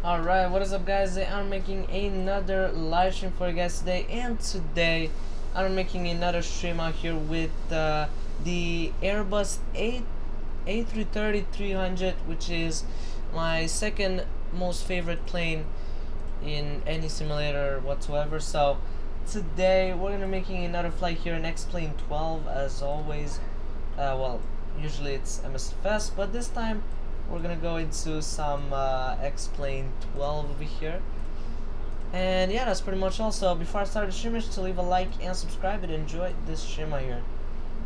Alright, what is up guys? I'm making another live stream for you guys today, and today I'm making another stream out here with the Airbus A330 300, which is my second most favorite plane in any simulator whatsoever. So today we're gonna be making another flight here in X-Plane 12 as always. Well, usually it's MSFS, but this time we're gonna go into some X-Plane 12 over here. And yeah, that's pretty much all. So before I start the stream, just to leave a like and subscribe and enjoy this stream out here.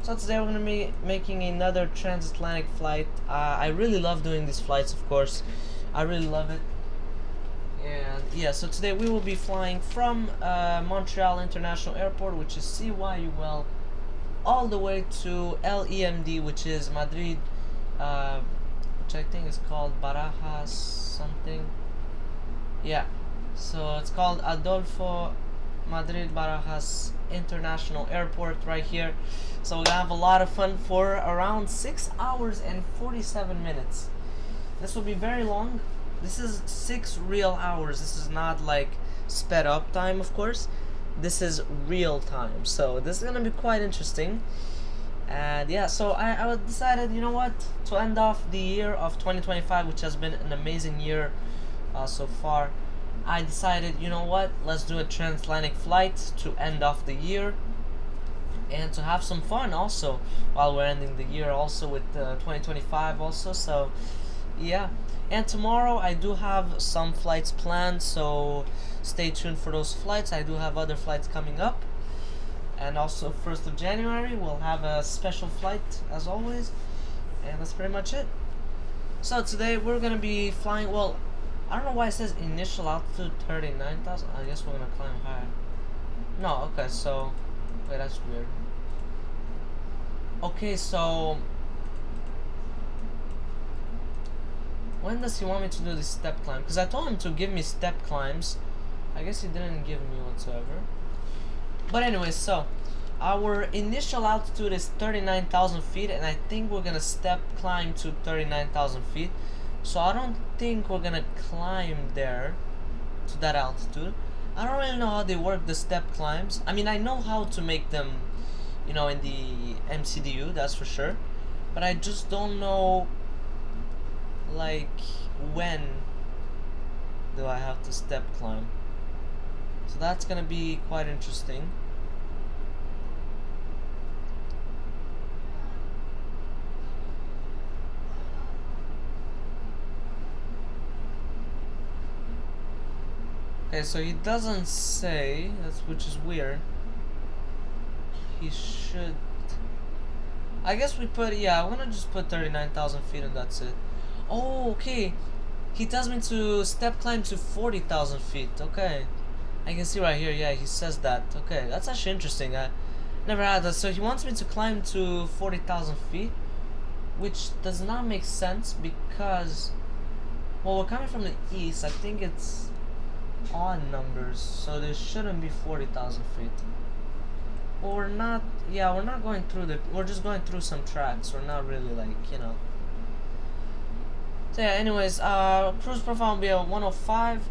So today we're gonna be making another transatlantic flight. I really love doing these flights, of course. I really love it. And yeah, so today we will be flying from Montreal International Airport, which is CYUL, all the way to LEMD, which is Madrid, which I think is called Barajas something. Yeah, so it's called Adolfo Madrid Barajas International Airport right here. So we're gonna have a lot of fun for around 6 hours and 47 minutes. This will be very long. This is 6 real hours. This is not like sped up time, of course. This is real time. So this is gonna be quite interesting. And yeah, so I decided, you know what, to end off the year of 2025, which has been an amazing year so far. I decided, you know what, let's do a transatlantic flight to end off the year and to have some fun also while we're ending the year, also with 2025 also. So yeah, and tomorrow I do have some flights planned, so stay tuned for those flights. I do have other flights coming up, and also 1st of January we'll have a special flight as always, and that's pretty much it. So today we're gonna be flying, well, I don't know why it says initial altitude 39,000. I guess we're gonna climb higher. No, okay, so wait, that's weird. Okay, so when does he want me to do this step climb? Because I told him to give me step climbs. I guess he didn't give me whatsoever. But anyway, so our initial altitude is 39,000 feet, and I think we're gonna step climb to 39,000 feet. So I don't think we're gonna climb there to that altitude. I don't really know how they work, the step climbs. I mean, I know how to make them, you know, in the MCDU, that's for sure. But I just don't know, like, when do I have to step climb. So that's gonna be quite interesting. Okay, so he doesn't say, which is weird. He should, I guess we put, yeah, I'm gonna just put 39,000 feet and that's it. Oh, okay. He tells me to step climb to 40,000 feet. Okay, I can see right here. Yeah, he says that. Okay, that's actually interesting. I never had that. So he wants me to climb to 40,000 feet, which does not make sense because, well, we're coming from the east. I think it's odd numbers, so there shouldn't be 40,000 feet. Well, we're not. Yeah, we're not going through the. We're just going through some tracks. We're not really, like, you know. So yeah, anyways, cruise profile will be a 105.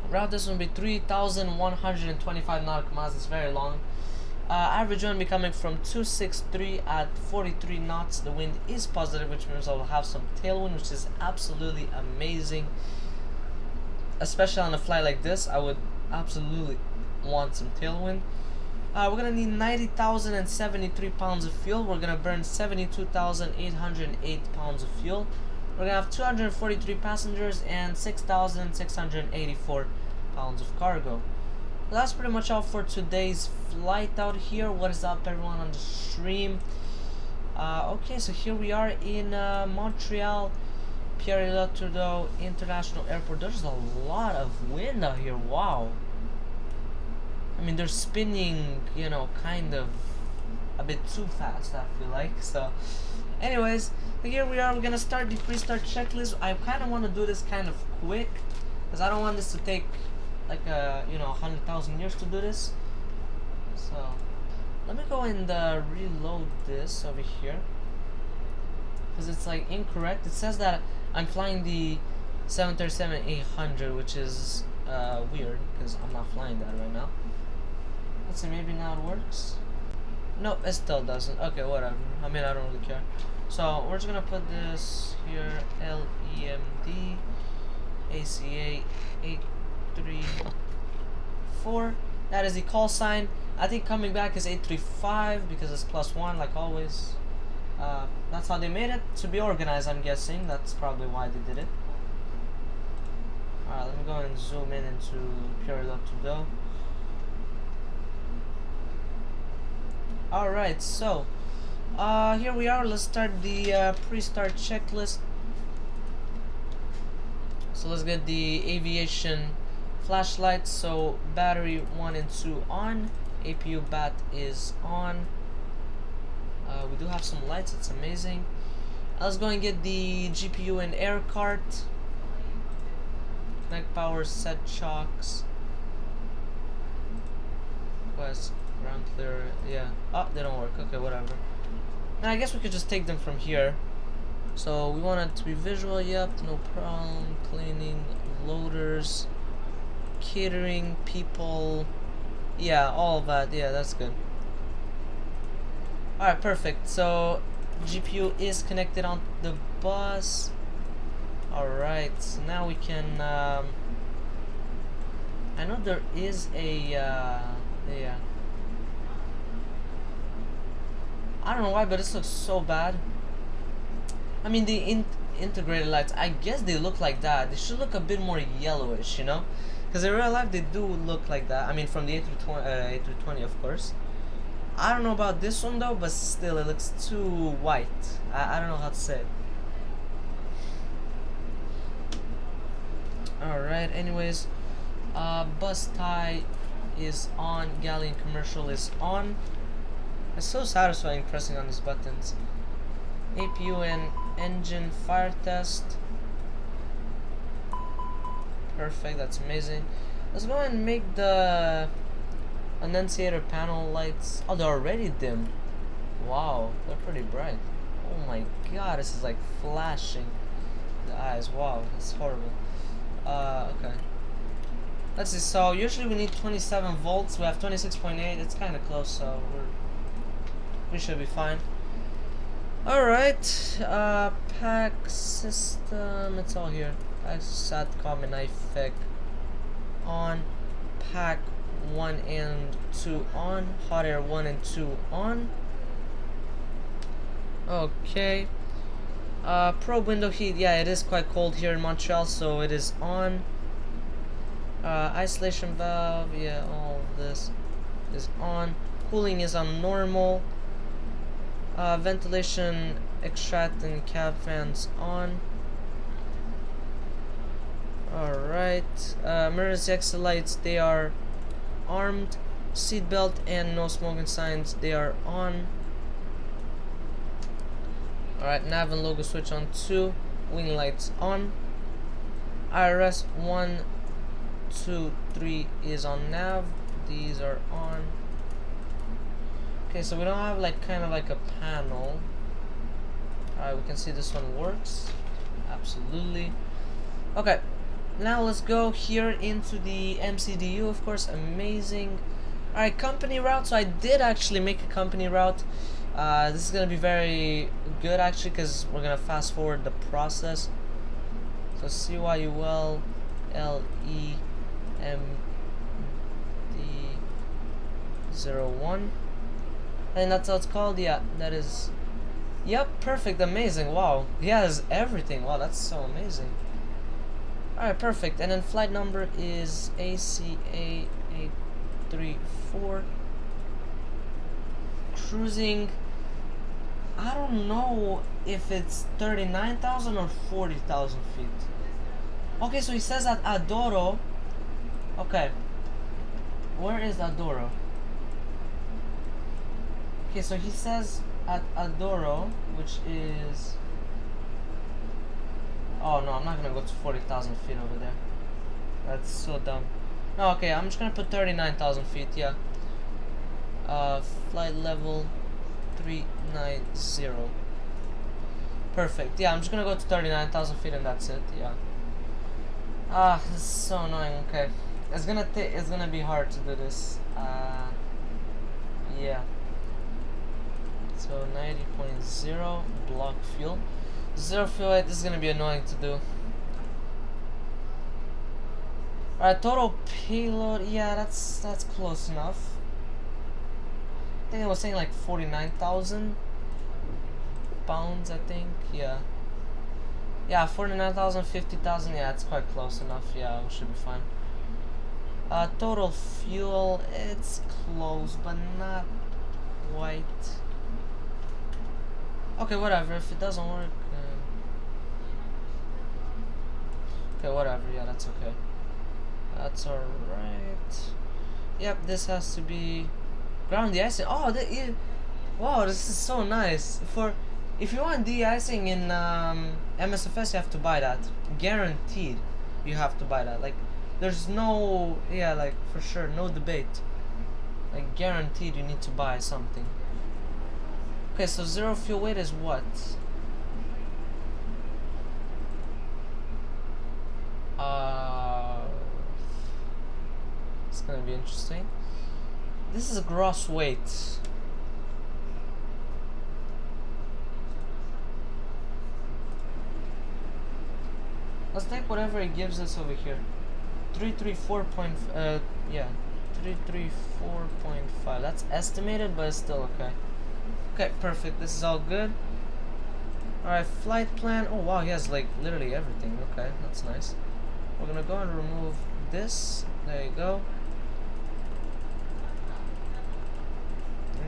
Route distance will be 3,125 nautical miles. It's very long. Average wind will be coming from 263 at 43 knots. The wind is positive, which means I will have some tailwind, which is absolutely amazing. Especially on a flight like this, I would absolutely want some tailwind. We're gonna need 90,073 pounds of fuel. We're gonna burn 72,808 pounds of fuel. We're gonna have 243 passengers and 6,684 pounds of cargo. So that's pretty much all for today's flight out here. What is up, everyone on the stream? Okay, so here we are in Montreal Pierre-Trudeau International Airport. There's a lot of wind out here. Wow. I mean, they're spinning, you know, kind of a bit too fast, I feel like. So anyways, here we are. We're gonna start the pre-start checklist. I kind of want to do this kind of quick because I don't want this to take like 100,000 years to do this. So let me go and reload this over here because it's like incorrect. It says that I'm flying the 737-800, which is weird because I'm not flying that right now. Let's see, maybe now it works. No, it still doesn't. Okay, whatever. I mean, I don't really care. So we're just gonna put this here: LEMD ACA 834. That is the call sign. I think coming back is 835 because it's +1, like always. That's how they made it to be organized. I'm guessing that's probably why they did it. Alright, let me go and zoom in into Pure Trudeau. Alright, so here we are. Let's start the pre-start checklist. So let's get the aviation flashlights. So battery 1 and 2 on, APU bat is on. We do have some lights, it's amazing. Let's go and get the GPU and air cart. Connect power, set chocks. Quest, ground clear, yeah. Oh, they don't work, okay, whatever. Now I guess we could just take them from here. So we want it to be visual, yep, no problem. Cleaning, loaders, catering, people, yeah, all of that, yeah, that's good. Alright, perfect. So GPU is connected on the bus. Alright, so now we can I know there is a I don't know why, but this looks so bad. I mean, the integrated lights, I guess they look like that. They should look a bit more yellowish, you know? Because in real life they do look like that. I mean, from the A320, of course. I don't know about this one though, but still it looks too white. I don't know how to say it. Alright, anyways. Bus tie is on, galley and commercial is on. It's so satisfying pressing on these buttons. APU and engine fire test. Perfect, that's amazing. Let's go and make the annunciator panel lights. Oh, they're already dim. Wow, they're pretty bright. Oh my god, this is like flashing the eyes. Wow, that's horrible. Okay. Let's see, so usually we need 27 volts. We have 26.8. It's kind of close, so we should be fine. Alright, pack system, it's all here. Pack SATCOM and IFEC on. Pack 1 and 2 on. Hot air 1 and 2 on. Okay. Probe window heat, yeah, it is quite cold here in Montreal, so it is on. Isolation valve, yeah, all of this is on. Cooling is on normal. Ventilation, extract and cab fans on. Alright. Emergency exit lights, they are armed. Seatbelt and no smoking signs, they are on. Alright, nav and logo switch on 2. Wing lights on. IRS 1, 2, 3 is on nav. These are on. Okay, so we don't have like kind of like a panel. Alright, we can see this one works. Absolutely. Okay, now let's go here into the MCDU, of course. Amazing. Alright, company route. So I did actually make a company route. This is gonna be very good actually because we're gonna fast forward the process. So CYUL LEMD 01. And that's how it's called. Yeah, that is. Yep, perfect, amazing. Wow, he has everything. Wow, that's so amazing. Alright, perfect. And then flight number is ACA 834. Cruising, I don't know if it's 39,000 or 40,000 feet. Okay, so he says at Adoro. Okay, where is Adoro? Okay, so he says at Adoro, which is... Oh no, I'm not gonna go to 40,000 feet over there. That's so dumb. No, okay, I'm just gonna put 39,000 feet, yeah. Flight level 390. Perfect, yeah, I'm just gonna go to 39,000 feet and that's it, yeah. Ah, this is so annoying. Okay, it's gonna be hard to do this. Yeah. So 90.0 block fuel. 0 fuel weight, this is gonna be annoying to do. Alright, total payload, yeah, that's close enough. I think I was saying like 49,000 pounds, I think, yeah. Yeah, 49,000, 50,000, yeah, it's quite close enough, yeah, we should be fine. Total fuel, it's close, but not quite. Okay, whatever, if it doesn't work, okay, whatever, yeah, that's okay. That's alright. Yep, this has to be ground de-icing. Oh, wow, this is so nice. If you want de-icing in MSFS, you have to buy that. Guaranteed, you have to buy that. Like, there's no, yeah, like for sure, no debate. Like, guaranteed, you need to buy something. Okay, so 0 fuel weight is what? It's gonna be interesting. This is a gross weight. Let's take whatever it gives us over here. 334. Yeah, 334.5. That's estimated, but it's still okay. Okay, perfect. This is all good. Alright, flight plan. Oh wow, he has like literally everything. Okay, that's nice. We're gonna go and remove this. There you go.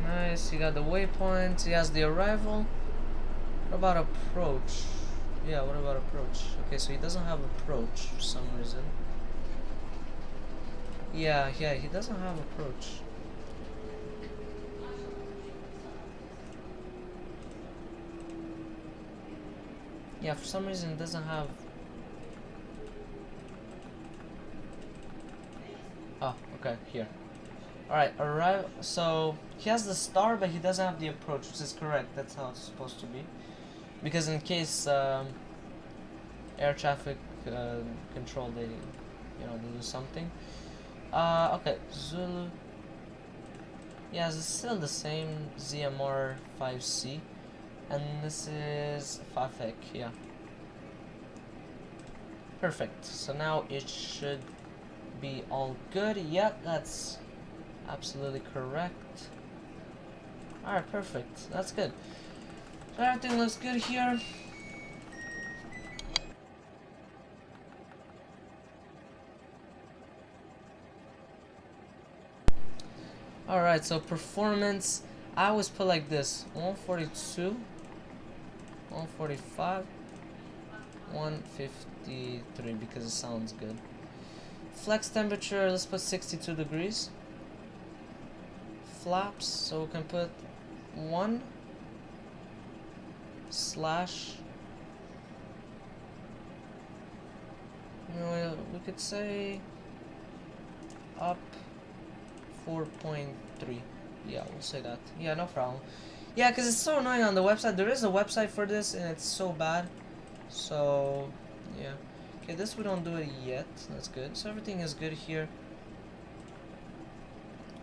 Nice. He got the waypoint. He has the arrival. What about approach? Yeah, what about approach? Okay, so he doesn't have approach for some reason. Yeah, he doesn't have approach. Yeah, for some reason it doesn't have. Oh, okay, here. Alright, arrive. So he has the star, but he doesn't have the approach, which is correct. That's how it's supposed to be. Because in case air traffic control, they do something. Okay, Zulu. Yeah, it's still the same ZMR 5C, and this is Fafek. Yeah. Perfect. So now it should be all good. Yep, that's absolutely correct. Alright, perfect. That's good. So everything looks good here. Alright, so performance, I always put like this: 142, 145, 153, because it sounds good. Flex temperature, let's put 62 degrees. Flaps, so we can put 1 slash, we could say up 4.3. Yeah, we'll say that. Yeah, no problem. Yeah, because it's so annoying on the website. There is a website for this, and it's so bad. So, yeah. Okay, this we don't do it yet. That's good. So everything is good here.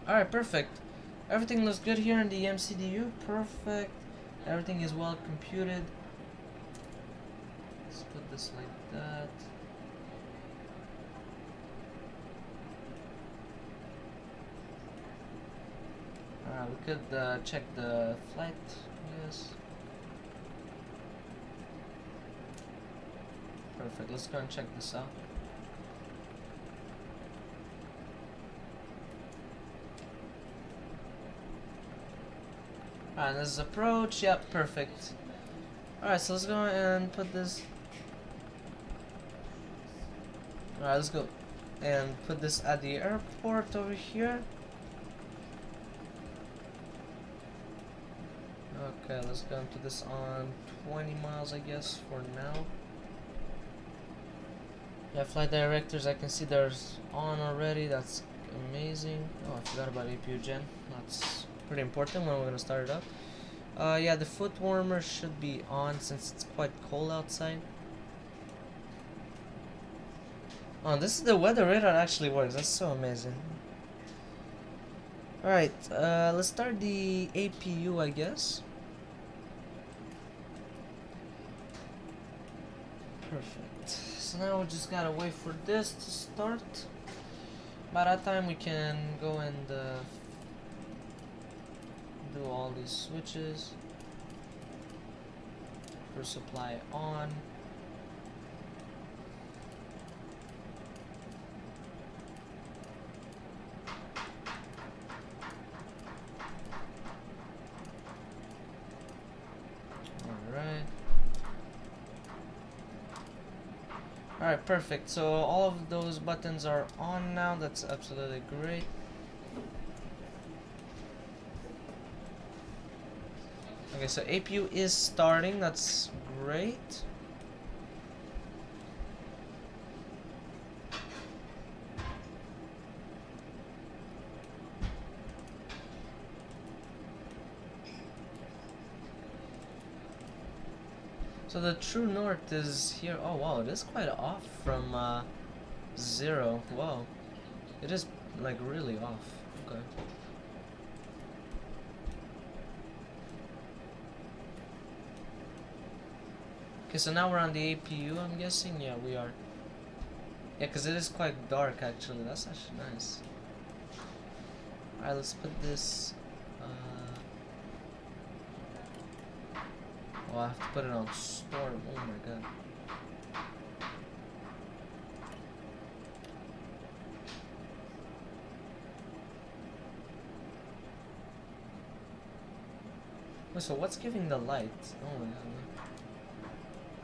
Alright, perfect. Everything looks good here in the MCDU. Perfect. Everything is well computed. Let's put this like that. Alright, we could check the flight. Yes. Perfect. Let's go and check this out. Alright, this is approach. Yep, perfect. Alright, so let's go and put this. Alright, let's go and put this at the airport over here. Okay, let's go and put this on 20 miles, I guess, for now. Yeah, flight directors, I can see there's on already. That's amazing. Oh, I forgot about APU gen. That's pretty important when we're gonna start it up. Yeah, the foot warmer should be on since it's quite cold outside. Oh, this is the weather radar actually works. That's so amazing. Alright, let's start the APU, I guess. Perfect. So now we just gotta wait for this to start. By that time we can go and do all these switches. For supply on. Alright, perfect. So all of those buttons are on now. That's absolutely great. Okay, so APU is starting. That's great. So the true north is here. Oh wow, it is quite off from 0. Wow, it is like really off. Okay. Okay, so now we're on the APU, I'm guessing. Yeah, we are. Yeah, because it is quite dark actually. That's actually nice. Alright, let's put this. Oh, I have to put it on storm. Oh my god. Wait, so what's giving the light? Oh my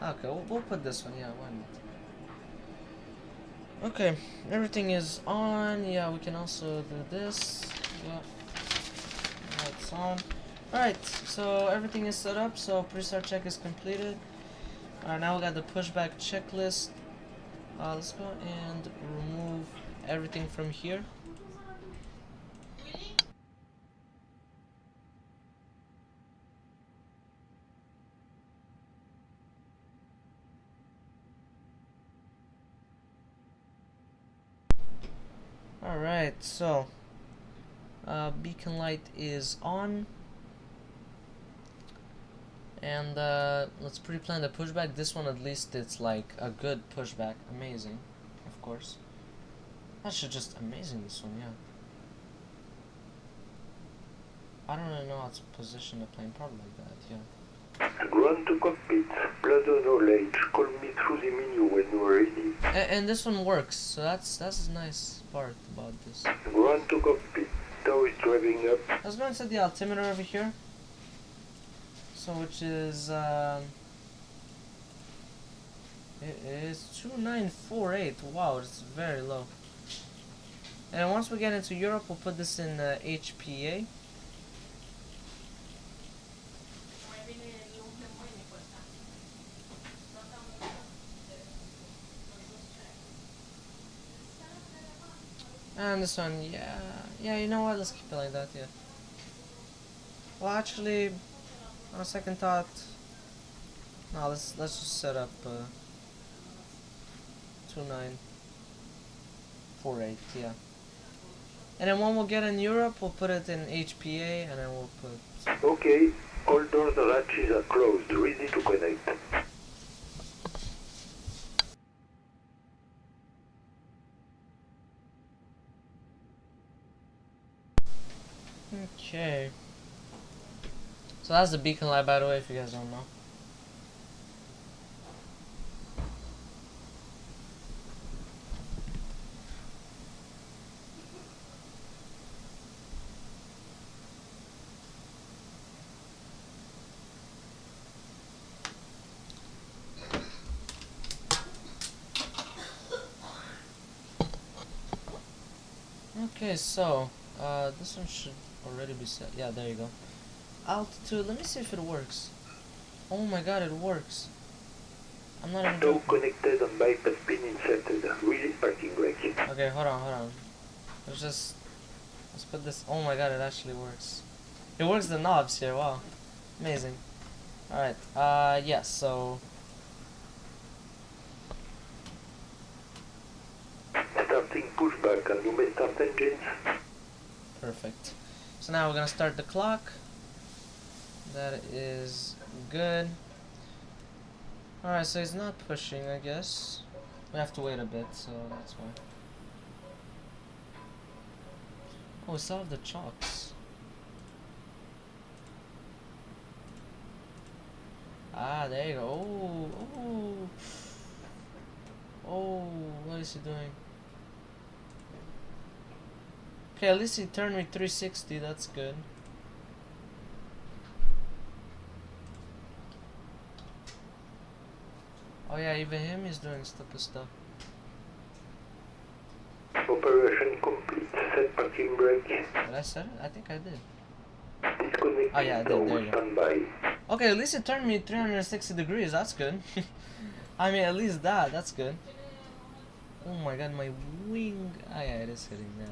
god. Okay, we'll put this one. Yeah, why not? Okay, everything is on. Yeah, we can also do this. Yeah, lights on. Alright, so everything is set up, so pre-start check is completed. Alright, now we got the pushback checklist. Let's go and remove everything from here. Alright, so beacon light is on. And let's pre-plan the pushback. This one at least it's like a good pushback. Amazing, of course. That's just amazing, this one, yeah. I don't really know how to position the plane, probably like that, yeah. Ground to cockpit, Plaza knowledge, call me through the menu when you are ready. And this one works, so that's a nice part about this. Ground to cockpit, tow is driving up. Let's go and set the altimeter over here. So which is it is 2948. Wow, it's very low. And once we get into Europe, we'll put this in HPA. And this one, yeah, you know what? Let's keep it like that, yeah. Well, actually, on a second thought, no, let's just set up 2948, yeah. And then when we'll get in Europe, we'll put it in HPA, and then we'll put. Okay, all doors and hatches are closed, ready to connect. Okay. So that's the beacon light, by the way, if you guys don't know. Okay, so this one should already be set. Yeah, there you go. Altitude. Let me see if it works. Oh my god, it works. I'm not even. Tow connected and bypass pin inserted. Release parking brake. Okay, hold on. Let's put this. Oh my god, it actually works. It works the knobs here. Wow, amazing. All right. Yes. So. Requesting pushback. Can you may start engines? Perfect. So now we're gonna start the clock. That is good. Alright, so he's not pushing, I guess. We have to wait a bit, so that's why. Oh, we still have the chocks. Ah, there you go. Oh, oh. Oh, what is he doing? Okay, at least he turned me 360, that's good. Oh yeah, even him is doing stupid stuff. Operation complete. Set parking brake. Did I set it? I think I did. Disconnecting. Oh yeah, I did. There you go. Standby. Okay, at least it turned me 360 degrees. That's good. I mean, at least that's good. Oh my god, my wing. Ah yeah, it is hitting that.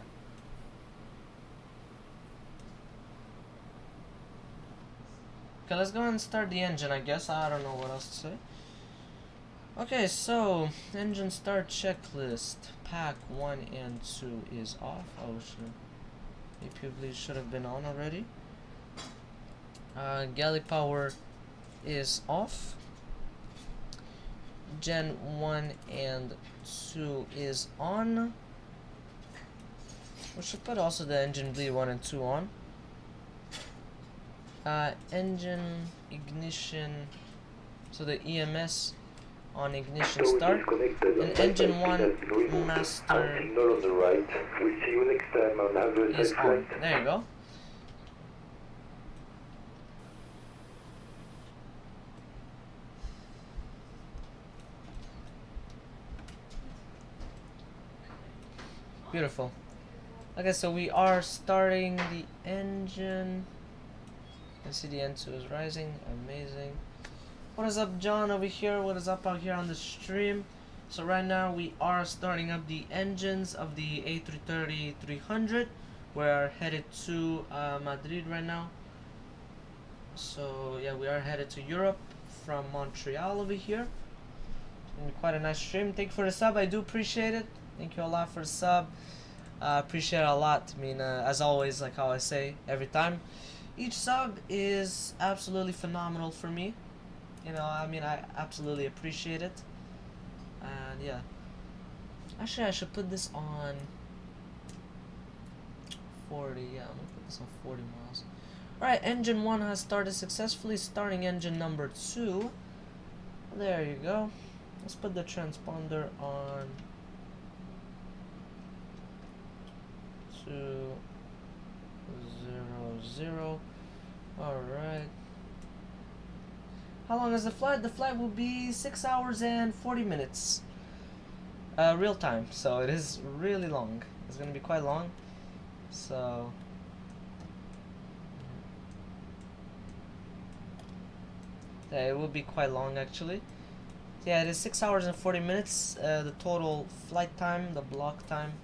Okay, let's go and start the engine, I guess. I don't know what else to say. Okay, so engine start checklist. Pack 1 and 2 is off. Oh shit. APU bleed should have been on already. Galley power is off. Gen 1 and 2 is on. We should put also the engine bleed 1 and 2 on. Engine ignition, so the EMS on ignition start, and engine 1 master Signal on the right. We'll see you next time on Airbus is on. A330. There you go. Beautiful. Okay, so we are starting the engine. You can see the N2 is rising. Amazing. What is up, John, over here? What is up out here on the stream? So right now we are starting up the engines of the A330-300. We're headed to Madrid right now. So yeah, we are headed to Europe from Montreal over here. And quite a nice stream. Thank you for the sub. I do appreciate it. Thank you a lot for the sub. Appreciate it a lot. I mean, as always, like how I say every time, each sub is absolutely phenomenal for me. You know, I mean, I absolutely appreciate it. And yeah, actually I should put this on 40. Yeah, I'm gonna put this on 40 miles. Alright, engine 1 has started successfully. Starting engine number 2. There you go. Let's put the transponder on 200. Alright. How long is the flight? The flight will be 6 hours and 40 minutes. Real time, so it is really long. It's gonna be quite long. So yeah, it will be quite long actually. Yeah, it is 6 hours and 40 minutes. The total flight time, the block time.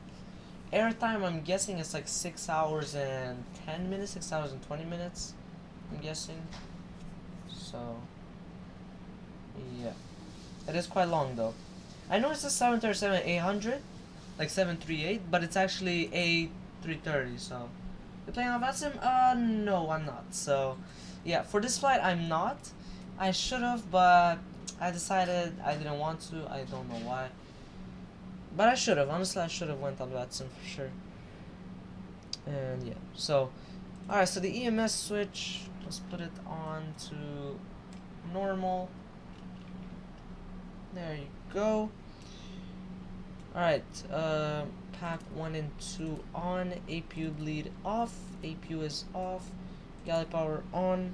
Air time, I'm guessing it's like 6 hours and 10 minutes, 6 hours and 20 minutes, I'm guessing. So yeah, it is quite long though. I know it's a 737-800, like 738, but it's actually A330. So you're playing on VATSIM? No, I'm not. So yeah, for this flight I'm not. I should have, but I decided I didn't want to. I don't know why, but I should have. Honestly, I should have went on VATSIM for sure. And yeah, so alright, so the EMS switch, let's put it on to normal. There you go. Alright, pack 1 and 2 on, APU bleed off, APU is off, galley power on,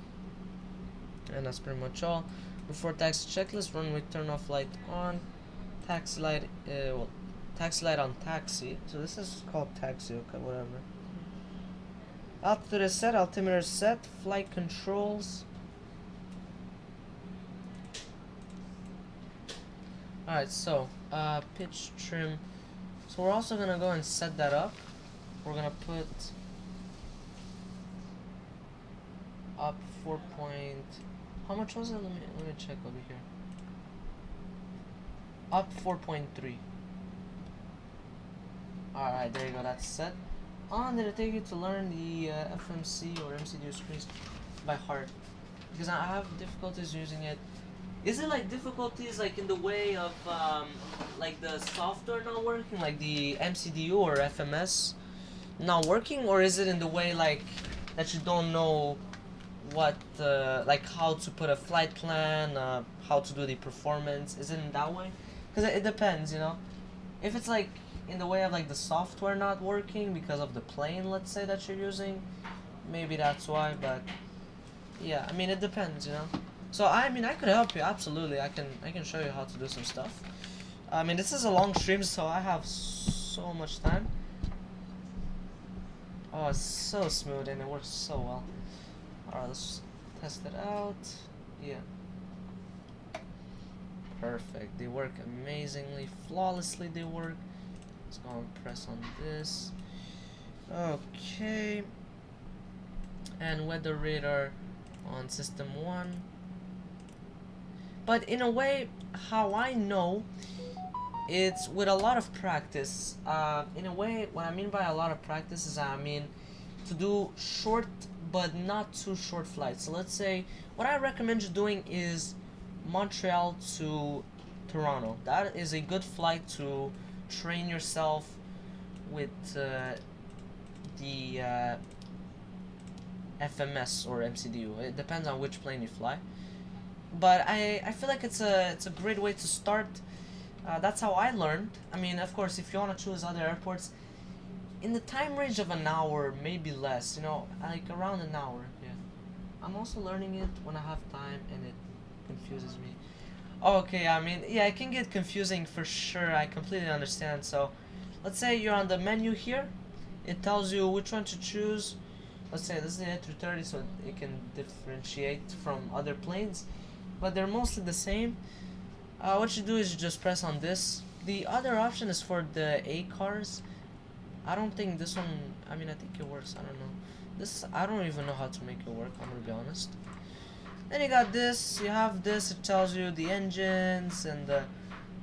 and that's pretty much all. Before taxi checklist, runway turn off light on, taxi light, taxi light on taxi, so this is called taxi, okay, whatever. Altitude is set, altimeter is set, flight controls. Alright, so pitch trim. So we're also gonna go and set that up. We're gonna put up 4 point. How much was it? Let me check over here. Up 4.3. Alright, there you go, that's set. Did it take you to learn the FMC or MCDU screens by heart? Because I have difficulties using it. Is it like difficulties like in the way of like the software not working, like the MCDU or FMS not working, or is it in the way like that you don't know what like how to put a flight plan, how to do the performance? Is it in that way? Because it depends, you know. If it's like in the way of like the software not working because of the plane, let's say, that you're using, maybe that's why. But yeah, I mean, it depends, you know. So I mean, I could help you, absolutely. I can show you how to do some stuff. I mean, this is a long stream, so I have so much time. Oh, it's so smooth and it works so well. Alright, let's test it out. Yeah. Perfect. They work amazingly, flawlessly they work. Let's go and press on this. Okay. And weather radar on system 1. But in a way, how I know, it's with a lot of practice. In a way, what I mean by a lot of practice is, I mean, to do short but not too short flights. So let's say, what I recommend you doing is Montreal to Toronto. That is a good flight to train yourself with the FMS or MCDU. It depends on which plane you fly. But I feel like it's a great way to start. That's how I learned. I mean, of course, if you want to choose other airports, in the time range of an hour, maybe less, you know, like around an hour, yeah. I'm also learning it when I have time, and it confuses me. Okay, I mean, yeah, it can get confusing for sure, I completely understand. So, let's say you're on the menu here, it tells you which one to choose. Let's say this is the A330, so it can differentiate from other planes, but they're mostly the same. What you do is you just press on this. The other option is for the A cars. I don't think this one, I mean, I think it works, I don't know. This, I don't even know how to make it work, I'm gonna be honest. Then you got this, you have this, it tells you the engines and the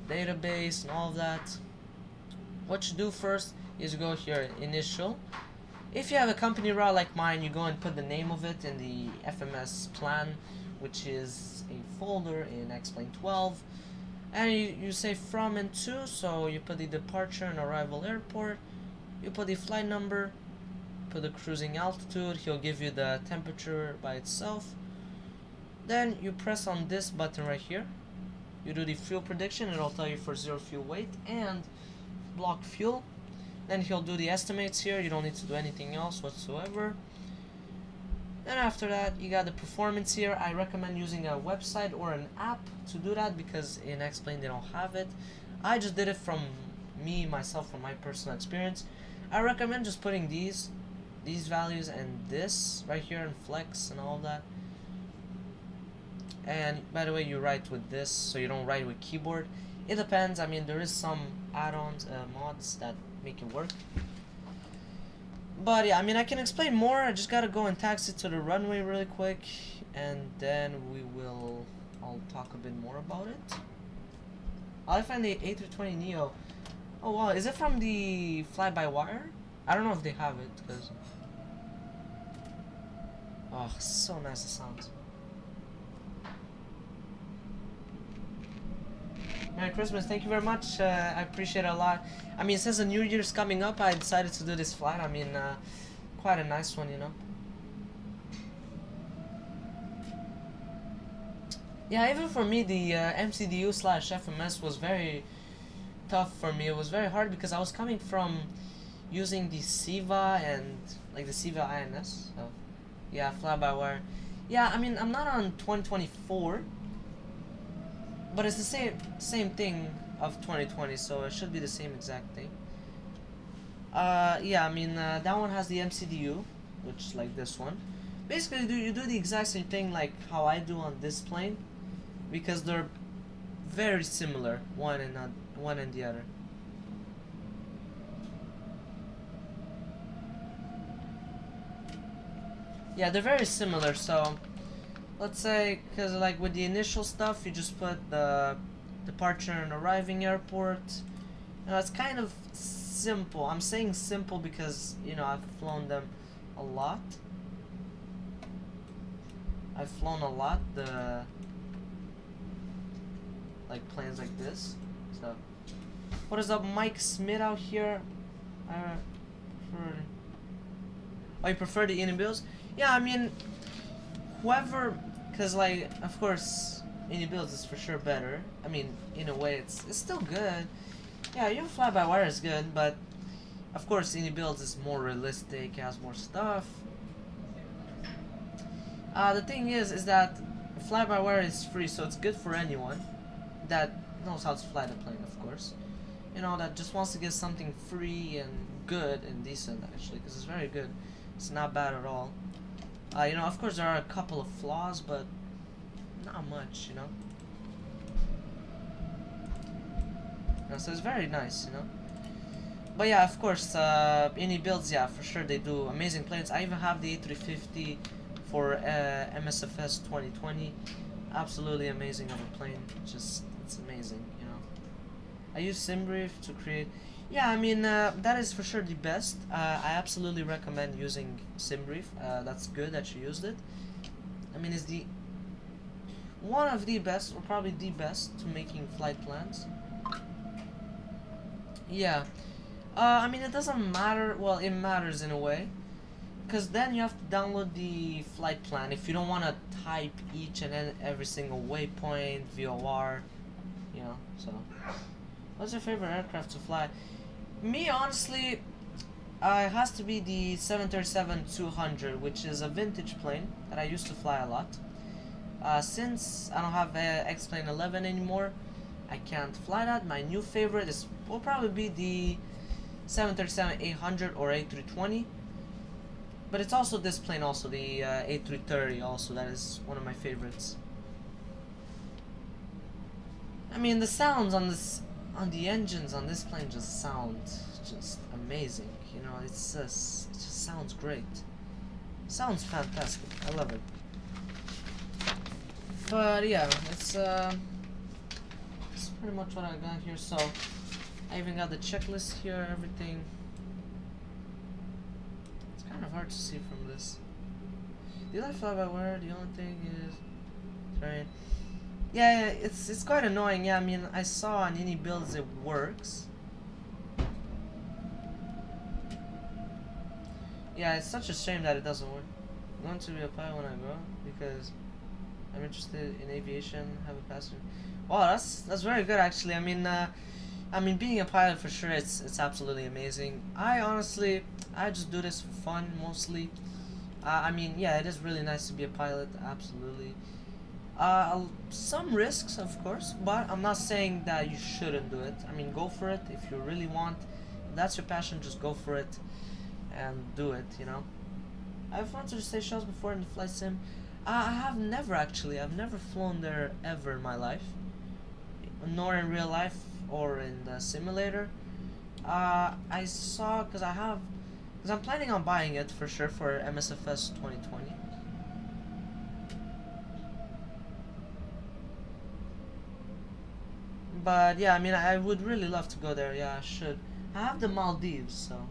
database and all of that. What you do first is you go here, initial. If you have a company route like mine, you go and put the name of it in the FMS plan, which is a folder in X-Plane 12. And you say from and to, so you put the departure and arrival airport, you put the flight number, put the cruising altitude, he'll give you the temperature by itself. Then you press on this button right here, you do the fuel prediction, it'll tell you for 0 fuel weight and block fuel. Then he'll do the estimates here, you don't need to do anything else whatsoever. Then after that, you got the performance here. I recommend using a website or an app to do that, because in X-Plane they don't have it. I just did it from myself, from my personal experience. I recommend just putting these values and this right here in flex and all that. And by the way, you write with this, so you don't write with keyboard. It depends. I mean, there is some add-ons, mods that make it work. But yeah, I mean, I can explain more. I just gotta go and taxi to the runway really quick, and then I'll talk a bit more about it. I find the A320neo. Oh wow, is it from the fly-by-wire? I don't know if they have it, because oh, so nice it sounds. Merry Christmas, thank you very much. I appreciate it a lot. I mean, since the New Year's coming up, I decided to do this flight. I mean, quite a nice one, you know. Yeah, even for me, the MCDU / FMS was very tough for me. It was very hard because I was coming from using the CEVA and like the CEVA INS. So yeah, fly-by-wire. Yeah, I mean, I'm not on 2024, but it's the same thing of 2020, so it should be the same exact thing. Yeah, I mean, that one has the MCDU, which like this one. Basically, you do the exact same thing like how I do on this plane, because they're very similar, one and the other. Yeah, they're very similar. So let's say, because like with the initial stuff, you just put the departure and arriving airport. It's kind of simple. I'm saying simple because, you know, I've flown them a lot. I've flown a lot, the like planes like this. So what is up, Mike Smith out here? Oh, you prefer the Unibuilds? Yeah, I mean, whoever, cause like, of course, Unibuilds is for sure better. I mean, in a way, it's still good. Yeah, your fly-by-wire is good, but of course, Unibuilds is more realistic, has more stuff. The thing is that fly-by-wire is free, so it's good for anyone that knows how to fly the plane, of course. You know, that just wants to get something free and good and decent, actually, because it's very good. It's not bad at all. You know, of course, there are a couple of flaws, but not much, you know. So it's very nice, you know. But yeah, of course, Unibuilds, yeah, for sure, they do amazing planes. I even have the A350 for MSFS 2020. Absolutely amazing of a plane. Just, it's amazing, you know. I use SimBrief to create. Yeah, I mean, that is for sure the best. I absolutely recommend using SimBrief. That's good that you used it. I mean, it's the one of the best, or probably the best, to making flight plans. Yeah. I mean, it doesn't matter. Well, it matters in a way, because then you have to download the flight plan if you don't want to type each and every single waypoint, VOR, you know. So, what's your favorite aircraft to fly? Me, honestly, it has to be the 737-200, which is a vintage plane that I used to fly a lot. Since I don't have X-Plane 11 anymore, I can't fly that. My new favorite will probably be the 737-800 or A320. But it's also this plane, also the A330. Also, that is one of my favorites. I mean, the sounds on the engines on this plane just sound just amazing. You know, it just sounds great. Sounds fantastic. I love it. But yeah, it's pretty much what I got here. So I even got the checklist here, everything. It's kind of hard to see from this. Do you like fly-by-wire? The only thing is, sorry. Yeah, it's quite annoying. Yeah, I mean, I saw on Unibuilds it works. Yeah, it's such a shame that it doesn't work. I want to be a pilot when I grow because I'm interested in aviation. Have a passion. Wow, that's very good actually. I mean, being a pilot for sure, it's absolutely amazing. I just do this for fun mostly. I mean, yeah, it is really nice to be a pilot. Absolutely. Some risks, of course, but I'm not saying that you shouldn't do it. I mean, go for it if you really want. If that's your passion, just go for it and do it, you know. I've flown to the Seychelles before in the flight sim. I have never actually. I've never flown there ever in my life, nor in real life or in the simulator. I saw, because I'm planning on buying it for sure for MSFS 2020. But yeah, I mean, I would really love to go there. Yeah, I should. I have the Maldives, so.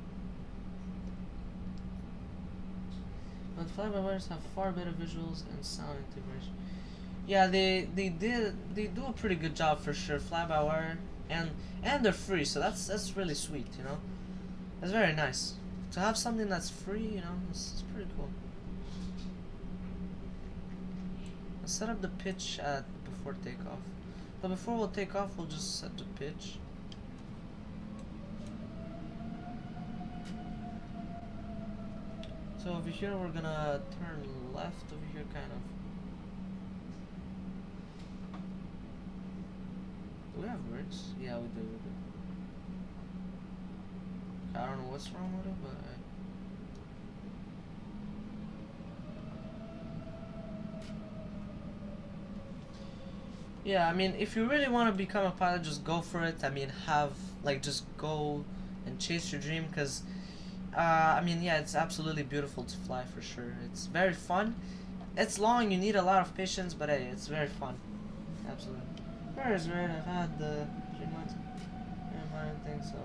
But fly-by-wires have far better visuals and sound integration. Yeah, they do a pretty good job for sure. Fly-by-wire and they're free, so that's really sweet, you know. It's very nice to have something that's free, you know. It's pretty cool. Let's set up the pitch at before takeoff. But before we'll take off, we'll just set the pitch. So over here, we're gonna turn left over here, kind of. Do we have brakes? Yeah, we do. I don't know what's wrong with it, but. Yeah, I mean, if you really want to become a pilot, just go for it. I mean, just go and chase your dream, because, I mean, yeah, it's absolutely beautiful to fly, for sure. It's very fun. It's long, you need a lot of patience, but hey, it's very fun. Absolutely. Where is right? I've had the 3 months. I don't think so.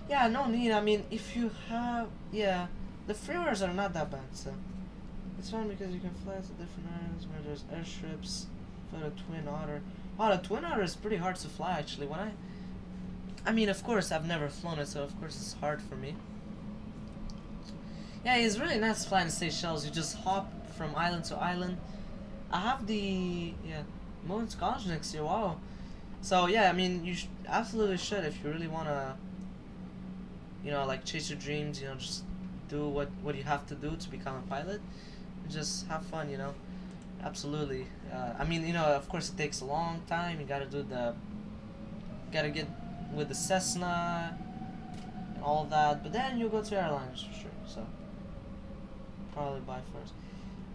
Yeah, no need. I mean, if you have, yeah, the freewares are not that bad, so it's fun because you can fly to different areas where there's airstrips for the Twin Otter. Wow, the Twin Otter is pretty hard to fly actually. I mean, of course, I've never flown it, so of course it's hard for me. Yeah, it's really nice flying the Seychelles. You just hop from island to island. I have the, yeah, Moon's College next year. Wow. So yeah, I mean, you absolutely should if you really wanna, you know, like chase your dreams. You know, just do what you have to do to become a pilot. And just have fun. You know, absolutely. I mean, you know, of course, it takes a long time. You gotta get with the Cessna and all that. But then you go to airlines for sure. So probably buy first.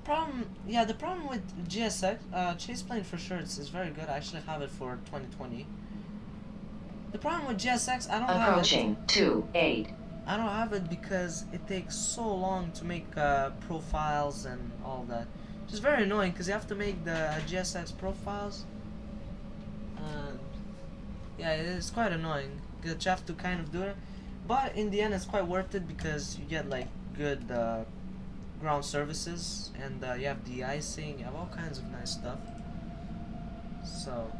The problem with GSX, Chase Plane for sure is very good. I actually have it for 2020. The problem with GSX, I don't have it. Approaching 28. I don't have it because it takes so long to make profiles and all that. Which is very annoying because you have to make the GSX profiles. Yeah, it is quite annoying because you have to kind of do it. But in the end, it's quite worth it because you get like good ground services, and you have de-icing, you have all kinds of nice stuff. So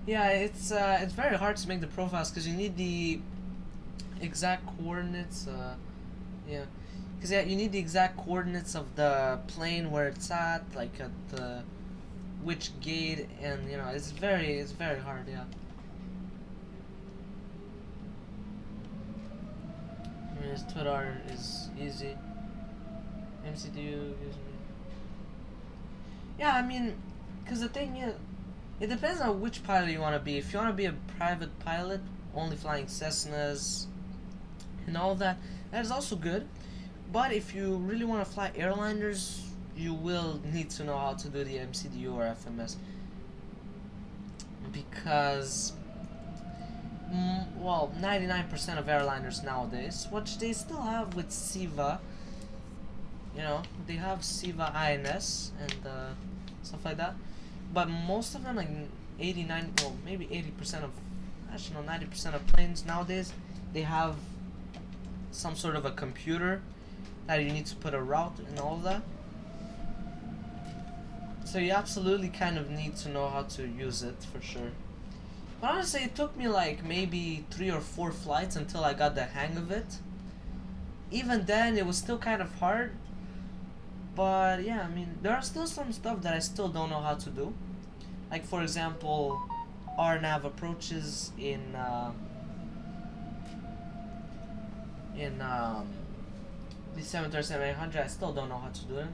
yeah, it's very hard to make the profiles because you need the exact coordinates. Yeah, because yeah, you need the exact coordinates of the plane where it's at, like at the which gate, and you know, it's very hard. Yeah. I mean, his Twitter is easy. MCDU. Yeah, I mean, because the thing is, it depends on which pilot you want to be. If you want to be a private pilot, only flying Cessnas and all that, that is also good. But if you really want to fly airliners, you will need to know how to do the MCDU or FMS. Because, well, 99% of airliners nowadays, which they still have with SIVA, you know, they have SIVA INS and stuff like that. But most of them, like 89, well, maybe 80% of, actually no, 90% of planes nowadays, they have some sort of a computer that you need to put a route and all of that. So you absolutely kind of need to know how to use it for sure. But honestly, it took me like maybe 3 or 4 flights until I got the hang of it. Even then, it was still kind of hard. But yeah, I mean, there are still some stuff that I still don't know how to do. Like for example, RNAV approaches in the 737-800. I still don't know how to do it.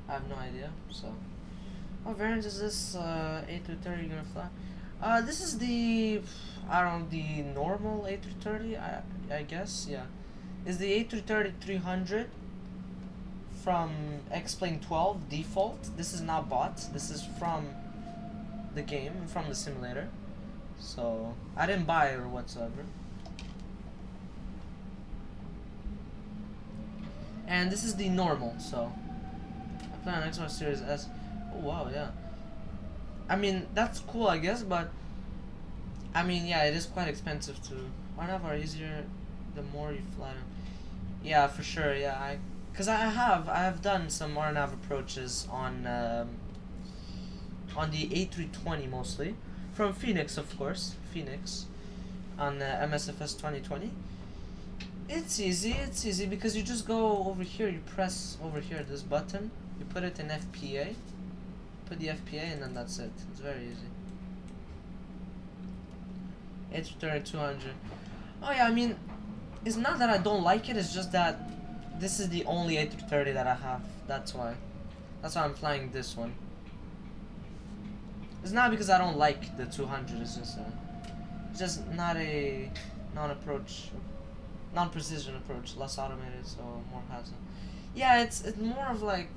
I have no idea. So, what variant is this A330 gonna fly? This is the, I don't know, the normal A330. I guess, yeah. Is the A330-300 from X-Plane 12 default. This is not bought. This is from the game, from the simulator. So I didn't buy it or whatsoever. And this is the normal. So I plan on Xbox Series S. Oh wow, yeah. I mean, that's cool, I guess, but I mean, yeah, it is quite expensive too. RNAV are easier the more you fly them. Yeah, for sure. Yeah, because I have done some RNAV approaches on the A320 mostly, from Phoenix, of course, Phoenix, on MSFS 2020. It's easy because you just go over here, you press over here this button, you put it in FPA, put the FPA, and then that's it. It's very easy. A330-200. Oh yeah, I mean, it's not that I don't like it, it's just that this is the only A330 that I have. That's why I'm flying this one. It's not because I don't like the 200. It's just not a non-precision approach, less automated, so more hassle. Yeah, it's more of like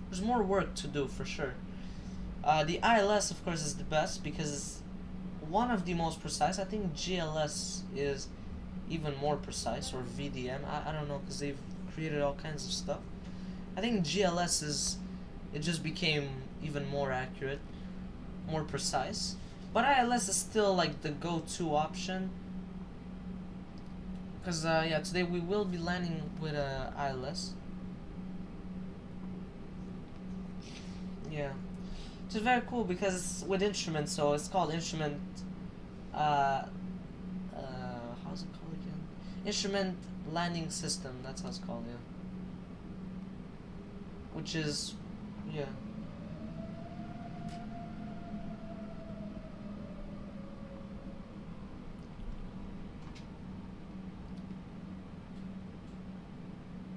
there's more work to do for sure. The ILS, of course, is the best because it's one of the most precise. I think GLS is even more precise, or VDM. I don't know, because they've created all kinds of stuff. I think GLS it just became even more accurate, more precise. But ILS is still like the go-to option. Because, yeah, today we will be landing with ILS. Yeah. Which is very cool because it's with instruments, so it's called instrument, how's it called again? Instrument landing system, that's how it's called, yeah. Which is, yeah.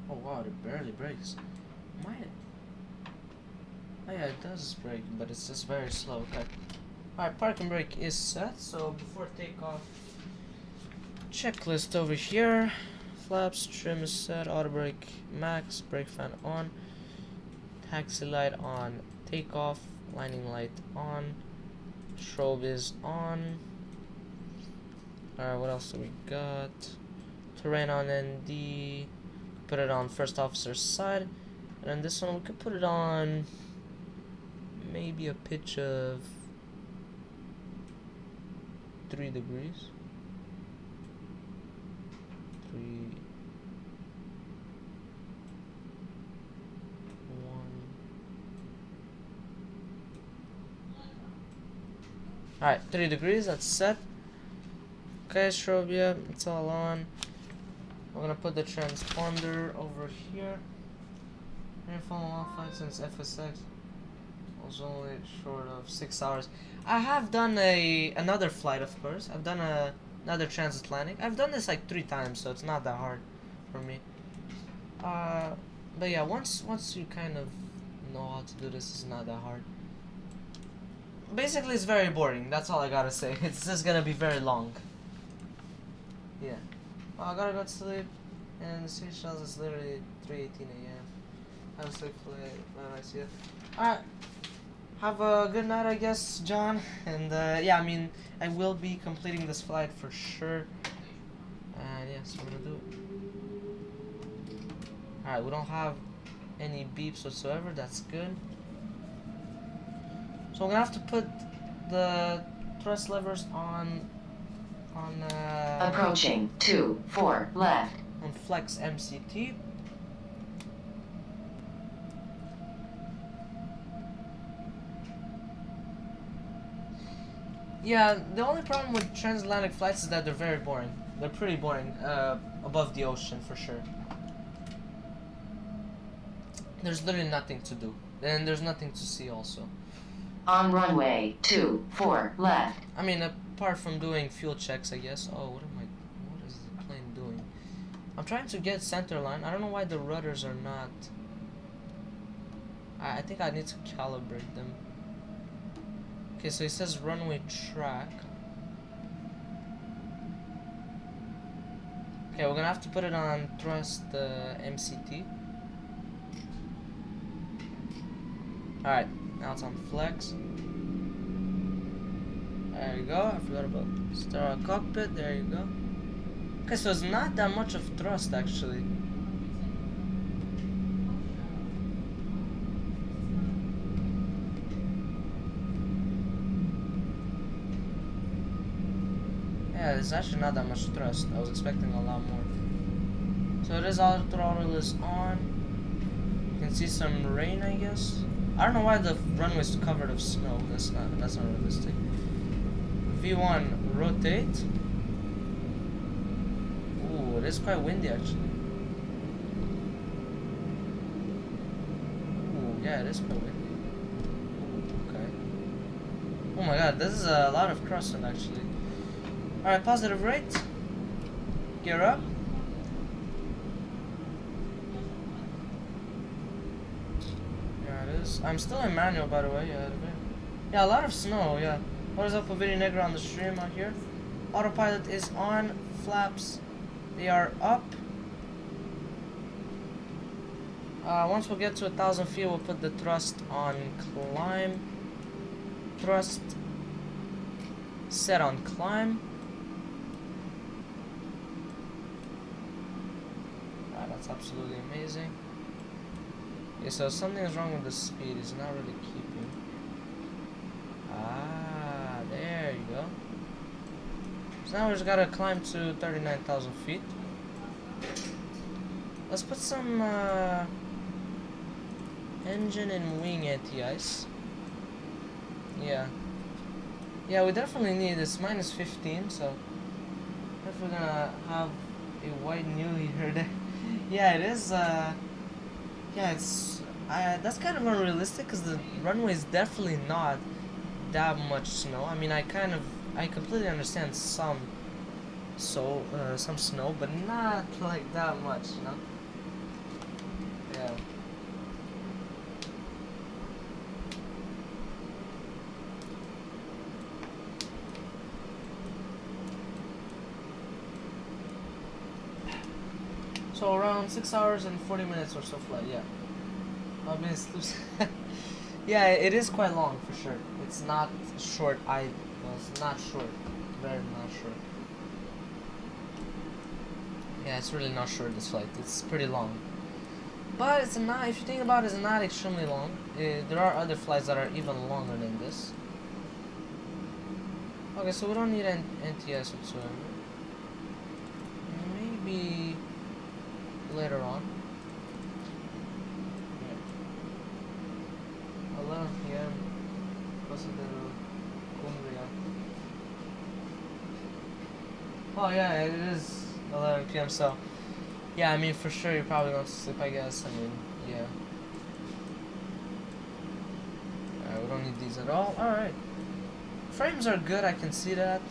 Oh wow, it barely brakes. Oh yeah, it does brake, but it's just very slow. Okay. Alright, parking brake is set, so before takeoff, checklist over here. Flaps, trim is set, auto brake max, brake fan on, taxi light on, takeoff, landing light on, strobe is on. Alright, what else do we got? Terrain on ND, put it on first officer's side, and then this one we could put it on maybe a pitch of 3 degrees. 3, 1. Alright, 3 degrees, that's set. Okay, strobe, yeah, it's all on. We're gonna put the transponder over here. Airphone Wi-Fi since FSX was only short of 6 hours. I have done another flight, of course. I've done another transatlantic. I've done this like 3 times, so it's not that hard for me. But yeah, once you kind of know how to do this, it's not that hard. Basically, it's very boring. That's all I gotta say. It's just gonna be very long. Yeah. Well, I gotta go to sleep, and the Seychelles is literally 3:18 a.m. Have a safe flight. Bye, see ya. Alright. Have a good night, I guess, John. And yeah, I mean, I will be completing this flight for sure. And yeah, so I'm gonna do it. Alright, we don't have any beeps whatsoever. That's good. So I'm gonna have to put the thrust levers on approaching 2-4 left. On flex MCT. Yeah, the only problem with transatlantic flights is that they're very boring. They're pretty boring, above the ocean for sure. There's literally nothing to do. And there's nothing to see also. On runway 2-4 left. I mean, apart from doing fuel checks, I guess. Oh, what is the plane doing? I'm trying to get center line. I don't know why the rudders are not. I think I need to calibrate them. Okay, so it says runway track. Okay, we're gonna have to put it on thrust MCT. Alright, now it's on flex. There you go, I forgot about start cockpit, there you go. Okay, so it's not that much of thrust actually. Yeah, it's actually not that much thrust. I was expecting a lot more. So it is auto throttle is on. You can see some rain, I guess. I don't know why the runway is covered of snow. That's not realistic. V1 rotate. Ooh, it is quite windy actually. Ooh, yeah, it is quite windy. Okay. Oh my god, this is a lot of crossing actually. Alright, positive rate. Gear up. is. I'm still in manual, by the way. Yeah, a lot of snow. Yeah. What is up with Video Negro on the stream out here? Autopilot is on. Flaps, they are up. Once we get to 1,000 feet, we'll put the thrust on climb. Thrust set on climb. That's absolutely amazing. Okay, so something is wrong with the speed. It's not really keeping. Ah, there you go. So now we just gotta climb to 39,000 feet. Let's put some engine and wing anti-ice. Yeah. Yeah, we definitely need this. Minus 15, so if we're gonna have a white new here. Yeah, it is. Yeah, it's. That's kind of unrealistic because the runway is definitely not that much snow. I mean, I completely understand some snow, but not like that much, you know. Yeah. So around 6 hours and 40 minutes or so flight, yeah. Yeah, it is quite long for sure. It's not short. Well, it's not short. Very not short. Yeah, it's really not short, this flight. It's pretty long. But it's not, if you think about it, it's not extremely long. There are other flights that are even longer than this. Okay, so we don't need an NTS whatsoever. Maybe later on. Yeah. 11 p.m. Cosa del Cumbria. Oh yeah, it is 11 p.m. So yeah, I mean for sure you probably want to sleep, I guess. I mean, yeah. Alright, we don't need these at all. Alright. Frames are good, I can see that.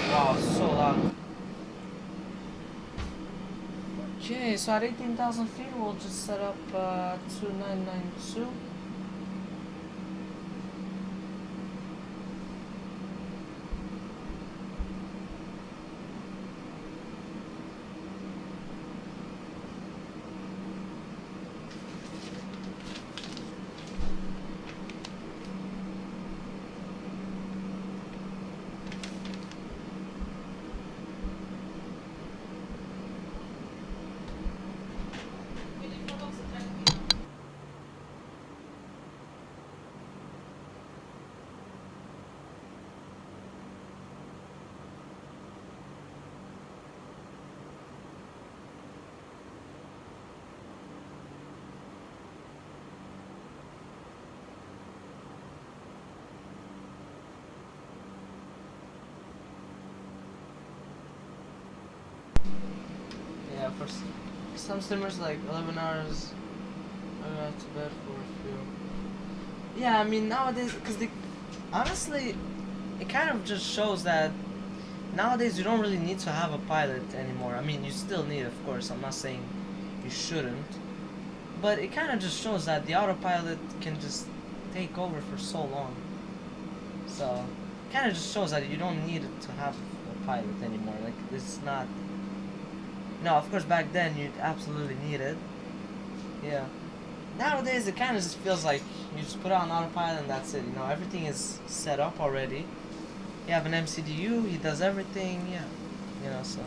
Wow, so loud. Okay, so at 18,000 feet, we'll just set up 2992. Yeah, for some streamers, like 11 hours, I go to bed for a few. Yeah, I mean nowadays, because honestly, it kind of just shows that nowadays you don't really need to have a pilot anymore. I mean, you still need, of course. I'm not saying you shouldn't, but it kind of just shows that the autopilot can just take over for so long. So, it kind of just shows that you don't need to have a pilot anymore. Like, it's not. No, of course, back then you'd absolutely need it. Yeah. Nowadays, it kind of just feels like you just put on autopilot and that's it. You know, everything is set up already. You have an MCDU, he does everything. Yeah. You know, so.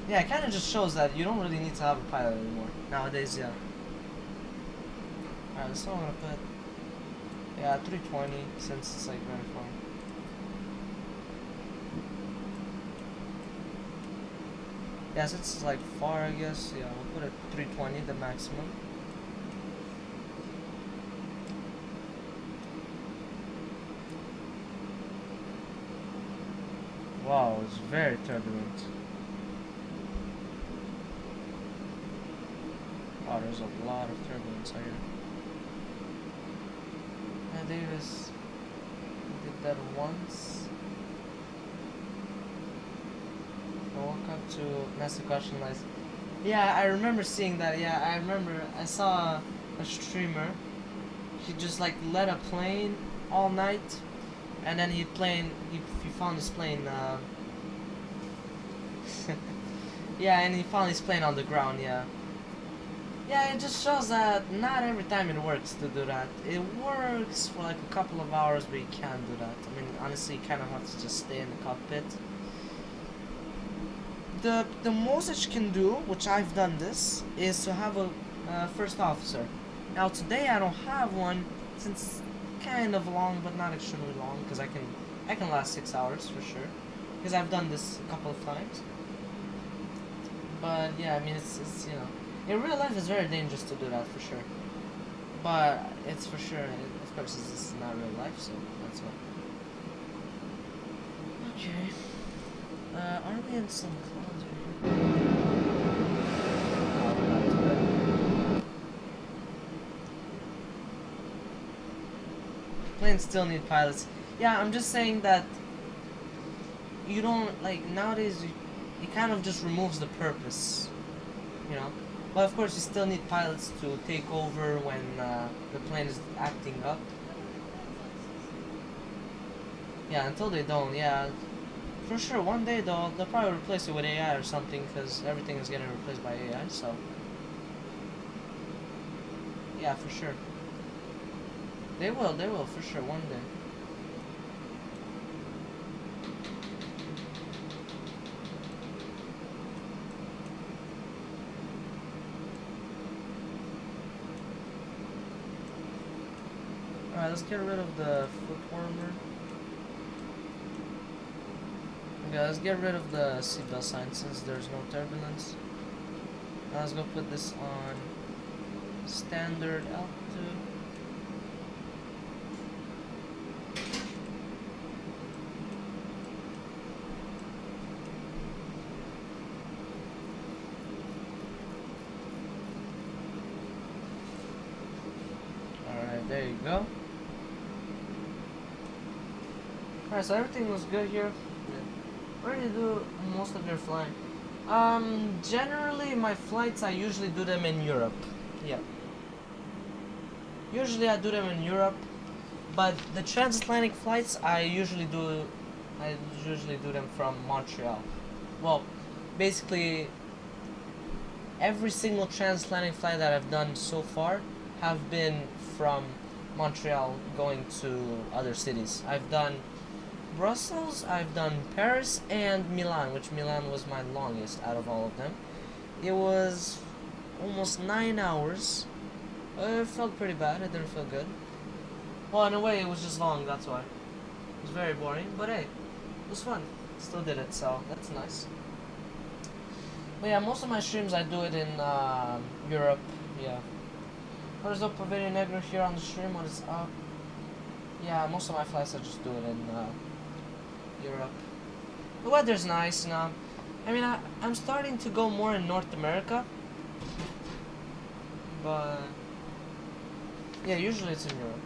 Yeah, it kind of just shows that you don't really need to have a pilot anymore. Nowadays, yeah. Alright, so I'm gonna put. Yeah, 320 since it's like very far. Yes, it's like far, I guess. Yeah, we'll put it 320, the maximum. Wow, it's very turbulent. Wow, there's a lot of turbulence out here. Yeah, Davis did that once. Oh, Welcome to Master Caution Lights. Yeah, I remember seeing that. Yeah, I remember. I saw a streamer. He just like led a plane all night, and then he found his plane. Yeah, and he found his plane on the ground. Yeah. Yeah, it just shows that not every time it works to do that. It works for like a couple of hours, but you can't do that. I mean, honestly, you kind of have to just stay in the cockpit. The most that you can do, which I've done this, is to have a first officer. Now today I don't have one, since it's kind of long, but not extremely long, because I can last 6 hours for sure, because I've done this a couple of times. But yeah, I mean it's you know, in real life it's very dangerous to do that for sure. But it's for sure, of course, this is not real life, so that's why. Okay. Are we in some clouds right here? No, we're not today. Planes still need pilots. Yeah, I'm just saying that you don't, like, nowadays it kind of just removes the purpose, you know? But of course you still need pilots to take over when the plane is acting up. Yeah, until they don't, yeah. For sure, one day they'll probably replace it with AI or something, because everything is getting replaced by AI, so... Yeah, for sure. They will, for sure, one day. Alright, let's get rid of the foot warmer. Okay, let's get rid of the seatbelt sign since there's no turbulence. Now let's go put this on standard altitude. Alright, there you go. Alright, so everything was good here. Where do you do most of your flying? Generally my flights, I usually do them in Europe. Yeah. Usually I do them in Europe, but the transatlantic flights I usually do them from Montreal. Well, basically every single transatlantic flight that I've done so far have been from Montreal going to other cities. I've done Brussels, I've done Paris, and Milan, which Milan was my longest out of all of them. It was almost 9 hours. It felt pretty bad, it didn't feel good. Well, in a way, it was just long, that's why. It was very boring, but hey, it was fun. Still did it, so that's nice. But yeah, most of my streams I do it in Europe, yeah. What is up, Pavilion Negro here on the stream? What is up? Yeah, most of my flights I just do it in Europe. The weather's nice, you know. I mean, I'm starting to go more in North America, but yeah, usually it's in Europe.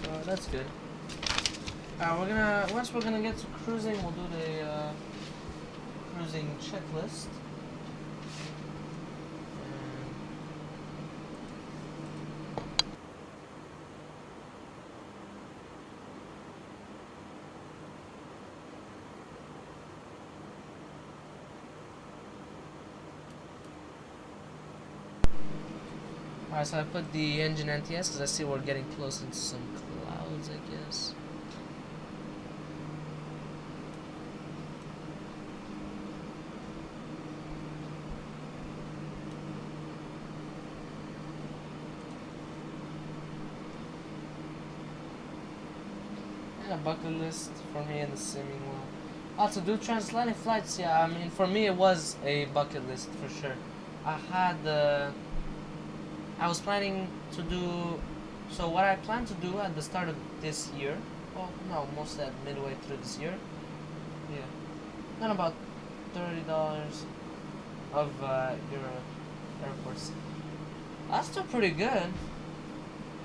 Yeah. So that's good. Once we're gonna get to cruising, we'll do the cruising checklist. Alright, so I put the engine NTS because I see we're getting close into some clouds, I guess. Yeah, bucket list for me in the simming well. Also, do transatlantic flights, yeah, I mean, for me it was a bucket list for sure. I was planning to do, so what I planned to do at the start of this year, well, no, mostly at midway through this year, yeah, then about $30 of Euro airports. That's still pretty good.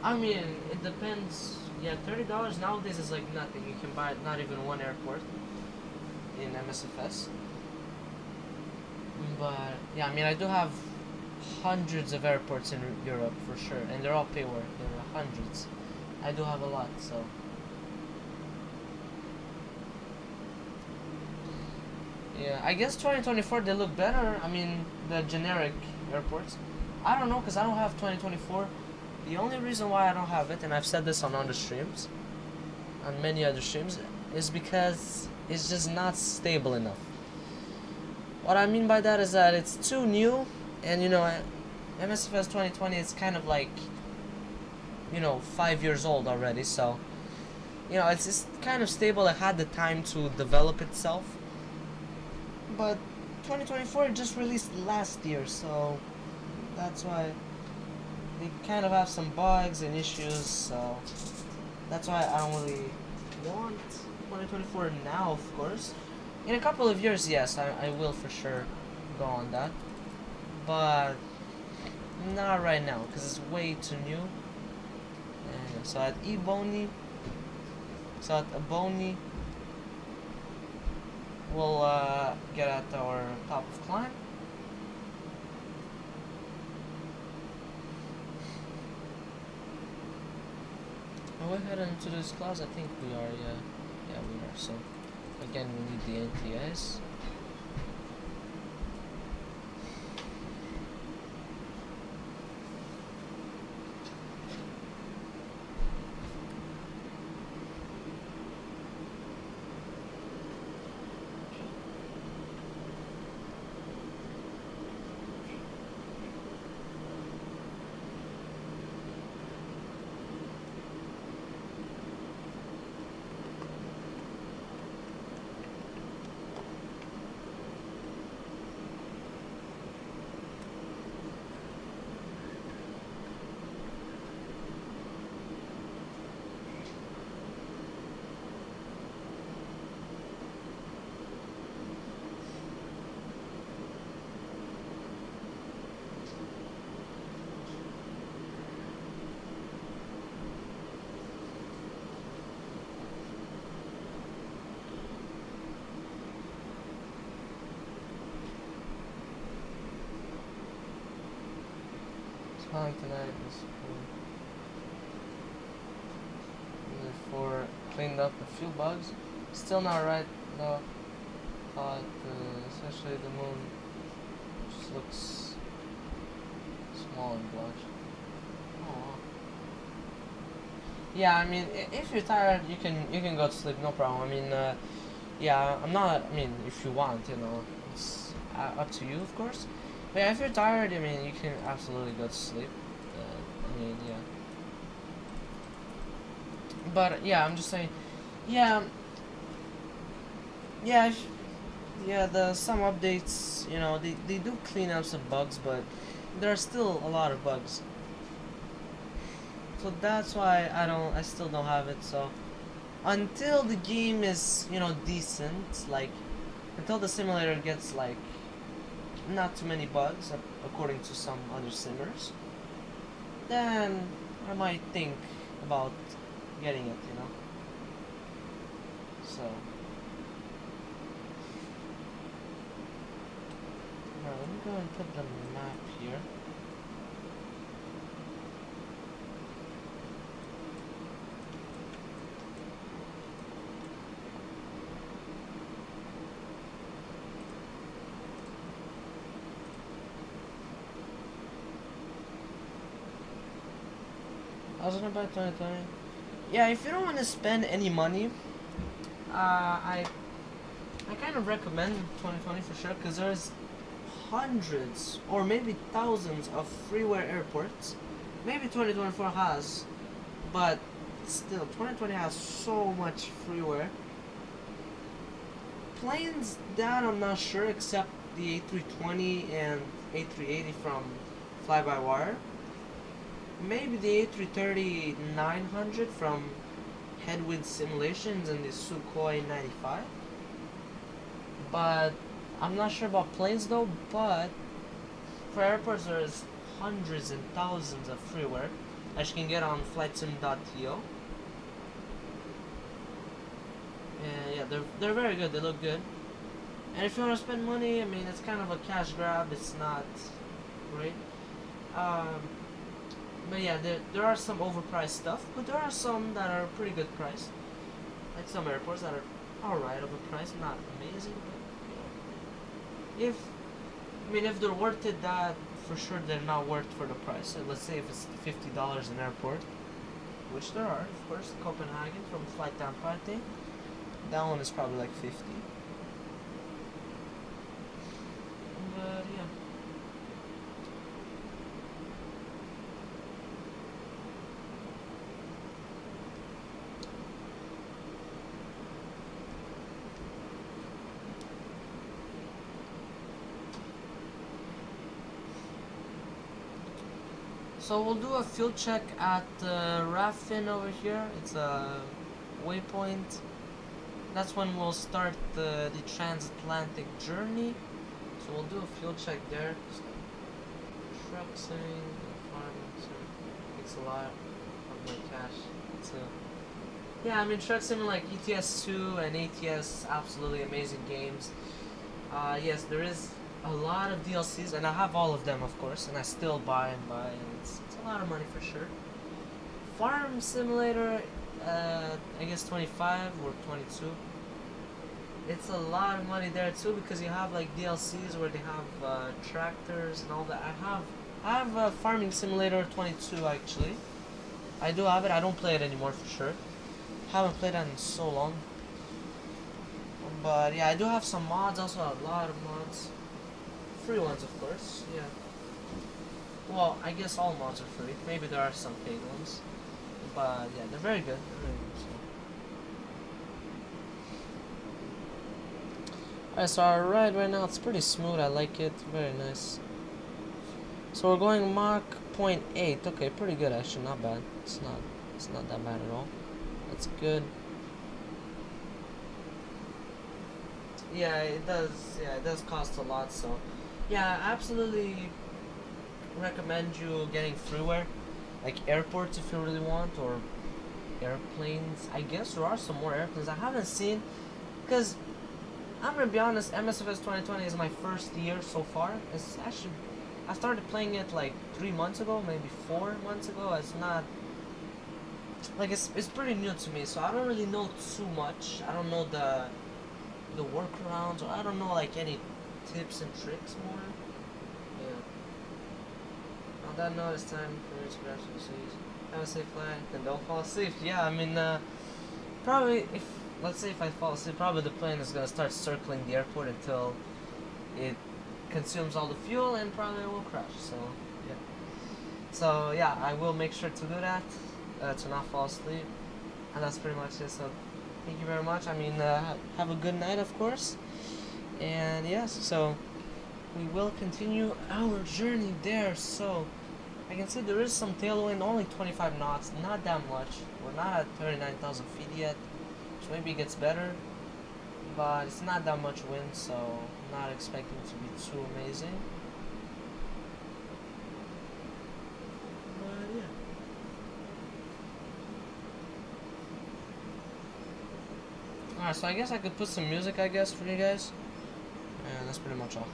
I mean, it depends Yeah, $30 nowadays is like nothing. You can buy not even one airport in MSFS. But yeah, I mean, I do have hundreds of airports in Europe for sure, and they're all payware. There are hundreds. I do have a lot, so. Yeah, I guess 2024 they look better. I mean, the generic airports. I don't know, cause I don't have 2024. The only reason why I don't have it, and I've said this on other streams, on many other streams, is because it's just not stable enough. What I mean by that is that it's too new, and you know, MSFS 2020 is kind of like, you know, 5 years old already, so, you know, it's just kind of stable. It had the time to develop itself, but 2024 just released last year, so that's why they kind of have some bugs and issues, so that's why I don't really want 2024 now, of course. In a couple of years, yes, I will for sure go on that, but not right now, because it's way too new. And so at Ebony, we'll get at our top of climb. Are we heading into this class? I think we are, yeah. Yeah, we are. So, again, we need the NTS. Fine tonight is for cleaned up a few bugs. Still not right though. But especially the moon just looks small and blotched. Oh. Yeah, I mean, if you're tired, you can go to sleep, no problem. I mean, yeah, I'm not. I mean, if you want, you know, it's up to you, of course. But yeah, if you're tired, I mean, you can absolutely go to sleep. I mean, yeah. But yeah, I'm just saying, yeah, yeah, yeah. Some updates, you know, they do clean up some bugs, but there are still a lot of bugs. So that's why I still don't have it. So until the game is, you know, decent, like until the simulator gets like not too many bugs according to some other simmers, then I might think about getting it, you know. So now let me go and put the map here. I was gonna buy 2020. Yeah, if you don't want to spend any money, I kind of recommend 2020 for sure, because there's hundreds or maybe thousands of freeware airports. Maybe 2024 has, but still 2020 has so much freeware. Planes, that I'm not sure, except the A320 and A380 from fly-by-wire. Maybe the A330-900 from Headwind Simulations and the Sukhoi 95. But I'm not sure about planes though, but for airports there's hundreds and thousands of freeware that you can get on flightsim.to. they're very good. They look good. And if you want to spend money, I mean, it's kind of a cash grab. It's not great. But yeah, there are some overpriced stuff, but there are some that are pretty good price. Like some airports that are alright of a price, not amazing, but you know, if they're worth it, that for sure they're not worth for the price. So let's say if it's $50 an airport, which there are, of course, Copenhagen from Flight Tampa, I think. That one is probably like 50. But yeah. So we'll do a fuel check at Raffin over here. It's a waypoint. That's when we'll start the transatlantic journey. So we'll do a fuel check there. So, truck saying, farming, so it's a lot of my cash. So yeah, I mean Truck Sim like ETS2 and ATS, absolutely amazing games. Yes, there is a lot of DLCs, and I have all of them, of course, and I still buy, and it's a lot of money for sure. Farm Simulator, I guess 25 or 22. It's a lot of money there too, because you have like DLCs where they have tractors and all that. I have Farming Simulator 22 actually. I do have it. I don't play it anymore for sure. Haven't played that in so long. But yeah, I do have some mods. Also a lot of mods. Free ones, of course. Yeah. Well, I guess all mods are free. Maybe there are some paid ones. But yeah, they're very good. They're very good. So. Alright, so our ride right now, it's pretty smooth. I like it. Very nice. So we're going Mach 0.8. Okay, pretty good actually. Not bad. It's not that bad at all. That's good. Yeah, it does. Yeah, it does cost a lot. So, yeah, I absolutely recommend you getting freeware, like airports if you really want, or airplanes. I guess there are some more airplanes I haven't seen, because I'm gonna be honest, MSFS 2020 is my first year so far. It's actually, I started playing it like 3 months ago, maybe 4 months ago. It's not like it's pretty new to me, so I don't really know too much. I don't know the workarounds, or I don't know like any tips and tricks more. Yeah. On that note, it's time for me to grab some seats. Have a safe flight, and don't fall asleep. Yeah, I mean, probably let's say if I fall asleep, probably the plane is gonna start circling the airport until it consumes all the fuel, and probably it will crash. So yeah. So yeah, I will make sure to do that, to not fall asleep, and that's pretty much it. So thank you very much. I mean, have a good night, of course. And yes, so we will continue our journey there. So I can see there is some tailwind, only 25 knots, not that much. We're not at 39,000 feet yet, so maybe it gets better, but it's not that much wind, so I'm not expecting it to be too amazing. But yeah. Alright, so I guess I could put some music, I guess, for you guys, and that's pretty much all.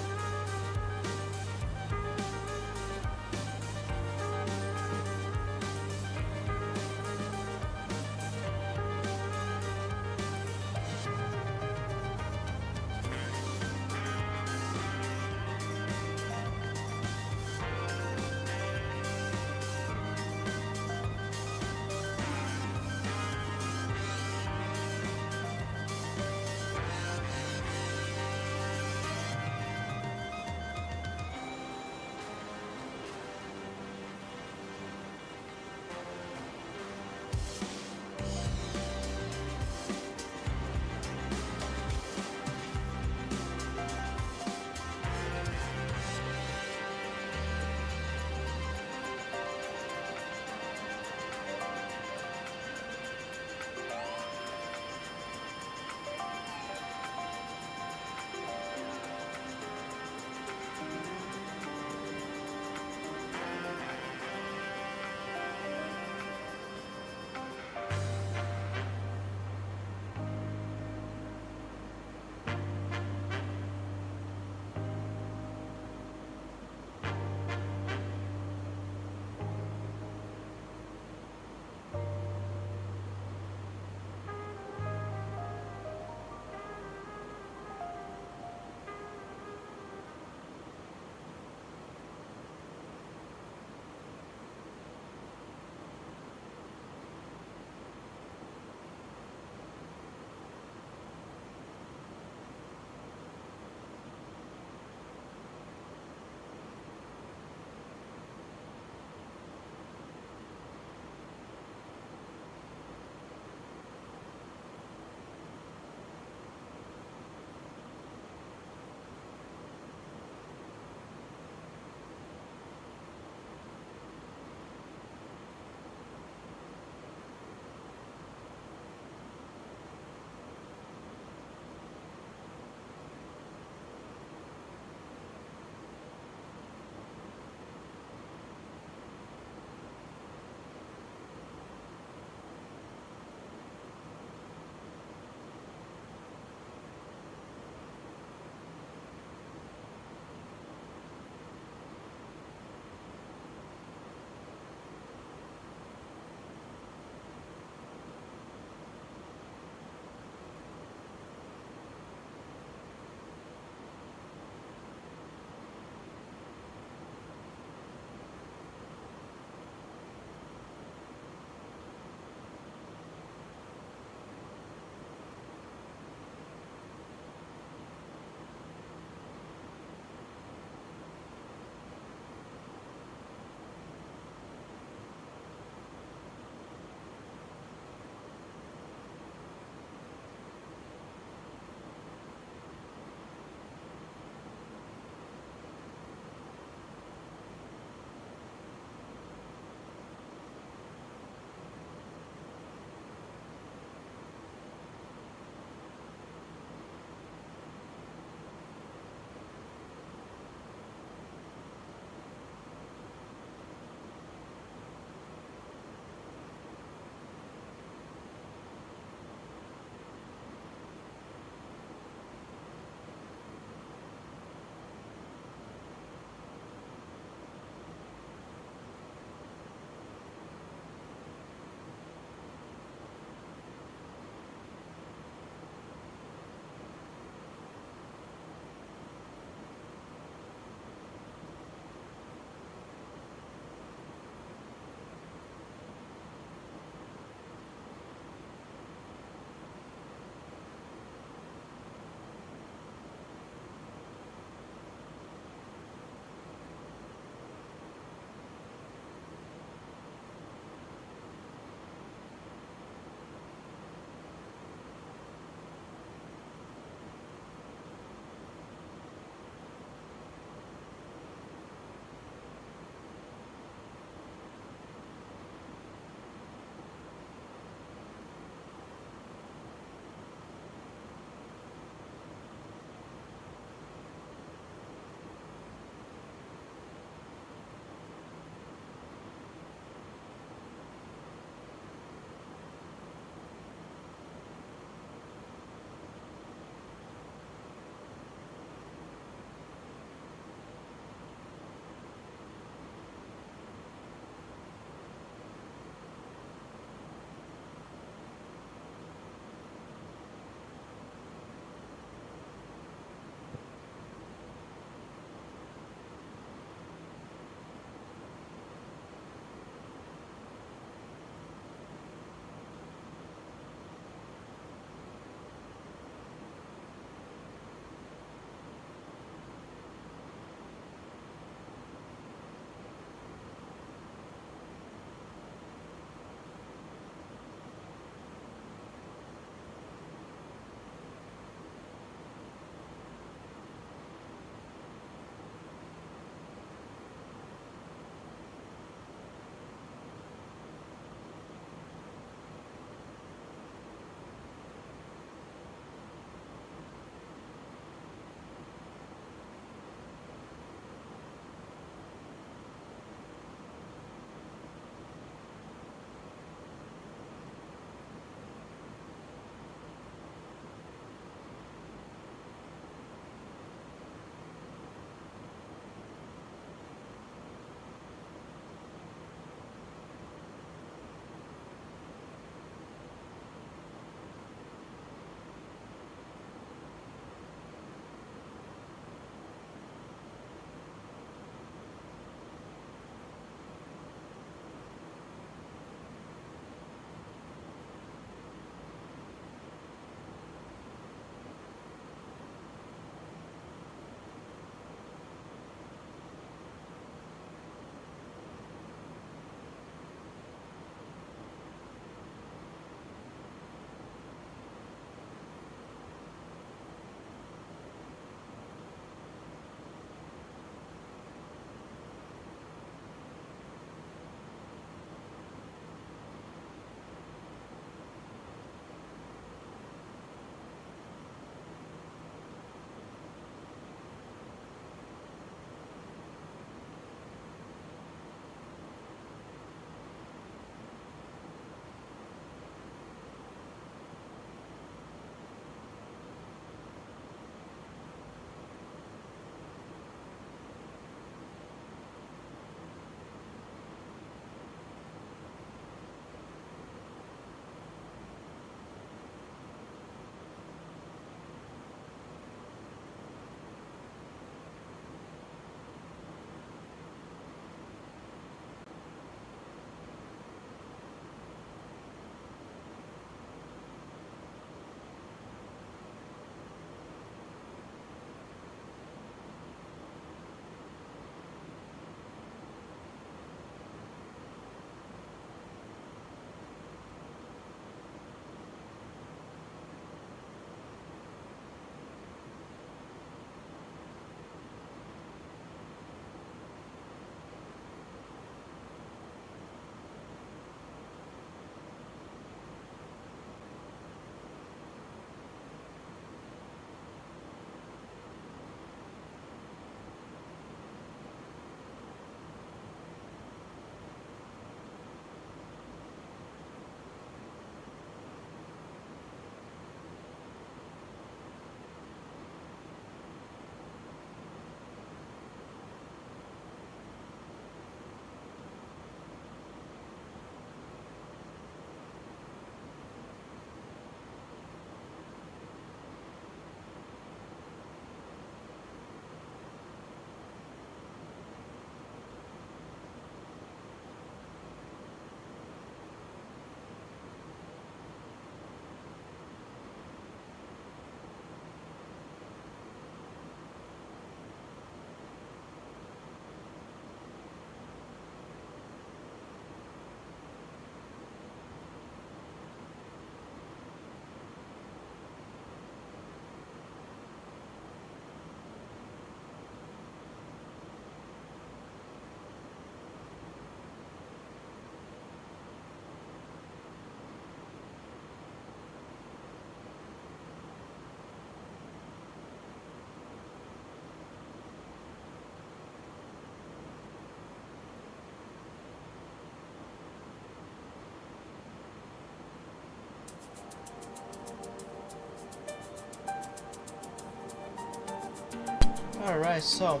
Alright, so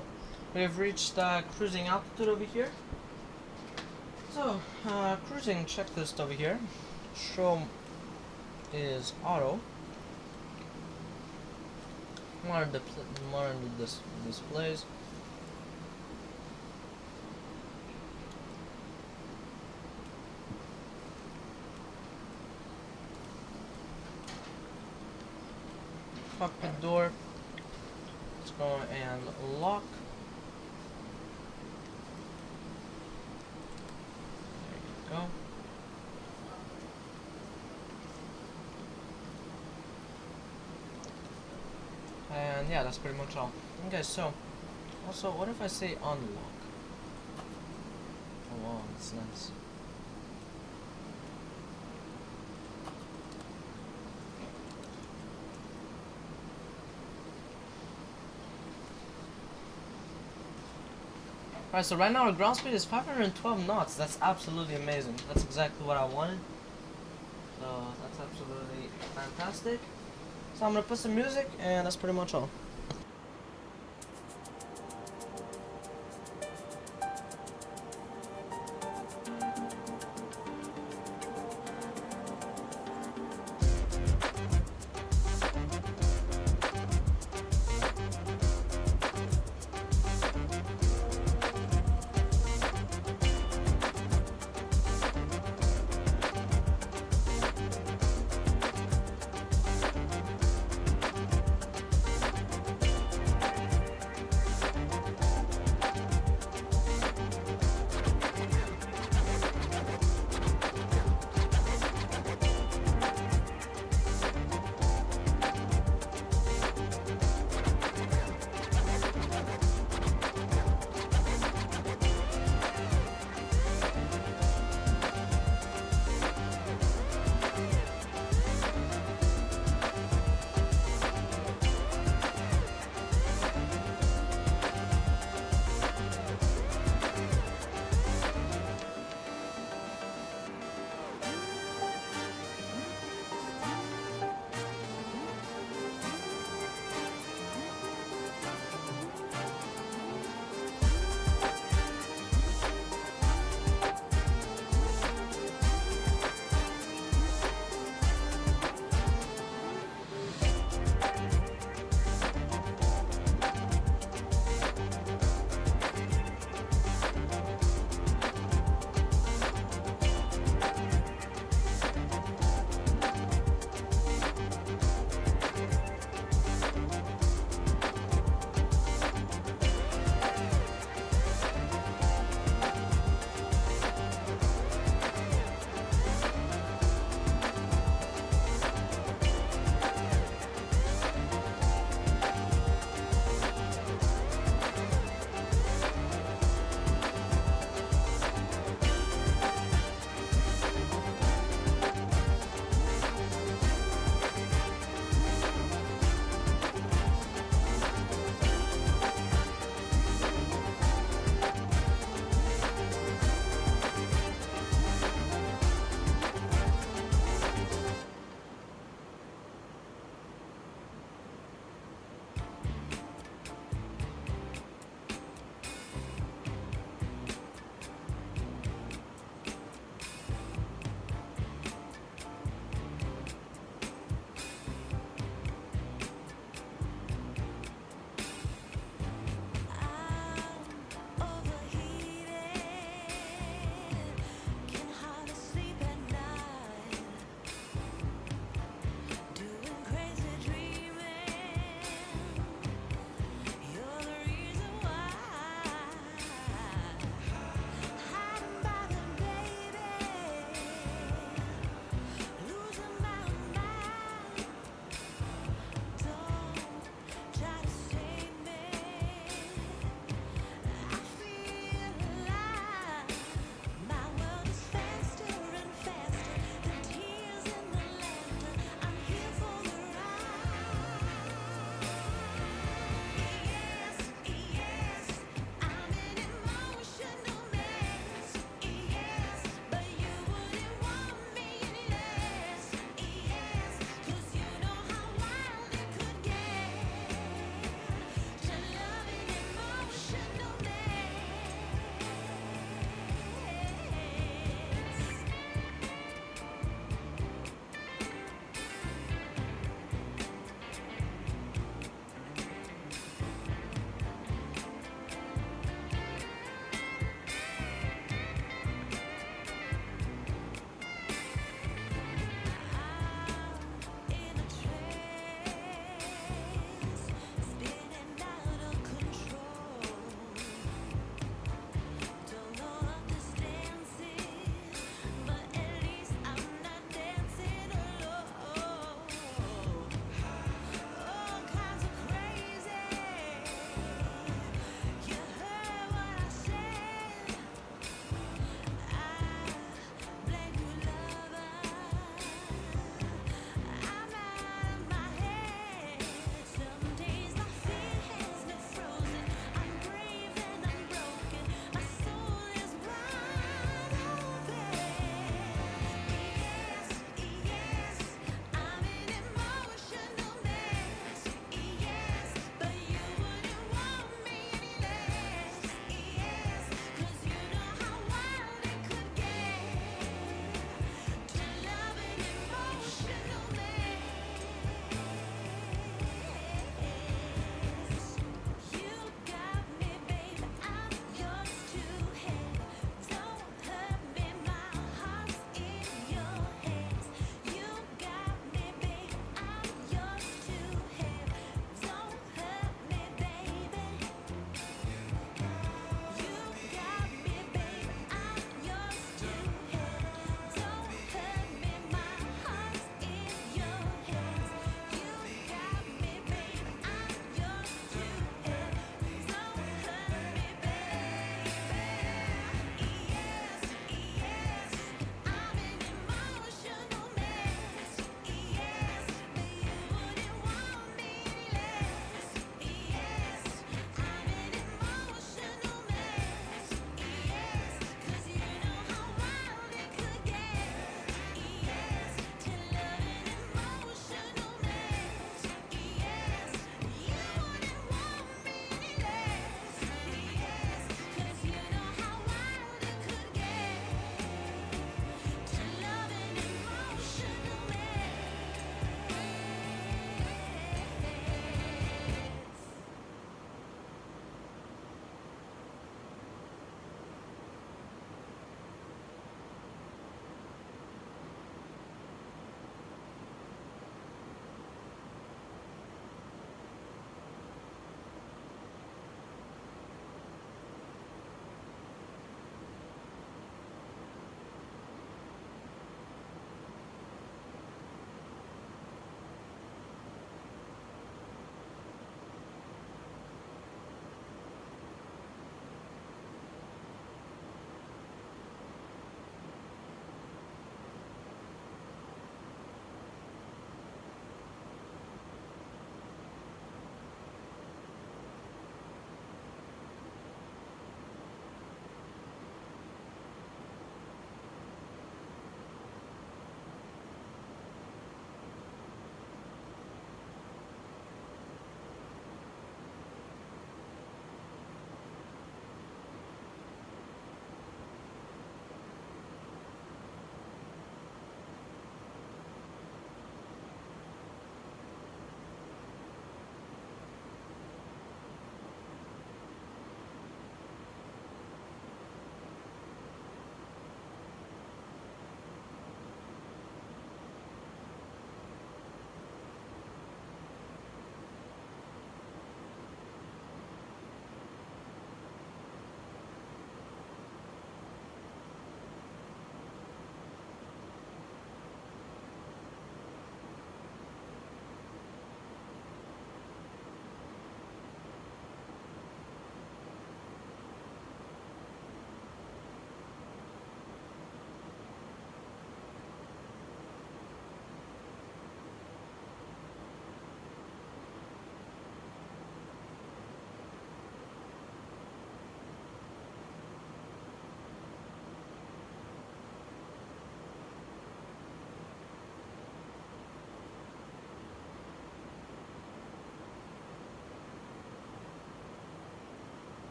we've reached cruising altitude over here. So, cruising checklist over here. Show is auto. Monitor displays. Cockpit door. Let's go and lock. There you go. And yeah, that's pretty much all. Okay, so also, what if I say unlock? Oh wow, that's nice. Alright, so right now our ground speed is 512 knots. That's absolutely amazing. That's exactly what I wanted. So that's absolutely fantastic. So I'm gonna put some music, and that's pretty much all.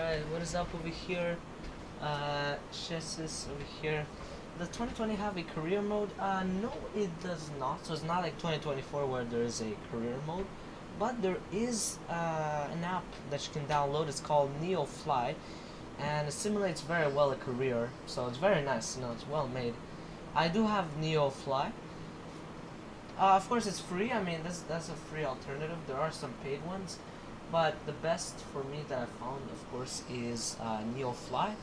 Alright, what is up over here? Chassis over here. Does 2020 have a career mode? No, it does not. So it's not like 2024 where there is a career mode. But there is an app that you can download. It's called NeoFly. And it simulates very well a career. So it's very nice, you know, it's well made. I do have NeoFly. Of course it's free. I mean, that's a free alternative. There are some paid ones. But the best for me that I found, of course, is NeoFly.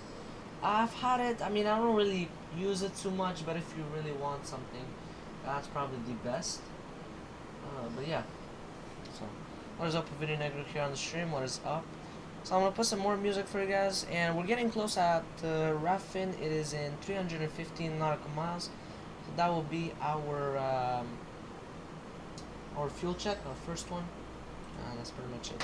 I've had it. I mean, I don't really use it too much, but if you really want something, that's probably the best. But yeah. So, what is up, Video Negro here on the stream? What is up? So I'm gonna put some more music for you guys, and we're getting close at Raffin. It is in 315 nautical miles. So that will be our fuel check, our first one. That's pretty much it.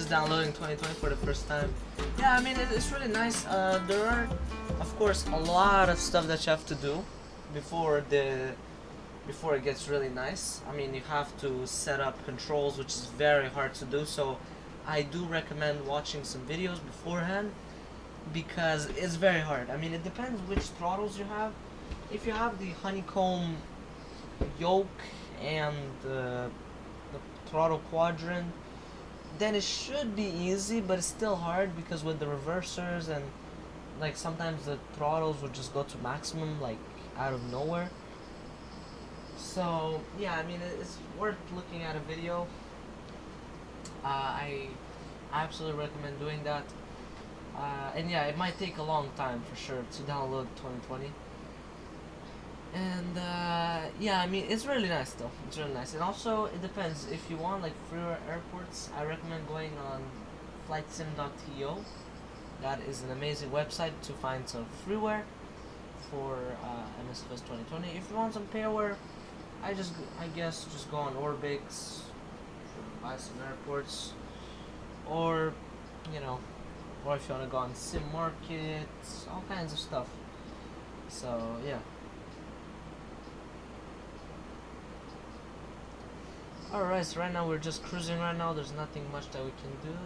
Downloading 2020 for the first time. Yeah, I mean, it's really nice. There are, of course, a lot of stuff that you have to do before it gets really nice. I mean, you have to set up controls, which is very hard to do. So I do recommend watching some videos beforehand because it's very hard. I mean, it depends which throttles you have. If you have the honeycomb yoke and the throttle quadrant, then it should be easy, but it's still hard because with the reversers and like sometimes the throttles would just go to maximum like out of nowhere. So yeah, I mean, it's worth looking at a video. I absolutely recommend doing that. And yeah, it might take a long time for sure to download 2020. And yeah, I mean, it's really nice though. It's really nice. And also, it depends. If you want like freeware airports, I recommend going on flightsim.to. That is an amazing website to find some freeware for MSFS 2020. If you want some pairware, I guess just go on Orbix, buy some airports, or you know, or if you want to go on Sim Market, all kinds of stuff. So yeah. Alright, so right now we're just cruising right now, there's nothing much that we can do.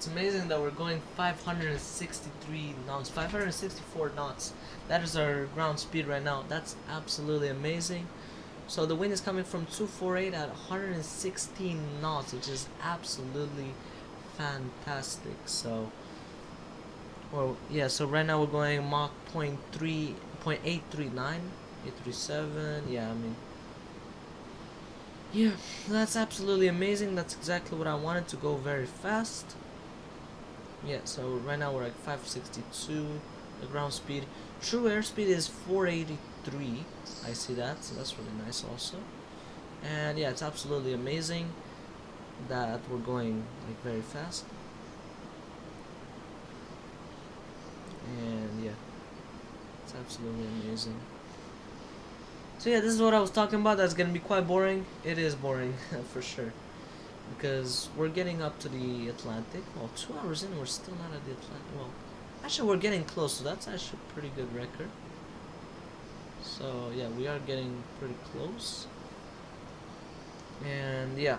It's amazing that we're going 563 knots, 564 knots. That is our ground speed right now. That's absolutely amazing. So the wind is coming from 248 at 116 knots, which is absolutely fantastic. So, well, yeah. So right now we're going Mach 0.839, 837. Yeah, I mean, yeah, that's absolutely amazing. That's exactly what I wanted, to go very fast. Yeah, so right now we're at 562, the ground speed. True airspeed is 483. I see that, so that's really nice also. And yeah, it's absolutely amazing that we're going like very fast. And yeah, it's absolutely amazing. So yeah, this is what I was talking about. That's gonna be quite boring. It is boring for sure, because we're getting up to the Atlantic. Well, 2 hours in, we're still not at the Atlantic. Well, actually, we're getting close, so that's actually a pretty good record. So yeah, we are getting pretty close. And yeah.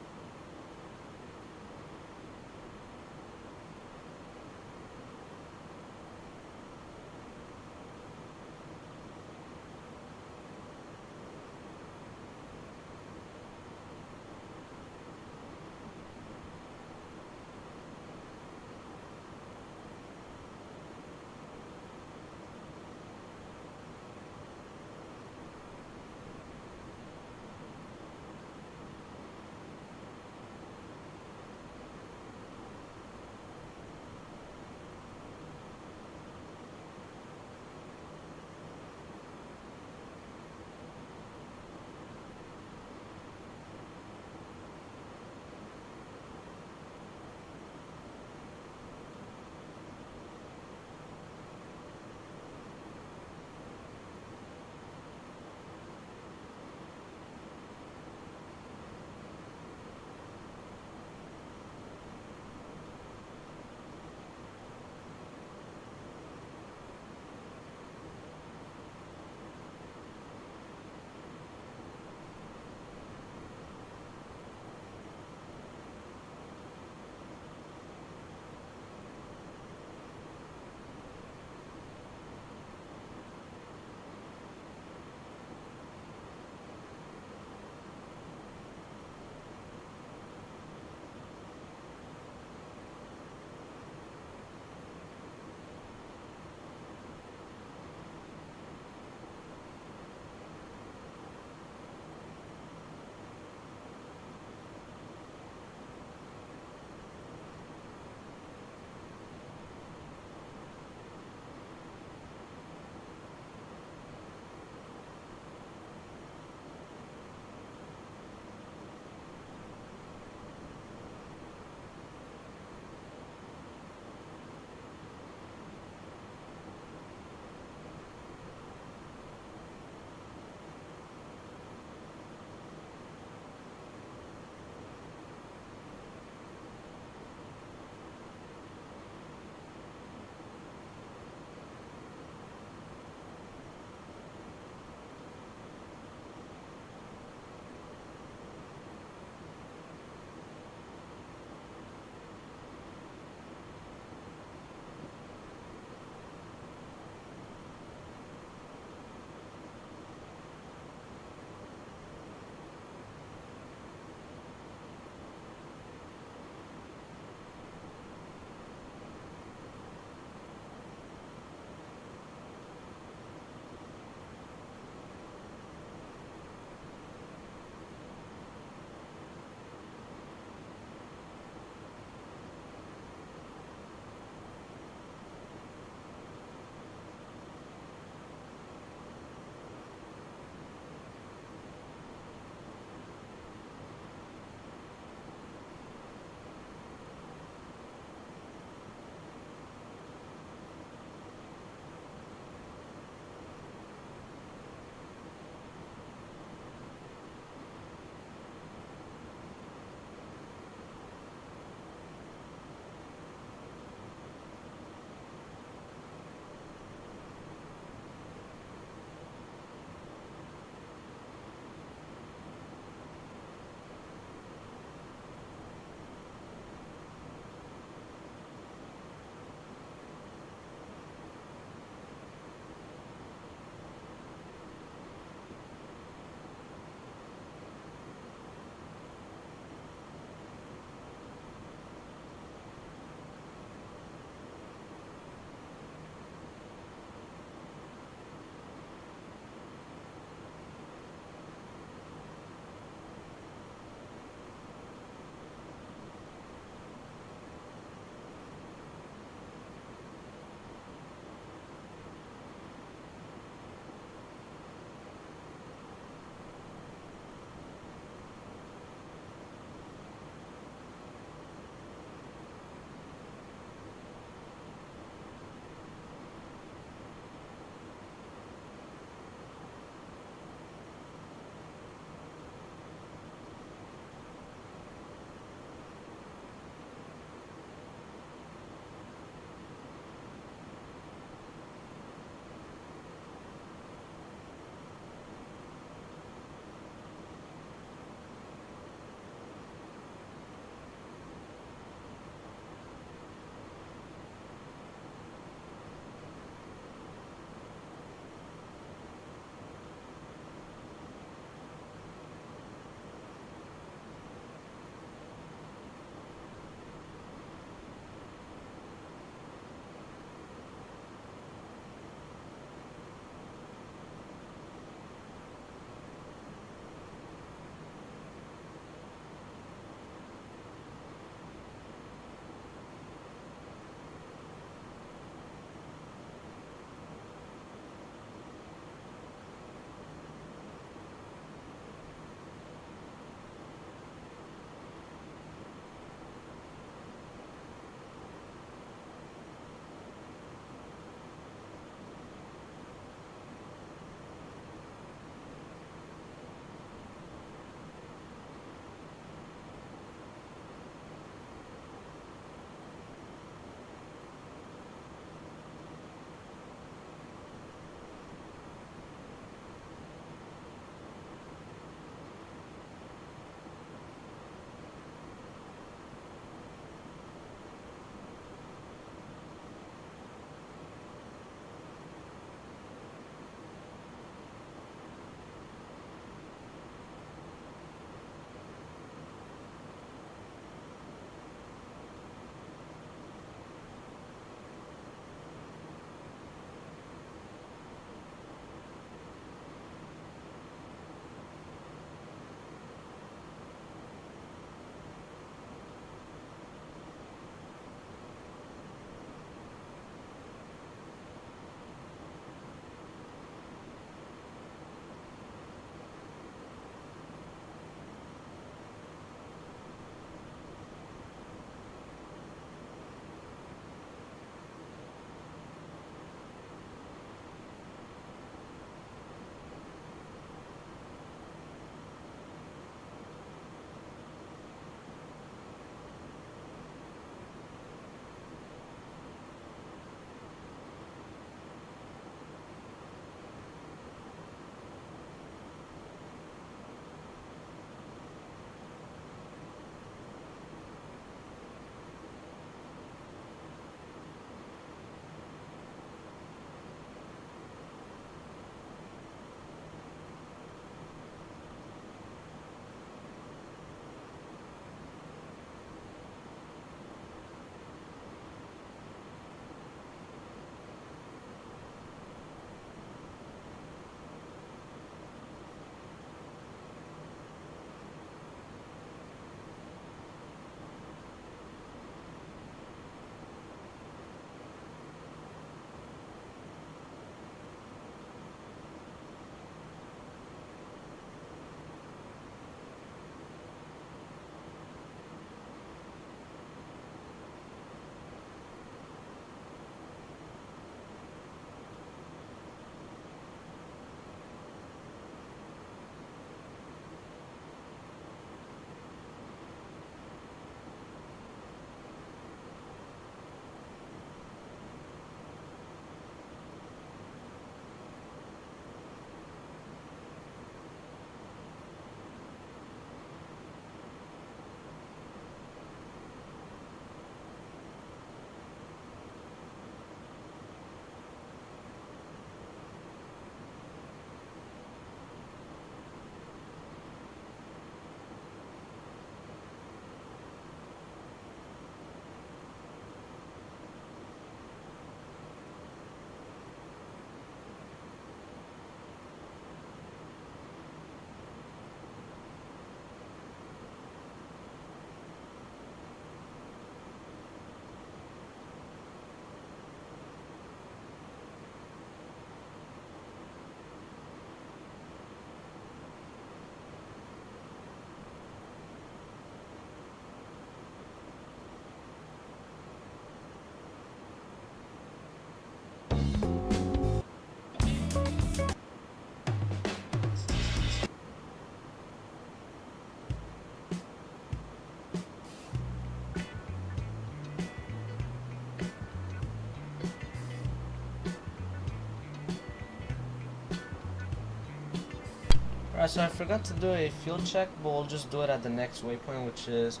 Alright, so I forgot to do a fuel check, but we'll just do it at the next waypoint, which is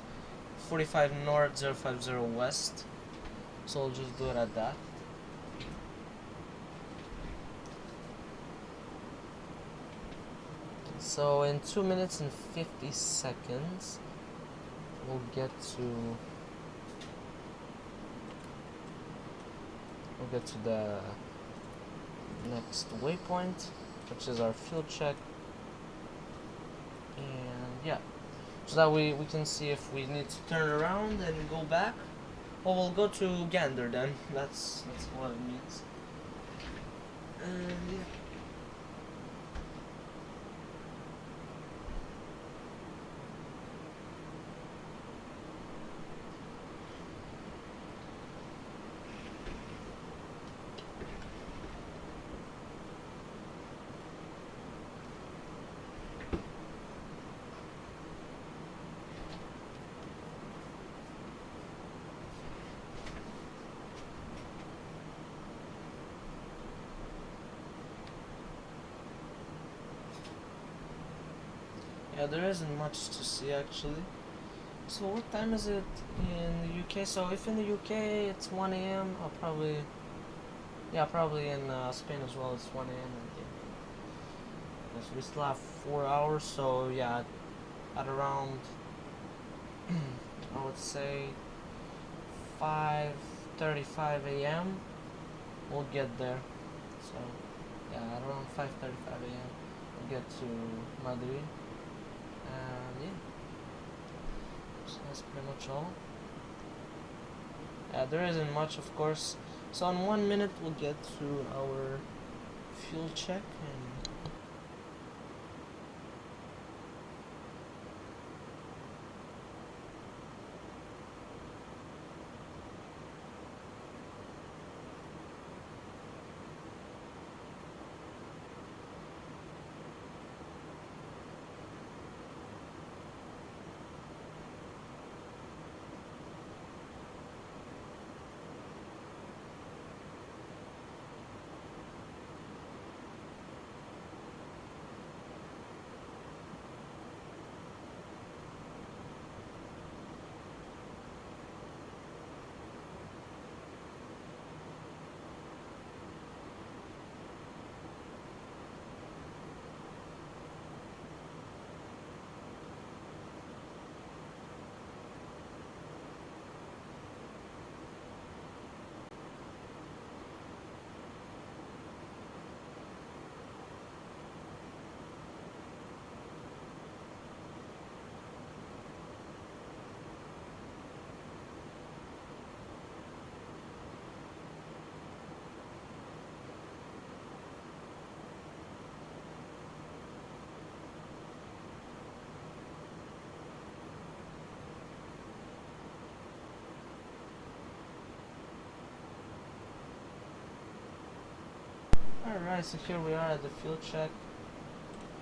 45 north, 050 west. So we'll just do it at that. So in 2 minutes and 50 seconds, we'll get to the next waypoint, which is our fuel check. And yeah, so that we can see if we need to turn around and go back, or we'll go to Gander then. That's what it means. And yeah. Yeah, there isn't much to see actually. So what time is it in the UK? So if in the UK it's 1 a.m., I'll probably, yeah, probably in Spain as well it's 1 a.m. Yes, we still have 4 hours, so yeah, at around, I would say 5:35 a.m. we'll get there. So yeah, at around 5:35 a.m. we'll get to Madrid. And yeah, so that's pretty much all. Yeah, there isn't much, of course. So in 1 minute we'll get to our fuel check. And alright, so here we are at the fuel check.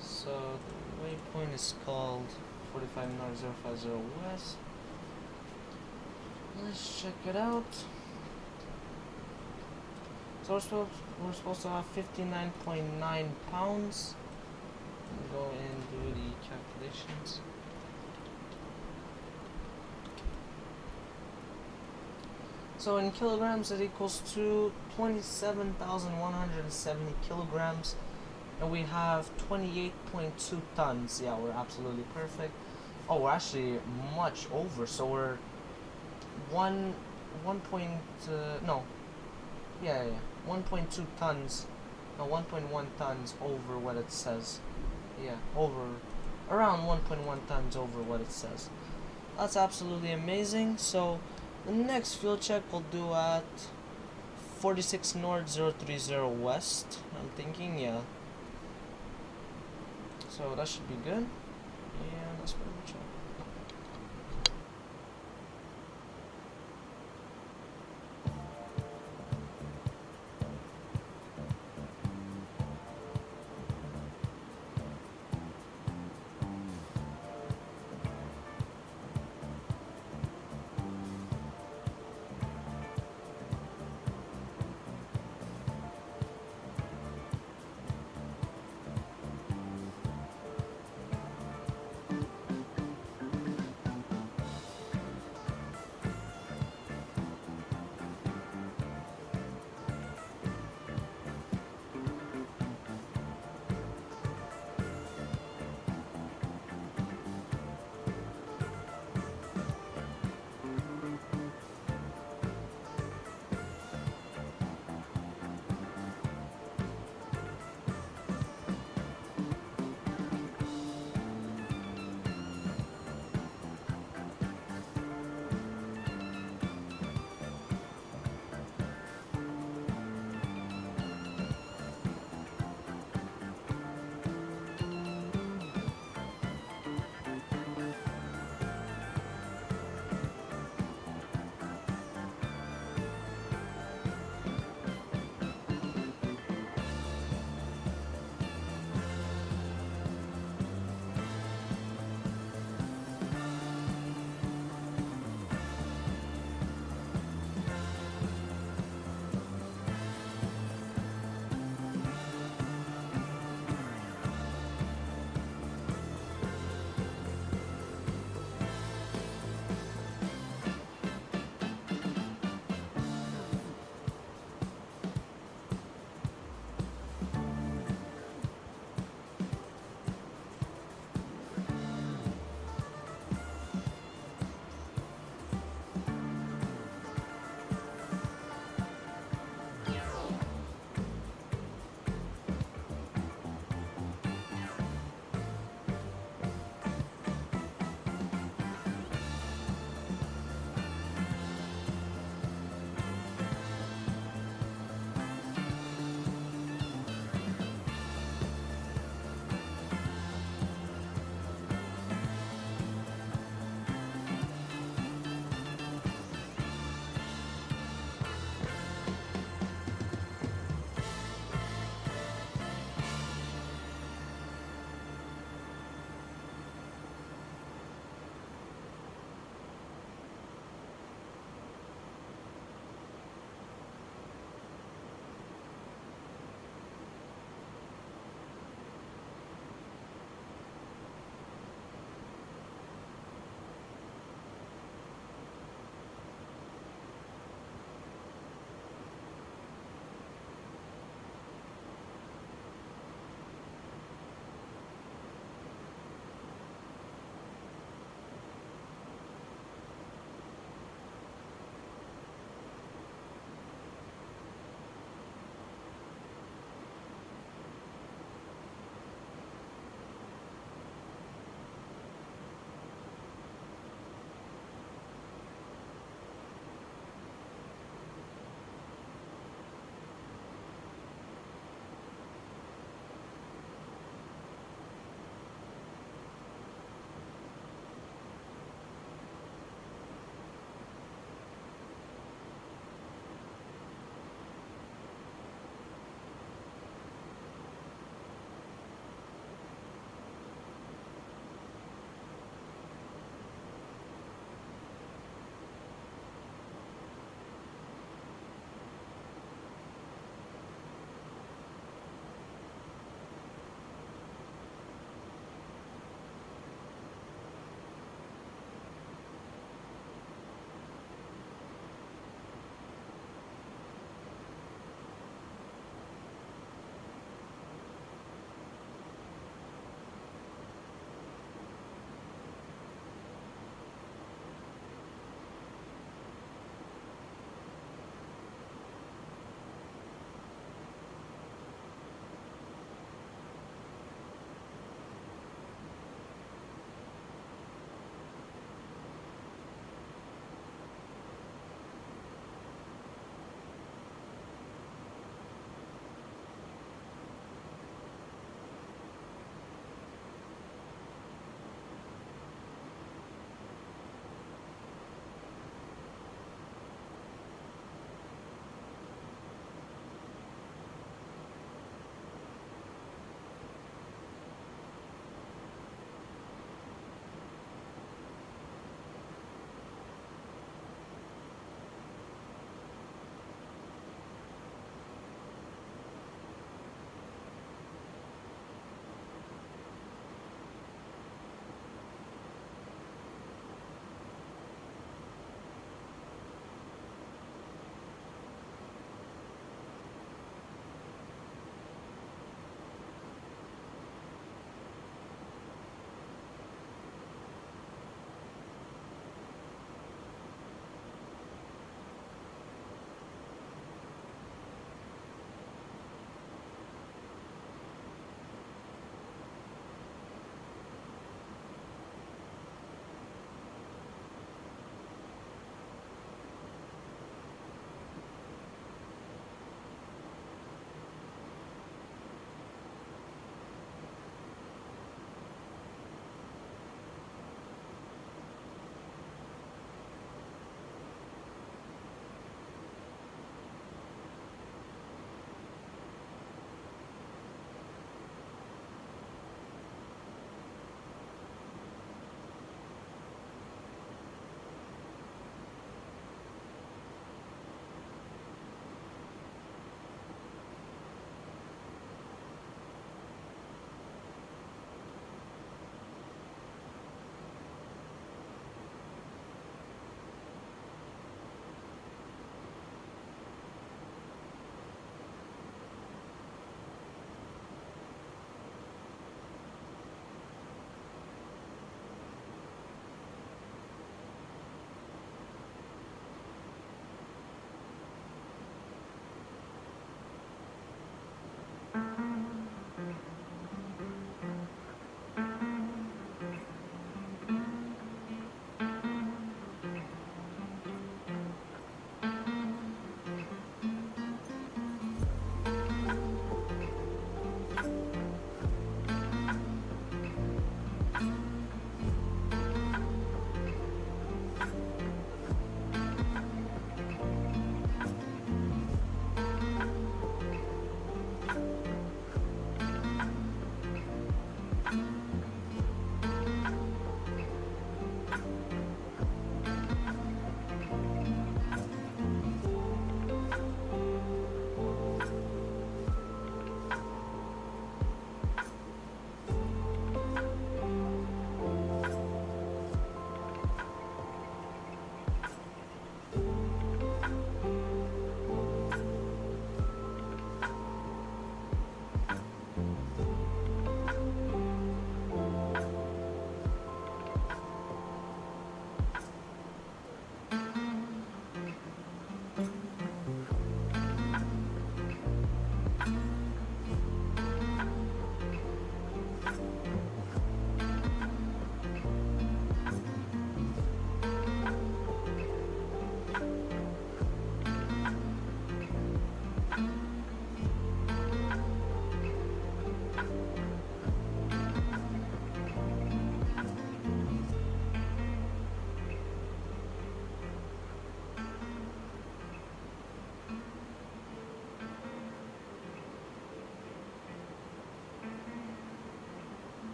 So the waypoint is called 45 north, 050 west. Let's check it out. So we're supposed to have 59.9 pounds. Go and do the calculations. So in kilograms it equals to 27,170 kilograms, and we have 28.2 tons. Yeah, we're absolutely perfect. Oh, we're actually much over, so we're 1.2 tons, no, 1.1 tons over what it says. Yeah, around 1.1 tons over what it says. That's absolutely amazing. So the next fuel check we'll do at 46 north, 030 west, I'm thinking, yeah. So that should be good. Yeah, that's pretty much all.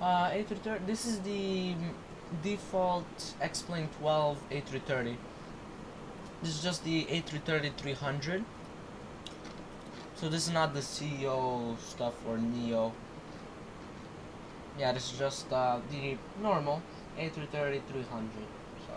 A330. This is the default X-Plane 12 A330. This is just the A330-300. So this is not the CEO stuff or Neo. Yeah, this is just the normal A330-300. So.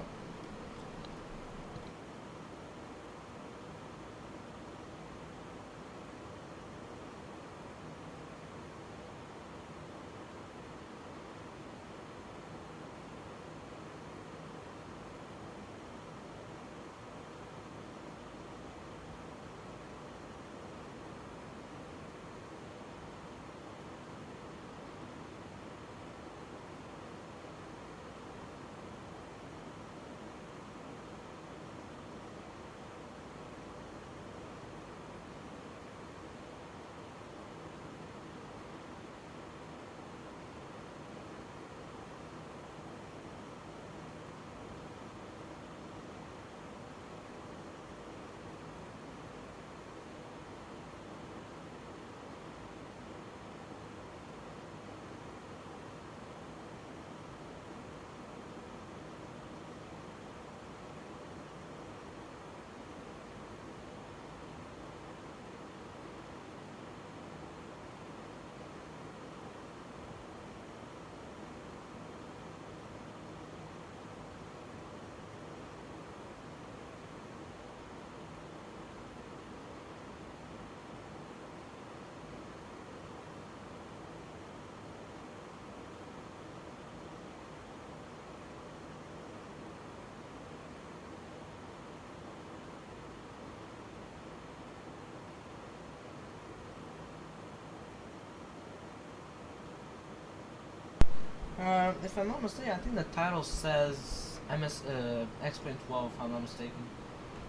If I'm not mistaken, I think the title says X-Plane 12, if I'm not mistaken.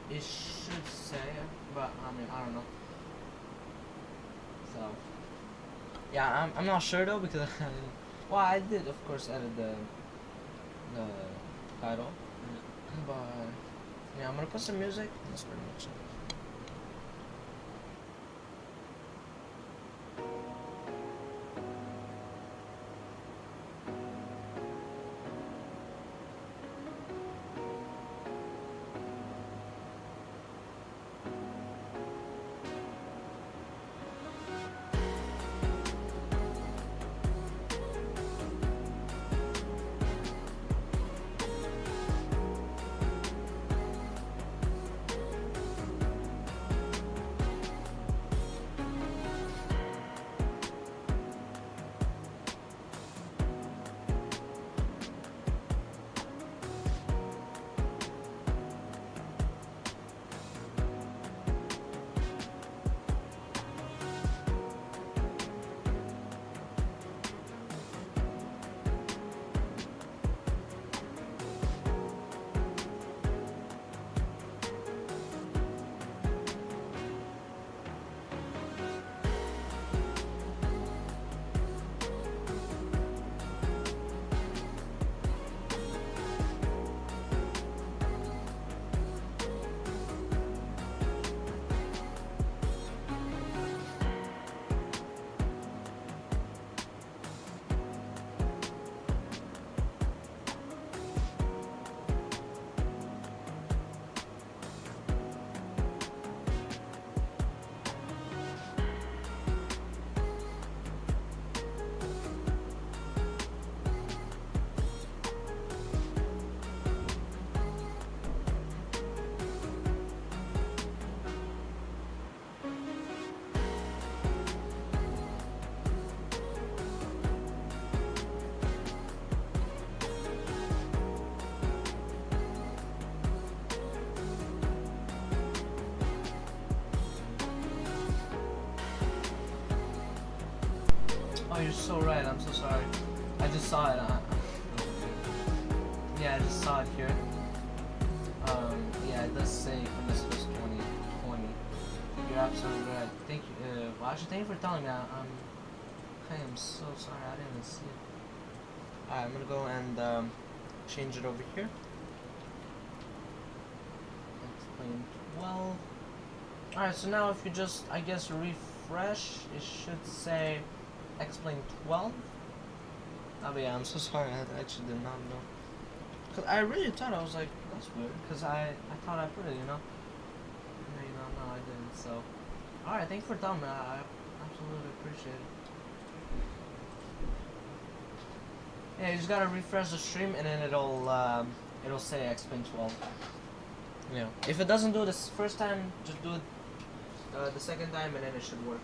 It should say, but I mean, I don't know. So, yeah, I'm not sure though, because well, I did of course edit the title, but yeah, I'm gonna put some music. That's pretty much it. Oh, you're so right. I'm so sorry. I just saw it. Yeah, I just saw it here. Yeah, it does say when this was 2020. You're absolutely right. Thank you. Well, actually, thank you for telling me. I am so sorry. I didn't even see it. Alright, I'm gonna go and change it over here. Explain 12. Alright, so now if you just, I guess, refresh, it should say X-Plane 12. Oh yeah, I'm so sorry. I actually did not know. Cause I really thought, I was like, that's weird. Cause I thought I put it, you know. And, no, I didn't. So, all right, thanks for telling me. I absolutely appreciate it. Yeah, you just gotta refresh the stream, and then it'll say X-Pin 12. You know, if it doesn't do it this first time, just do it the second time, and then it should work.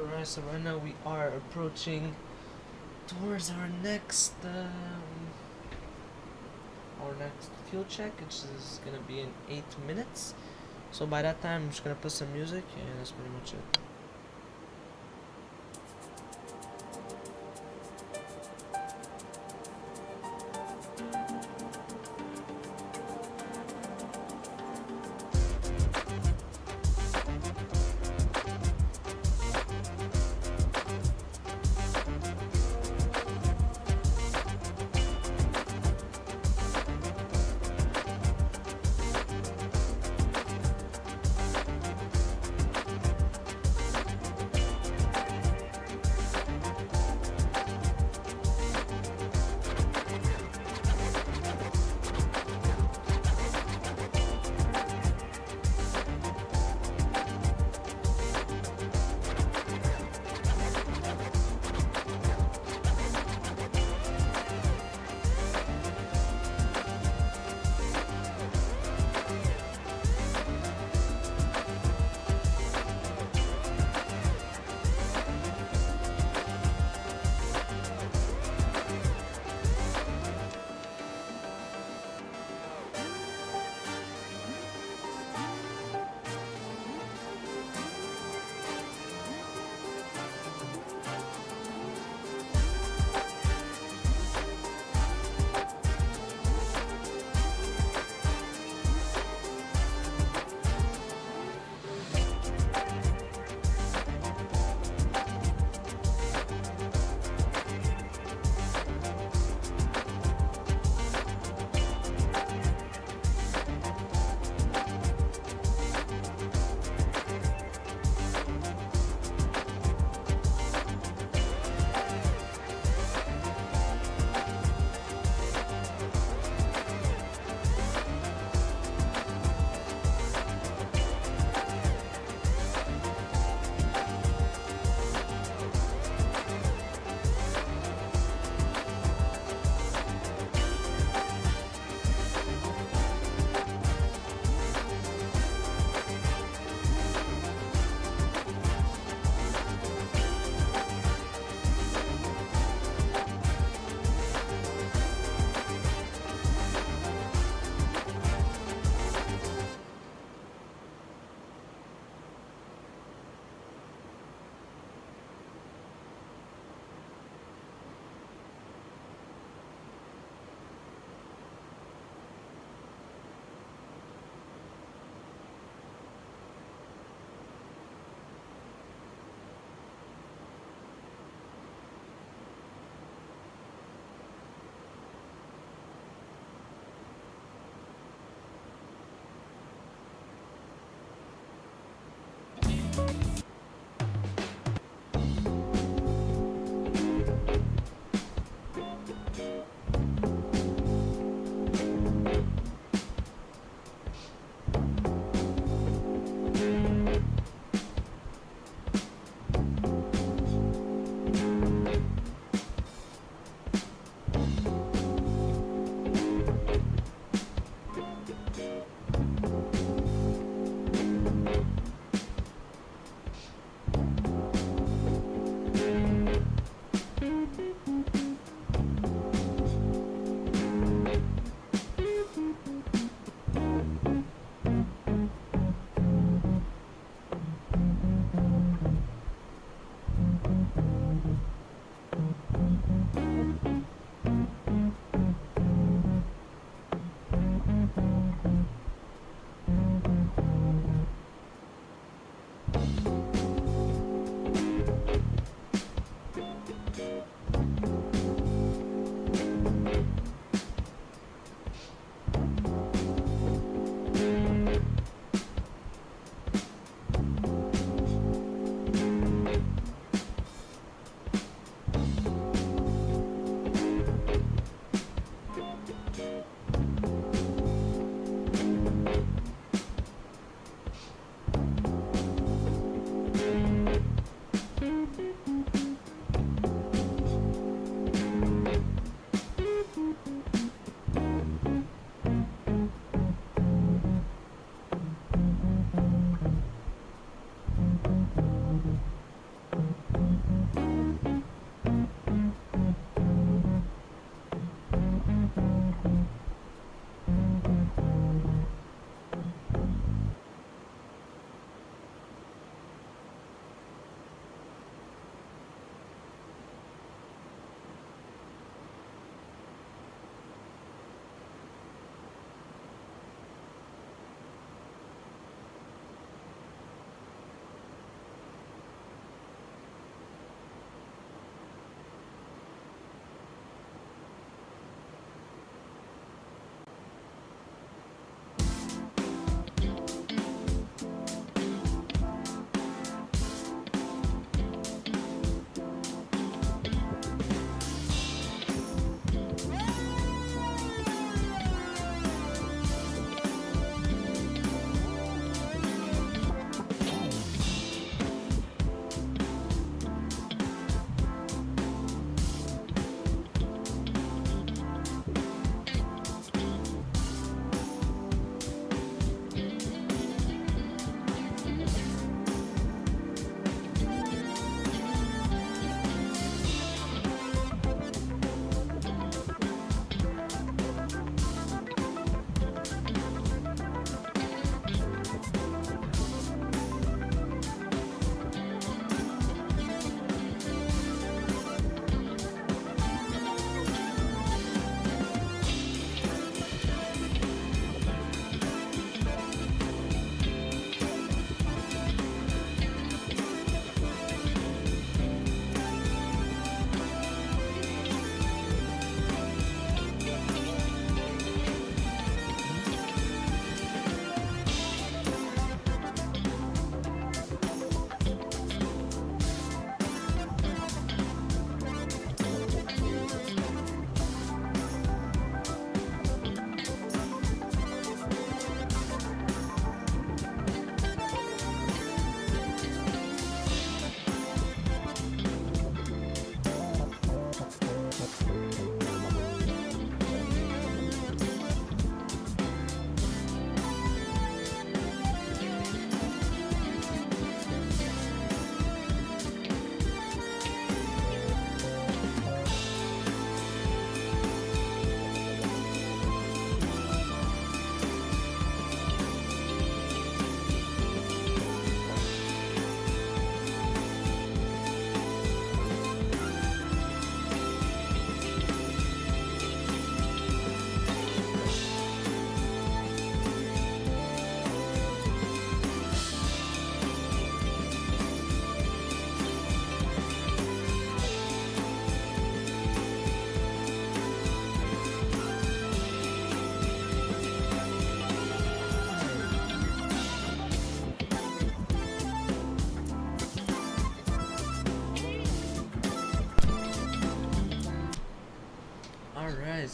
Alright, so right now we are approaching towards our next fuel check, which is gonna be in 8 minutes. So by that time, I'm just gonna put some music, and that's pretty much it.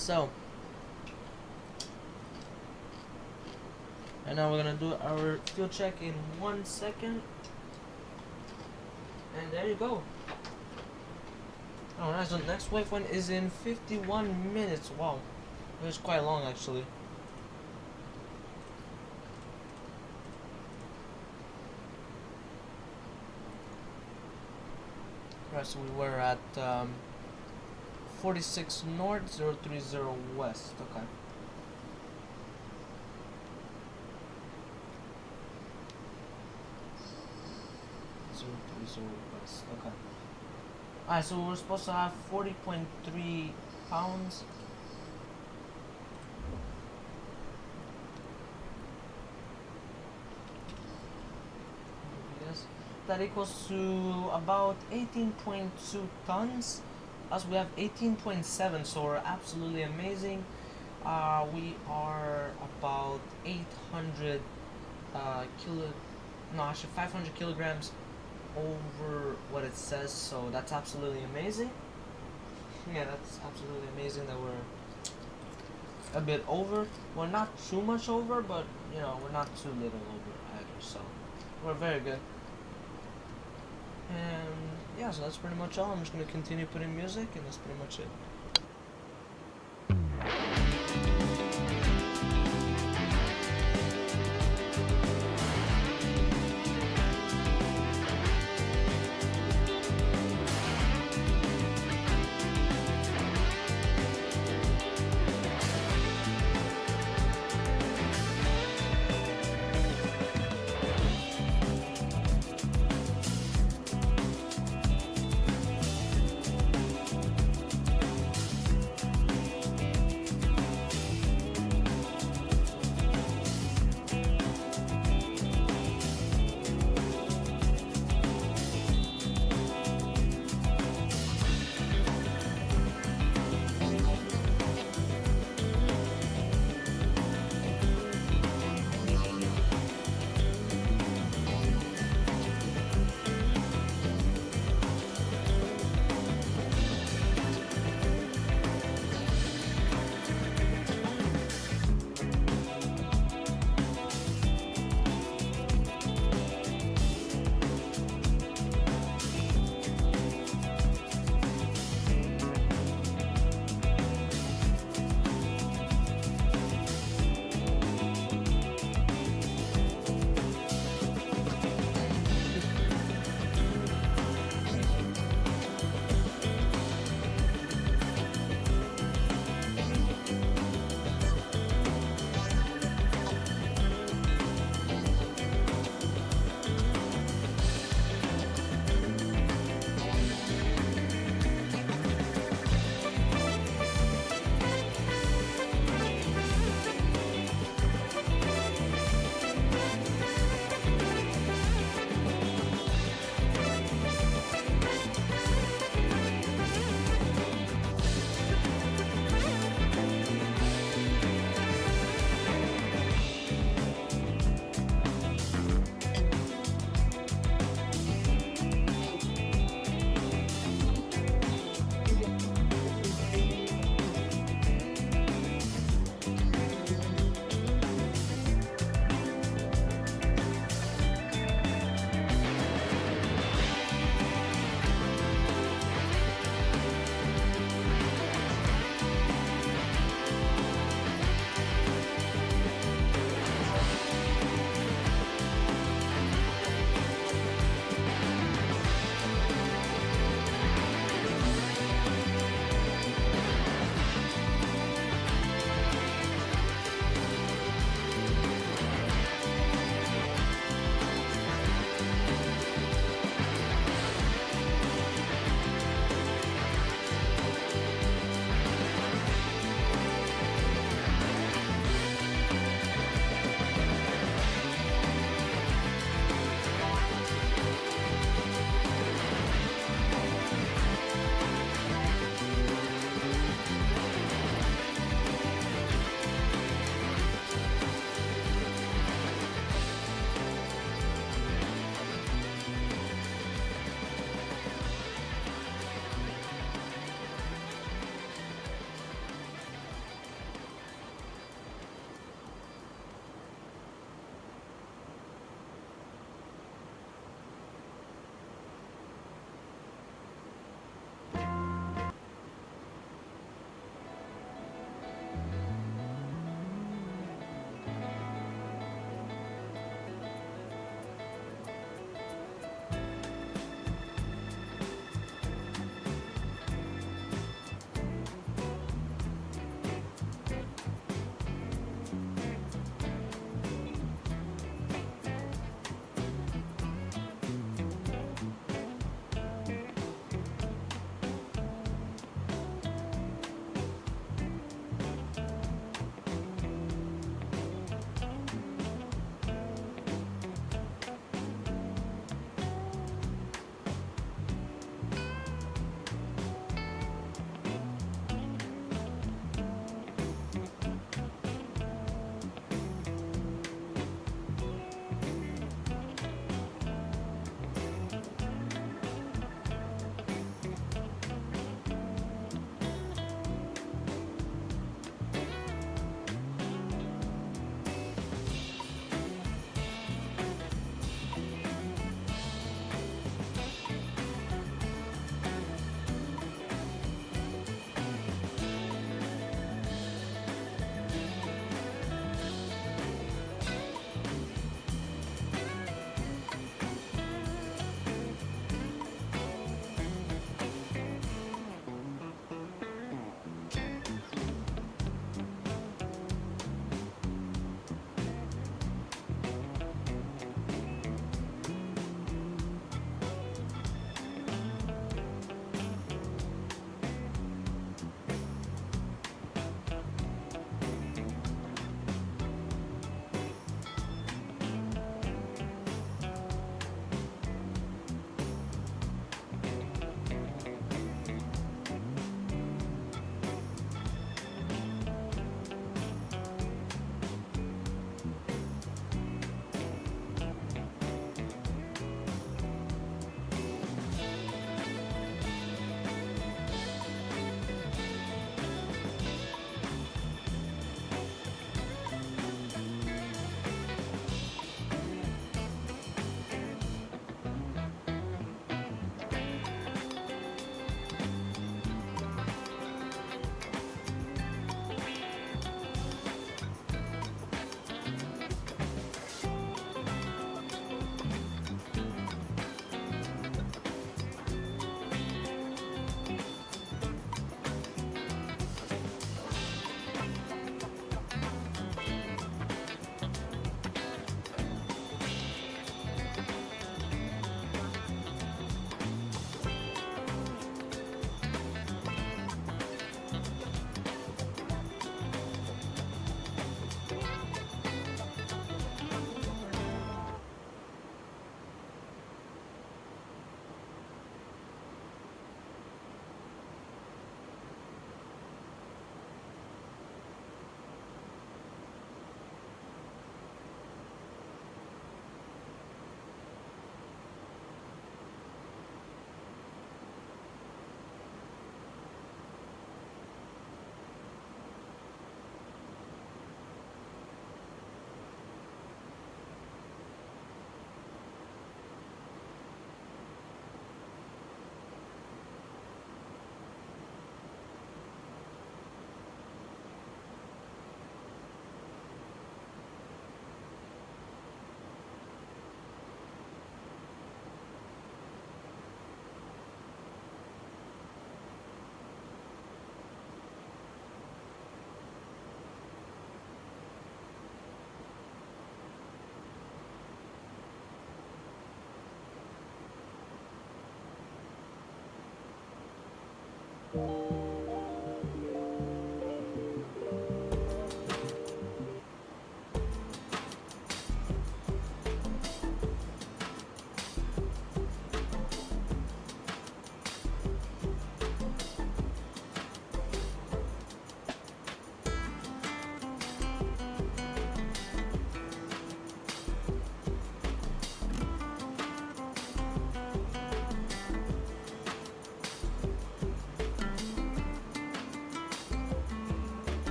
So, and now we're gonna do our fuel check in 1 second. And there you go. Alright, so the next waypoint is in 51 minutes. Wow, it's quite long actually. Right, so we were at 46 north, 030 west. Okay. West. Okay. Alright, so we're supposed to have 40.3 pounds. Yes. That equals to about 18.2 tons. Us, we have 18.7, so we're absolutely amazing. We are about 800 actually 500 kilograms over what it says, so that's absolutely amazing. Yeah, that's absolutely amazing that we're a bit over. We're not too much over, but you know, we're not too little over either, so we're very good. And yeah, so that's pretty much all. I'm just gonna continue putting music, and that's pretty much it.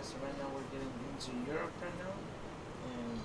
So right now we're getting into Europe right now, and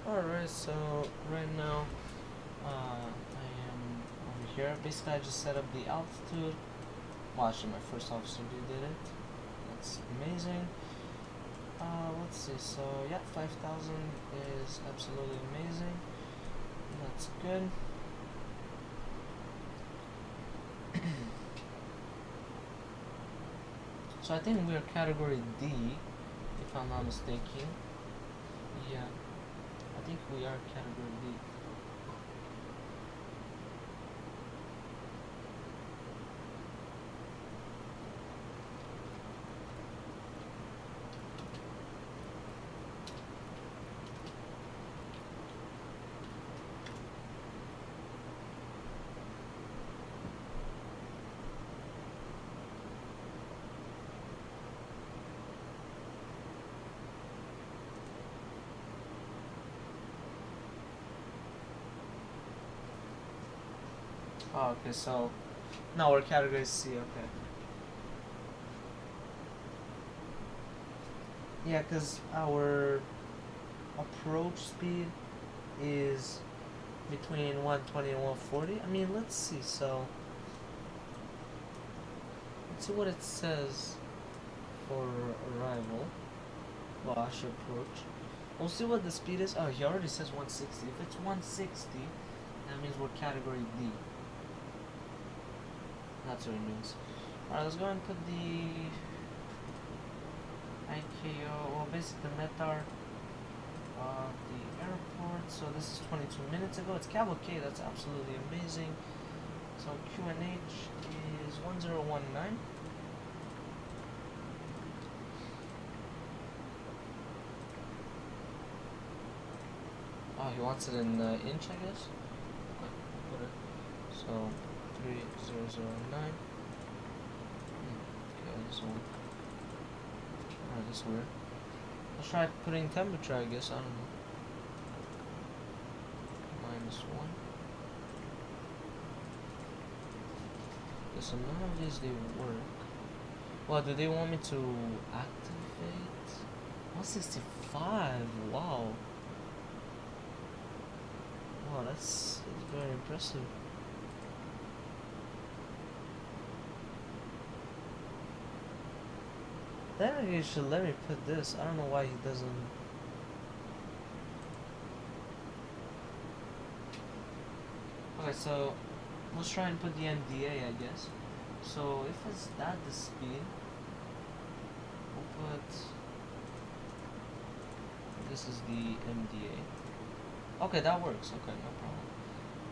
Alright, so right now I am over here. Basically, I just set up the altitude. Well, actually, my first officer did it. That's amazing. Let's see. So yeah, 5,000 is absolutely amazing. That's good. So I think we are category D, if I'm not mistaken. Yeah, I think we are category D. Oh, okay, so no, we're category C, okay. Yeah, because our approach speed is between 120 and 140. I mean, let's see, so let's see what it says for arrival. Well, I should approach. We'll see what the speed is. Oh, he already says 160. If it's 160, that means we're category D. That's what it means. Alright, let's go and put the IKO, well, basically the METAR of the airport. So this is 22 minutes ago. It's Cabo K, that's absolutely amazing. So QNH is 1019. Oh, he wants it in inch, I guess. Okay, put it. So 3009. Okay, this one. Alright, that's weird. Let's try putting temperature, I guess. I don't know. -1. Okay, so none of these they work. Well, do they want me to activate? 165. Wow. Wow, that's very impressive. Then he should let me put this. I don't know why he doesn't. Okay, so let's try and put the NDA, I guess. So if it's that the speed, we'll put. This is the MDA. Okay, that works. Okay, no problem.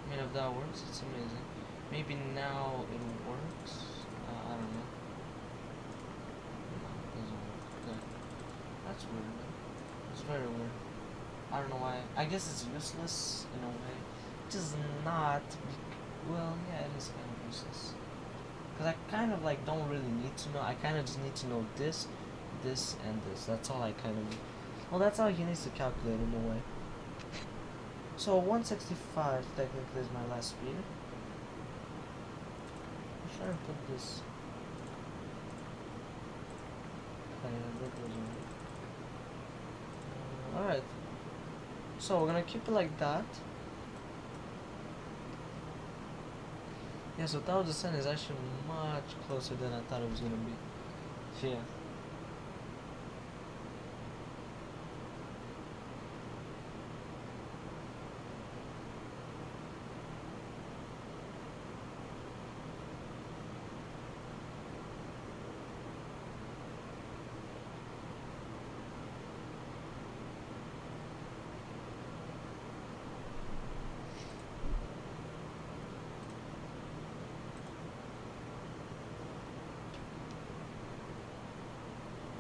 I mean, if that works, it's amazing. Maybe now it works. I don't know. That's weird, man. It's very weird. I don't know why. I guess it's useless in a way. Just not. Well, yeah, it is kind of useless. Because I kind of like don't really need to know. I kind of just need to know this, this, and this. That's all I kind of need. Well, that's how he needs to calculate in a way. So 165 technically is my last speed. I'm trying to put this. Okay, that goes on. Alright, so we're gonna keep it like that. Yeah, so 1000 is actually much closer than I thought it was gonna be. Yeah.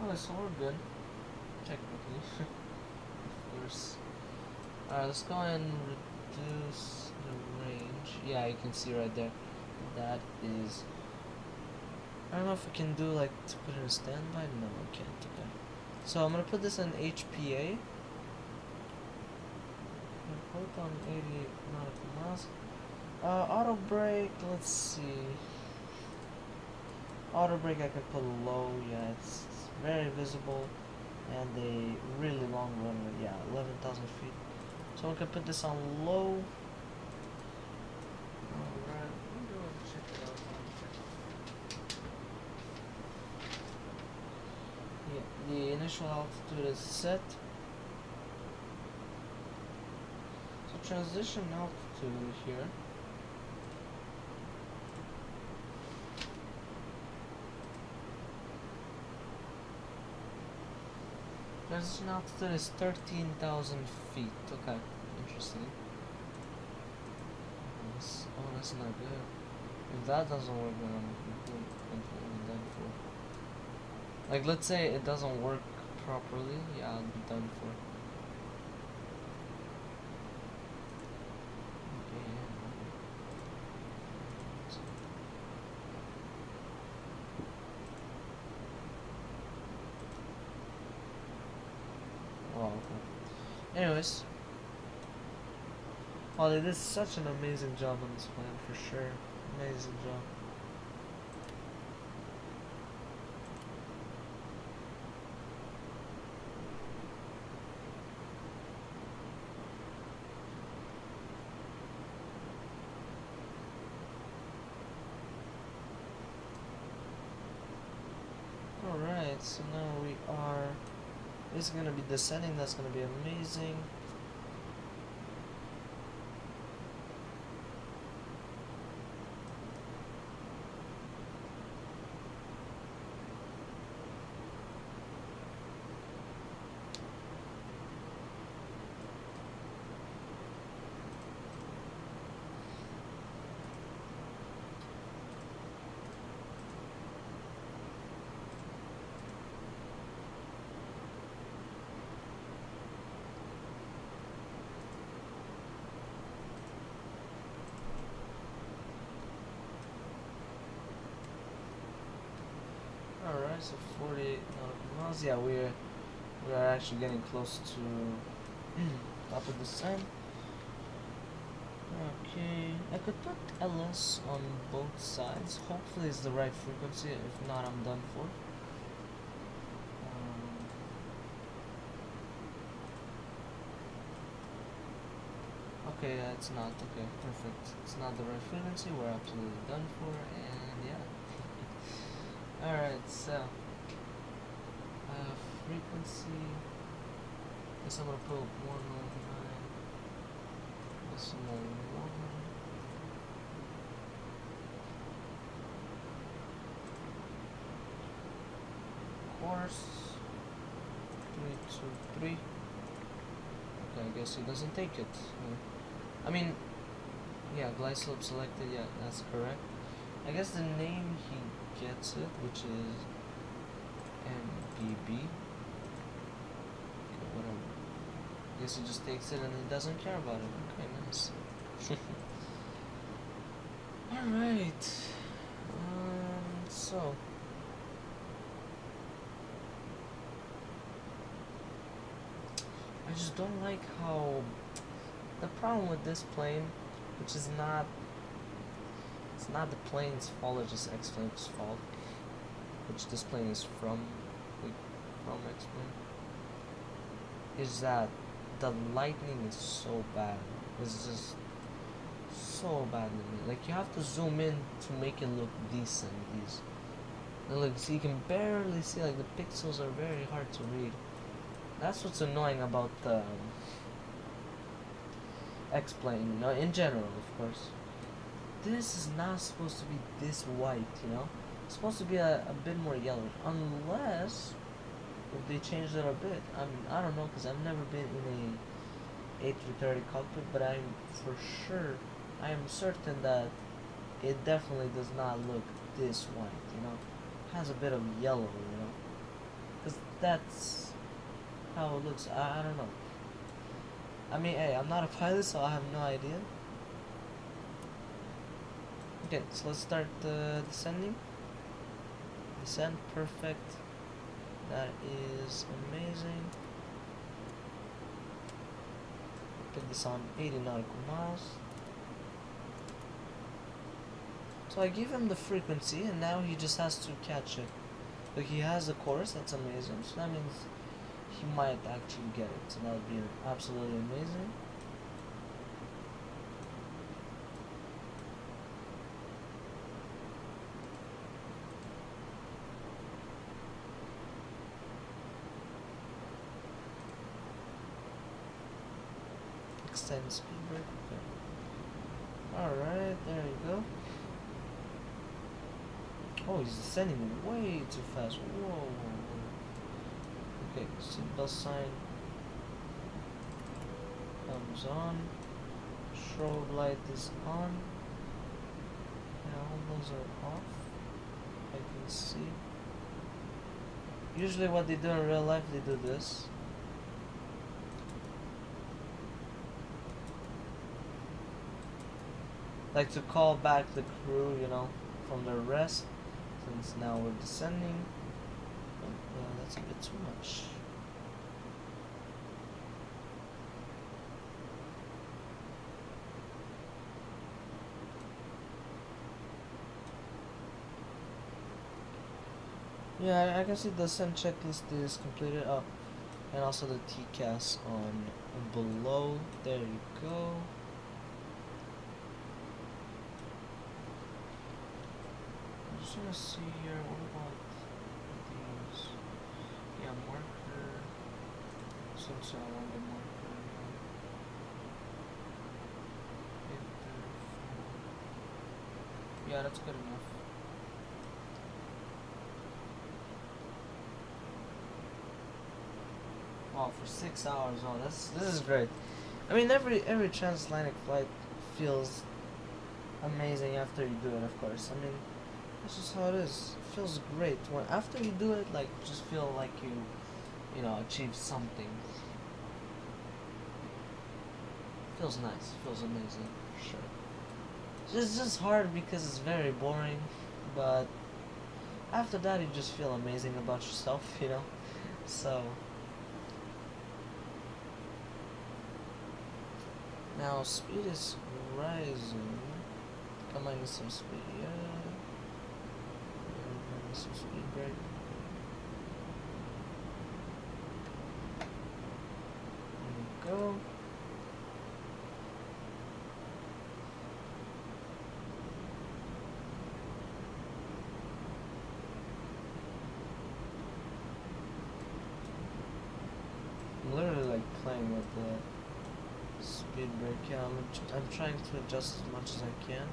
Okay, so we're good. Technically. Of course. Alright, let's go and reduce the range. Yeah, you can see right there. That is. I don't know if we can do like to put it in standby. No, we can't. Okay. So I'm gonna put this in HPA. Put it on 80 nautical miles. Auto brake. Let's see. Auto brake I can put low. Yeah, it's very visible and a really long runway. Yeah, 11,000 feet. So we can put this on low. Alright, we'll go and check it out. Yeah, the initial altitude is set. So transition altitude here. Transition altitude is 13,000 feet. Okay, interesting. Oh, that's not good. If that doesn't work, then I'm completely done for. Like, let's say it doesn't work properly, yeah, I'll be done for. Oh, okay. Anyways. Oh, they did such an amazing job on this plan, for sure. Amazing job. Alright, so now we are... This is gonna be descending, that's gonna be amazing. Alright, so 48 nautical miles. Yeah, we are actually getting close to top of the sun. Okay, I could put LS on both sides. Hopefully it's the right frequency. If not, I'm done for. Okay, yeah, it's not. Okay, perfect. It's not the right frequency. We're absolutely done for, and yeah. Alright, so frequency. Guess I'm gonna put 109. Decimal 1. Course 323. Okay, I guess he doesn't take it. I mean, yeah, glide slope selected. Yeah, that's correct. I guess the name he gets it, which is MBB. Okay, whatever. Guess he just takes it and he doesn't care about it. Okay, nice. Alright. So. I just don't like how. The problem with this plane, which is not. It's not the plane's fault, it's just X-Plane's fault. Which this plane is from. Like, from X-Plane. Is that the lightning is so bad. It's just so bad. Like, you have to zoom in to make it look decent. Look, so you can barely see, like, the pixels are very hard to read. That's what's annoying about the X-Plane, you know, in general, of course. This is not supposed to be this white, you know? It's supposed to be a bit more yellow, unless if they changed it a bit. I mean, I don't know, because I've never been in a A330 cockpit, but I am certain that it definitely does not look this white, you know? It has a bit of yellow, you know? Because that's how it looks. I don't know. I mean, hey, I'm not a pilot, so I have no idea. Okay, so let's start descending. Descent, perfect. That is amazing. Put this on 80 nautical miles. So I give him the frequency, and now he just has to catch it. But he has the course, that's amazing. So that means he might actually get it. So that would be absolutely amazing. extend speed brake. Okay. Alright, there you go. Oh, he's descending way too fast. Whoa, whoa, whoa. Okay, seatbelt sign comes on. Strobe light is on. Yeah, all those are off. I can see. Usually what they do in real life, they do this. Like to call back the crew, you know, from their rest. Since now we're descending. But, that's a bit too much. Yeah, I can see the descent checklist is completed. Oh, and also the TCAS on below. There you go. I'm just gonna see here. What about these? Yeah, marker. Since I want the marker. Yeah, that's good enough. Wow, for 6 hours. Oh, this is great. I mean, every transatlantic flight feels amazing after you do it. Of course, I mean, that's just how it is. It feels great when after you do it. Like, just feel like you know, achieved something. Feels nice. Feels amazing. For sure. It's just hard because it's very boring, but after that you just feel amazing about yourself. You know, so. Now speed is rising. Come on, need some speed. Yeah. Need some speed brake. There we go. I'm literally like playing with the speed brake. Yeah, I'm trying to adjust as much as I can.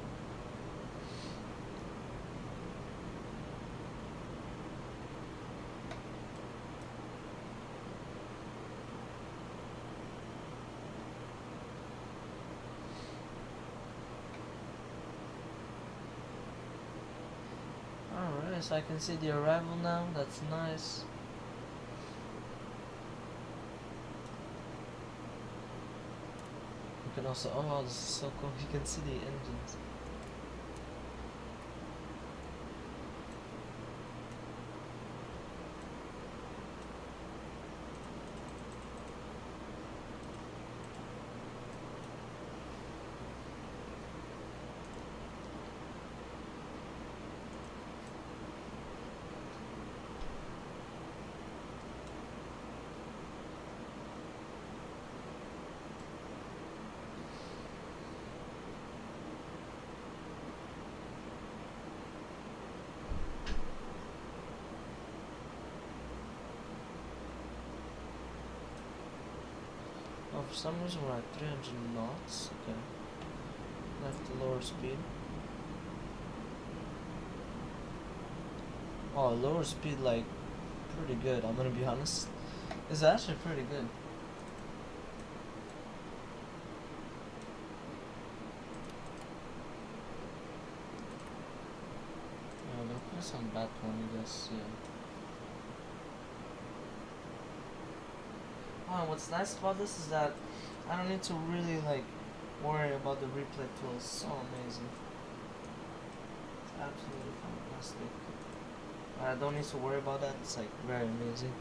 Alright, so I can see the arrival now. That's nice. You can also, oh, this is so cool. You can see the engines. Oh, for some reason we're at 300 knots. Okay. Left to lower speed. Oh, lower speed, like, pretty good. I'm gonna be honest. It's actually pretty good. Yeah, I'm gonna put this on bat one, I guess. Yeah. Oh, what's nice about this is that I don't need to really like worry about the replay tool. It's so amazing. It's absolutely fantastic. I don't need to worry about that. It's like very amazing.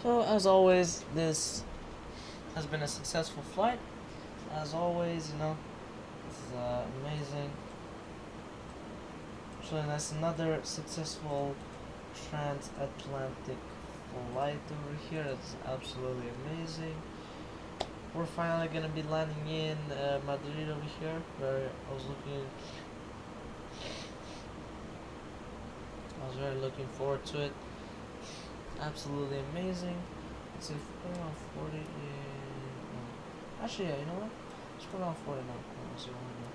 So as always, this has been a successful flight. As always, this is amazing. So that's another successful transatlantic flight over here. It's absolutely amazing. We're finally gonna be landing in Madrid over here, where I was very looking forward to it. Absolutely amazing. Let's see if we put it on 40. No. Actually, yeah, you know what? Let's put it on 40 now. Let's see what we do.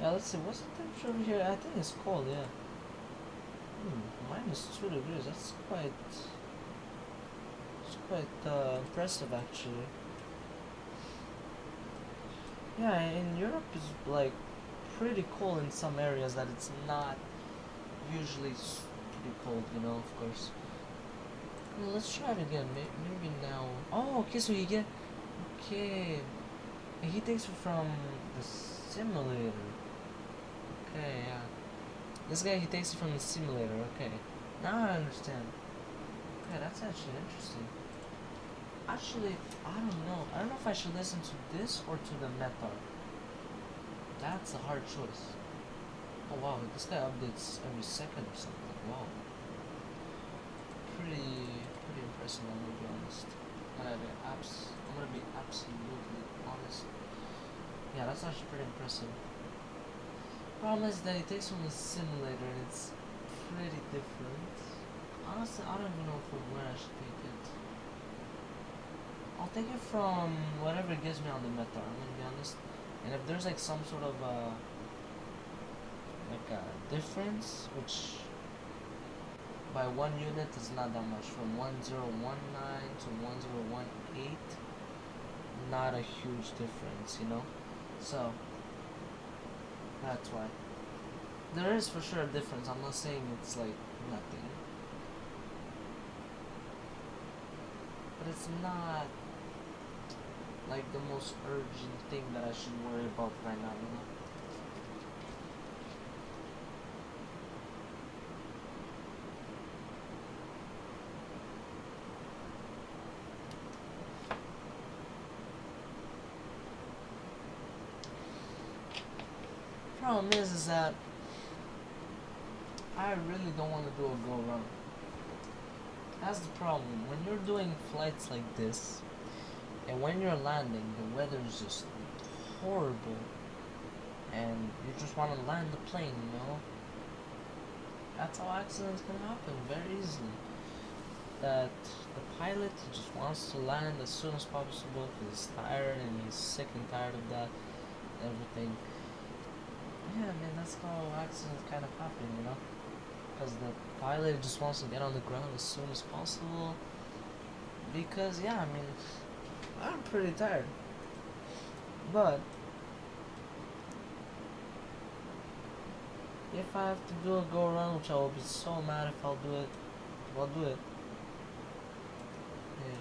Yeah, let's see. What's the temperature over here? I think it's cold. Yeah. -2 degrees. That's quite. It's quite impressive, actually. Yeah, in Europe is like pretty cold in some areas that it's not usually pretty cold, of course. Well, let's try it again. Maybe now. Oh, okay. So you get. Okay. And he takes it from the simulator. Okay, yeah. This guy, he takes it from the simulator. Okay. Now I understand. Okay, that's actually interesting. Actually, I don't know. I don't know if I should listen to this or to the Metar. That's a hard choice. Oh wow, this guy updates every second or something. Wow. Pretty impressive, I'm gonna be honest. I'm gonna be absolutely honest. Yeah, that's actually pretty impressive. Problem is that it takes from the simulator and it's pretty different. Honestly, I don't even know where I should take it. I'll take it from whatever it gives me on the Metar, I'm gonna be honest. And if there's like some sort of like a difference, which by 1 unit is not that much, from 1019 to 1018, not a huge difference, So that's why. There is for sure a difference. I'm not saying it's like nothing, but it's not like the most urgent thing that I should worry about right now, Problem is that I really don't want to do a go round. That's the problem. When you're doing flights like this, and when you're landing, the weather is just horrible, and you just want to land the plane, That's how accidents can happen very easily. That the pilot just wants to land as soon as possible because he's tired and he's sick and tired of that, everything. Yeah, man, that's how accidents kind of happen, because the pilot just wants to get on the ground as soon as possible. Because, yeah, I mean, I'm pretty tired. But if I have to do a go around, which I will be so mad if I'll do it, I'll do it. Yeah.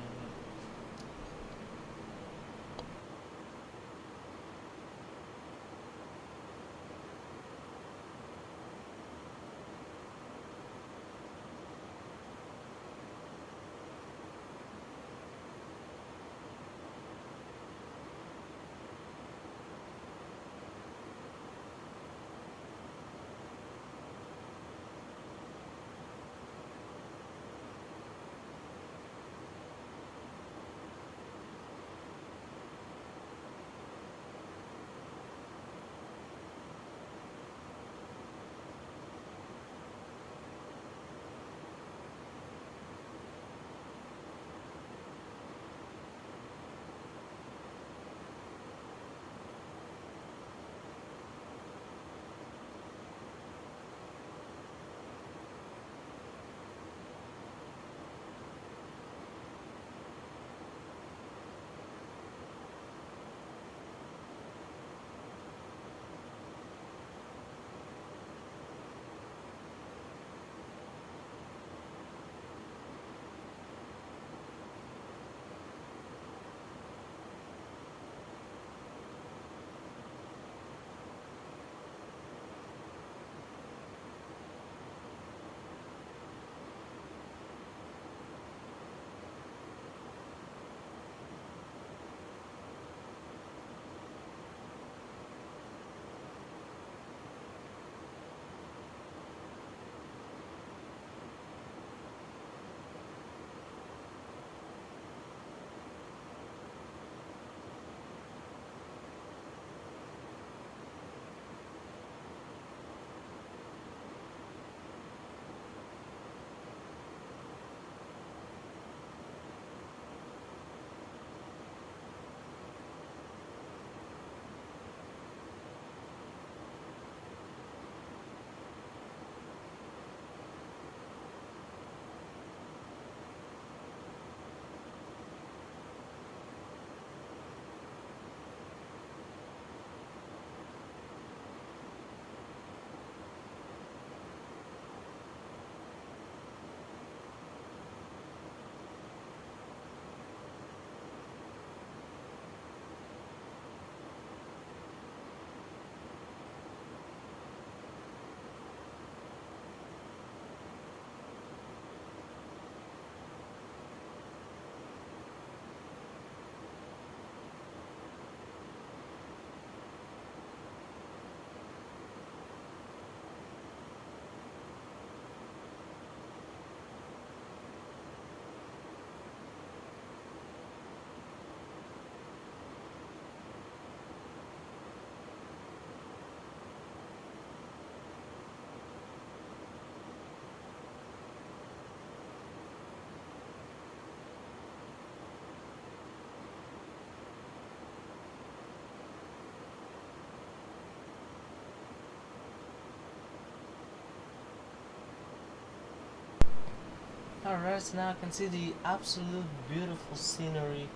Alright, so now I can see the absolute beautiful scenery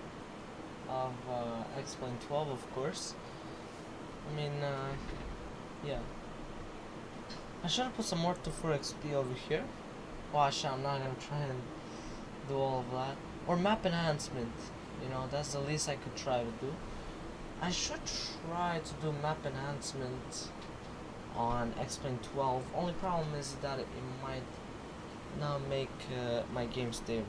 of X-Plane 12, of course. I mean, yeah. I should have put some more 2-4 XP over here. Well, actually, I'm not gonna try and do all of that. Or map enhancement. You know, that's the least I could try to do. I should try to do map enhancement on X-Plane 12. Only problem is that it might not make my game stable.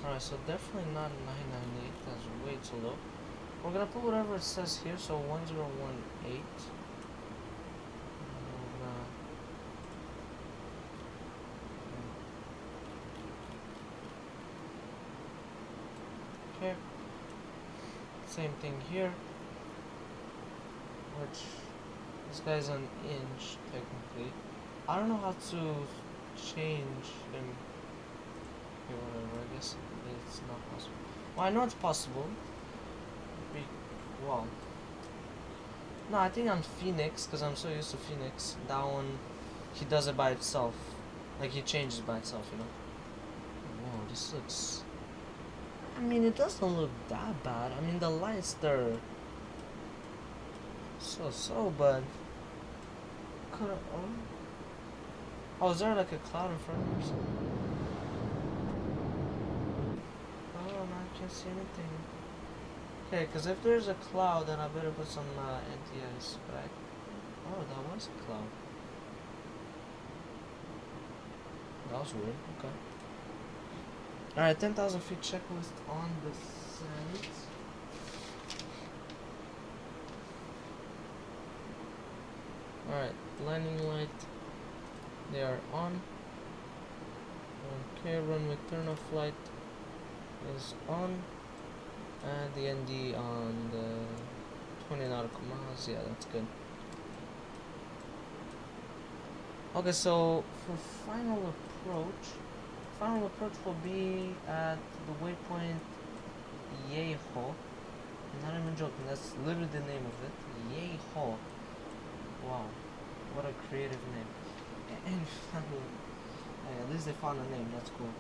Alright, so definitely not 998, that's way too low. We're gonna put whatever it says here, so 1018. Okay. Same thing here. Which this guy's an inch technically. I don't know how to change him. Okay, whatever, I guess it's not possible. Well, I know it's possible. Well, no, I think on Phoenix, because I'm so used to Phoenix, that one, he does it by itself. Like, he changes by itself, you know? Whoa, this looks... I mean, it doesn't look that bad. I mean, the lights, they're... so, but... Could've... Oh, is there like a cloud in front of me or something? Oh, no, I can't see anything. Okay, because if there's a cloud, then I better put some anti-ice back. Oh, that was a cloud. That was weird. Okay. Alright, 10,000 feet checklist on descent. Alright, landing light. They are on. Okay, runway turn-off light is on. And the ND on the 20 nautical miles. Yeah, that's good. Okay, so for final approach will be at the waypoint Yeho. I'm not even joking, that's literally the name of it. Yeho. Wow, what a creative name. And at least they found a name, that's cool.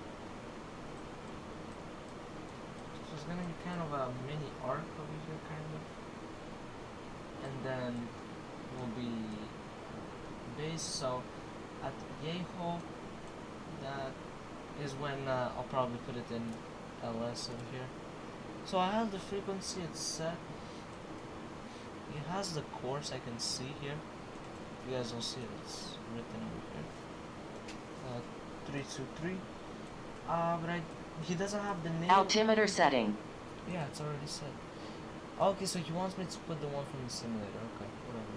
So it's gonna be kind of a mini arc over here, kind of. And then will be base, so at Yeho, that is when I'll probably put it in LS over here. So I have the frequency, it's set. It has the course I can see here. You guys don't see it, it's written over here. 323. But he doesn't have the name. Altimeter setting. Yeah, it's already set. Okay, so he wants me to put the one from the simulator. Okay, whatever.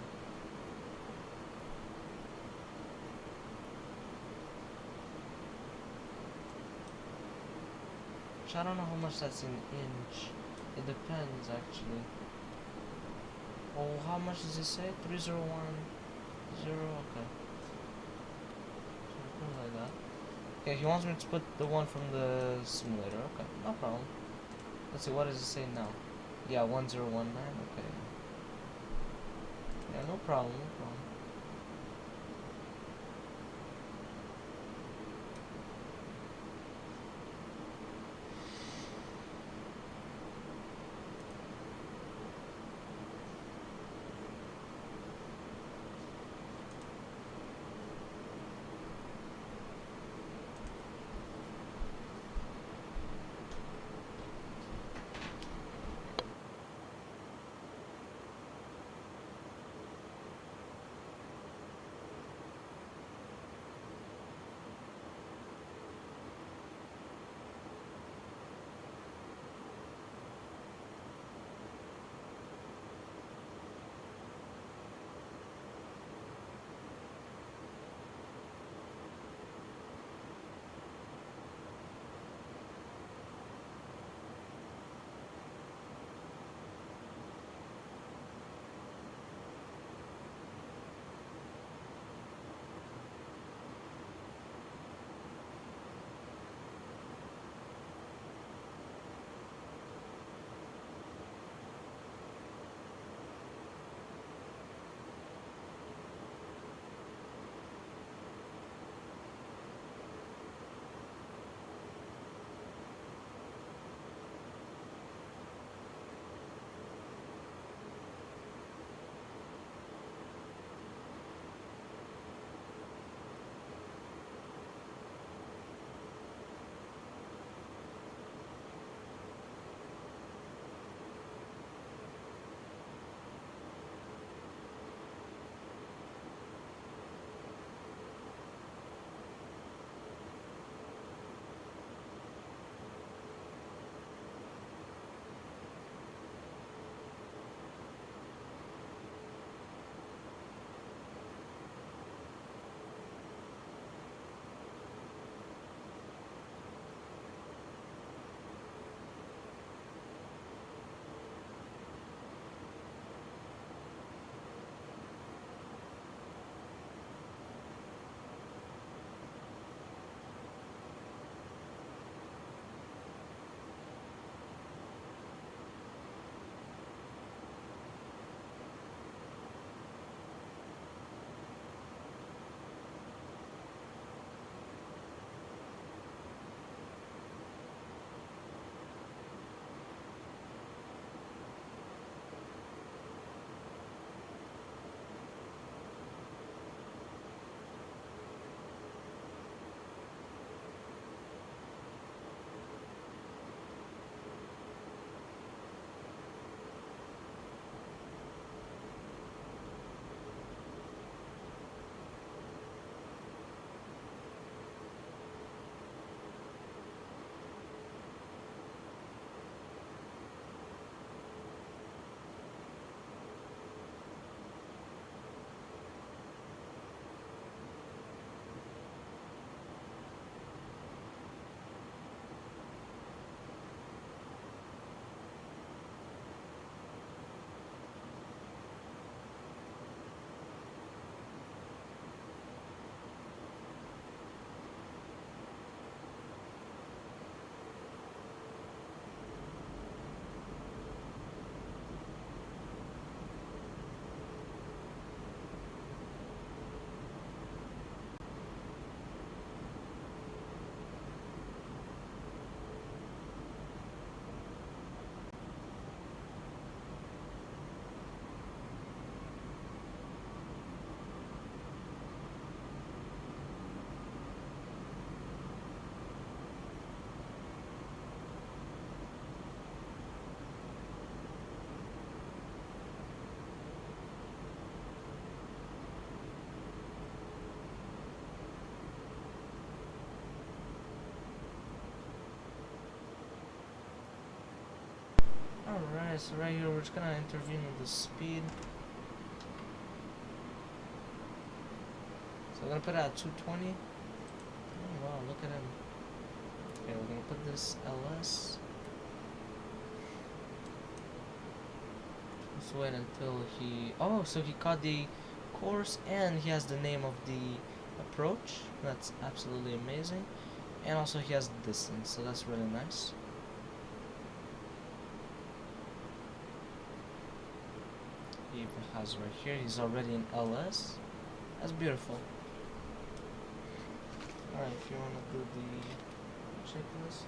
I don't know how much that's in inch. It depends, actually. Oh, how much does it say? 3010. Okay. Something like that. Okay, he wants me to put the one from the simulator. Okay, no problem. Let's see, what does it say now? Yeah, 1019. Okay. Yeah, no problem. No problem. Alright, so right here we're just gonna intervene with the speed. So we're gonna put it at 220. Oh wow, look at him. Okay, we're gonna put this LS. Let's wait until he... Oh, so he caught the course and he has the name of the approach. That's absolutely amazing. And also he has the distance, so that's really nice. He even has right here, he's already in LS. That's beautiful. Alright, if you want to do the checklist.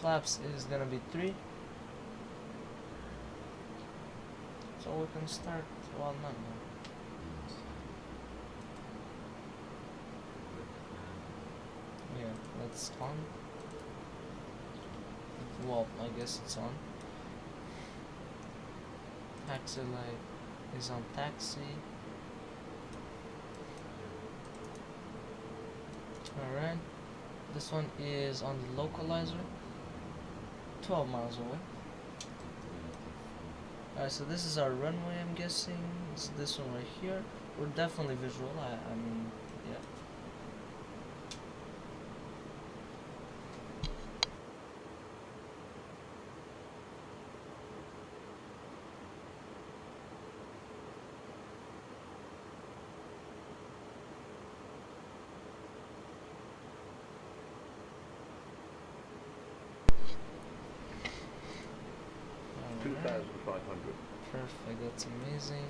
Flaps is gonna be 3. So we can start, well, not now. Yeah, that's on. Well, I guess it's on. Taxi light is on taxi. Alright. This one is on the localizer. 12 miles away. Alright, so this is our runway, I'm guessing. It's this one right here. We're definitely visual, I mean, yeah. Alright. 2,500. Perfect, that's amazing.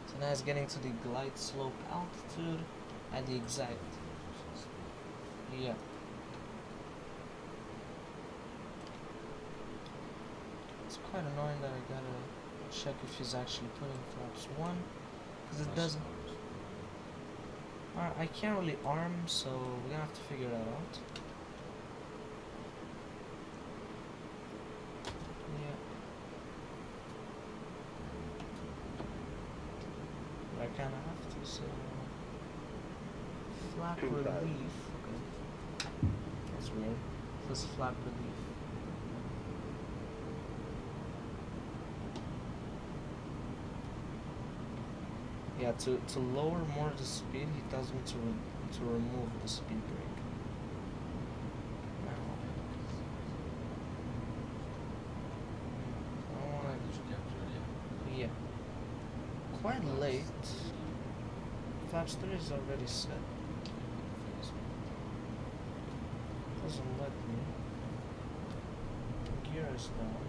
So now it's getting to the glide slope altitude at the exact. Yeah. It's quite annoying that I gotta check if he's actually putting flaps 1, because it doesn't. Alright, I can't really arm, so we're gonna have to figure that out. Yeah. I kind of have to, so flap relief. Okay, that's weird. This flap relief. Yeah, to lower more the speed, he tells me to remove the speed brake. Now, I want to. Yeah. Quite late. Flaps 3 is already set. Doesn't let me. Gear is down.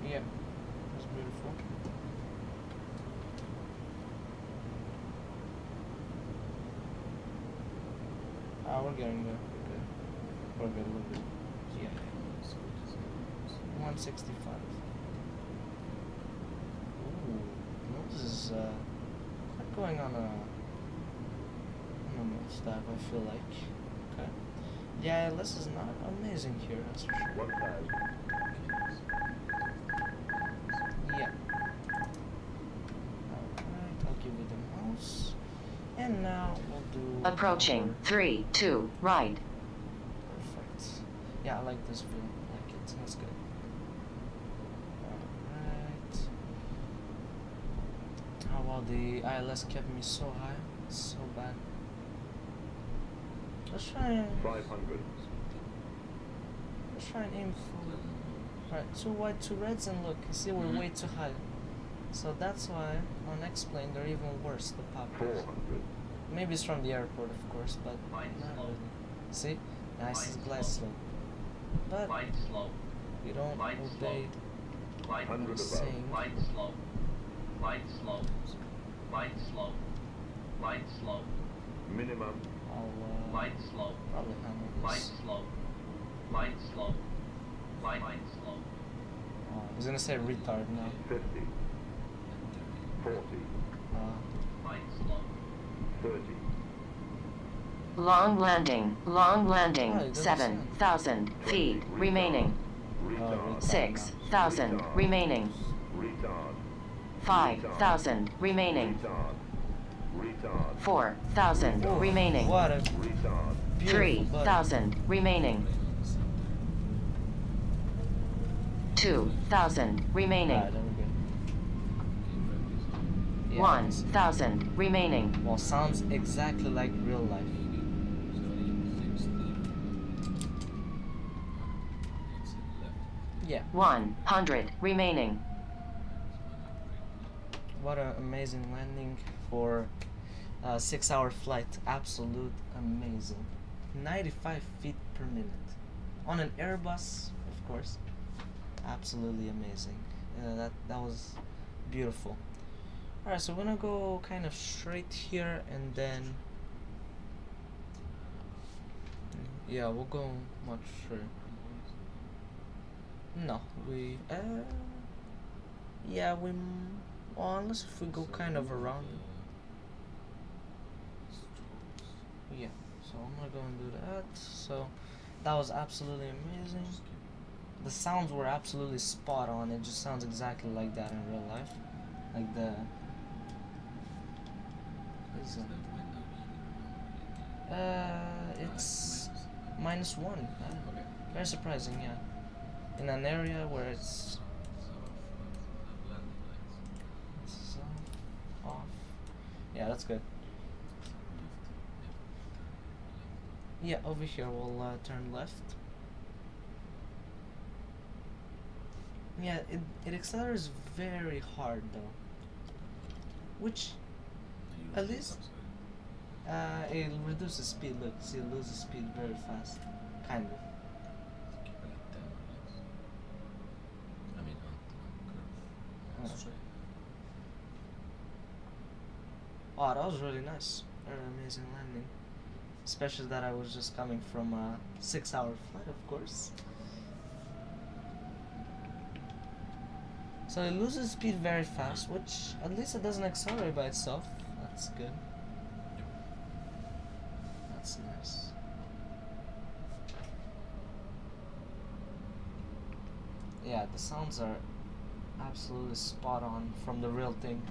Yeah, that's beautiful. We're getting there. We're good a little bit. Yeah. 165. Ooh, this is quite going on a stab, I feel like. Okay. Yeah, this is not amazing here, that's for sure. 1,000. Yeah. Alright, I'll give you the mouse. And now we'll do... Approaching. 3, 2, right. Perfect. Yeah, I like this view. I like it. That's good. Alright. How about the ILS kept me so high? It's so bad. Let's try and... 500. Let's try and aim for... Alright, 2 white, 2 reds, and look, you see we're way too high. So that's why on X-Plane they're even worse, the pop. 400. Maybe it's from the airport, of course, but not really. See? Nice is glide slope. But we don't obey 100 above. saying. Light slope. Light slope. Light slope. Light slope. Minimum. I'll Light slope. probably handle Light this. slope. Light slope. Light slope. Oh, I was gonna say retard now. 50. 40. Light slope. 30. Long landing. Long Oh, it landing. doesn't 7,000 feet remaining. retard. 6,000 remaining. 5,000 remaining. 4,000 Oh, remaining. what a beautiful button. 3,000 remaining. 2,000 remaining. Alright, there we go. Yeah, 1,000 remaining. well, sounds exactly like real life. Yeah, 100 remaining. what an amazing landing for a 6-hour flight. Absolute amazing. 95 feet per minute. On an Airbus, of course. Absolutely amazing. That was beautiful. Alright, so we're gonna go kind of straight here and then yeah, we'll go much straight. No, we yeah, well, unless if we go kind of around. Yeah, so I'm gonna go and do that. So that was absolutely amazing. The sounds were absolutely spot on. It just sounds exactly like that in real life. Like the it's -1. Very surprising, yeah. In an area where it's off. Yeah, that's good. Yeah, over here we'll turn left. Yeah, it accelerates very hard though. Which, at least, it reduces speed. Look, see, it loses speed very fast. Kind of. Oh, that was really nice. Very amazing landing. Especially that I was just coming from a 6-hour flight, of course. So it loses speed very fast, which at least it doesn't accelerate by itself. That's good. That's nice. Yeah, the sounds are absolutely spot on from the real thing.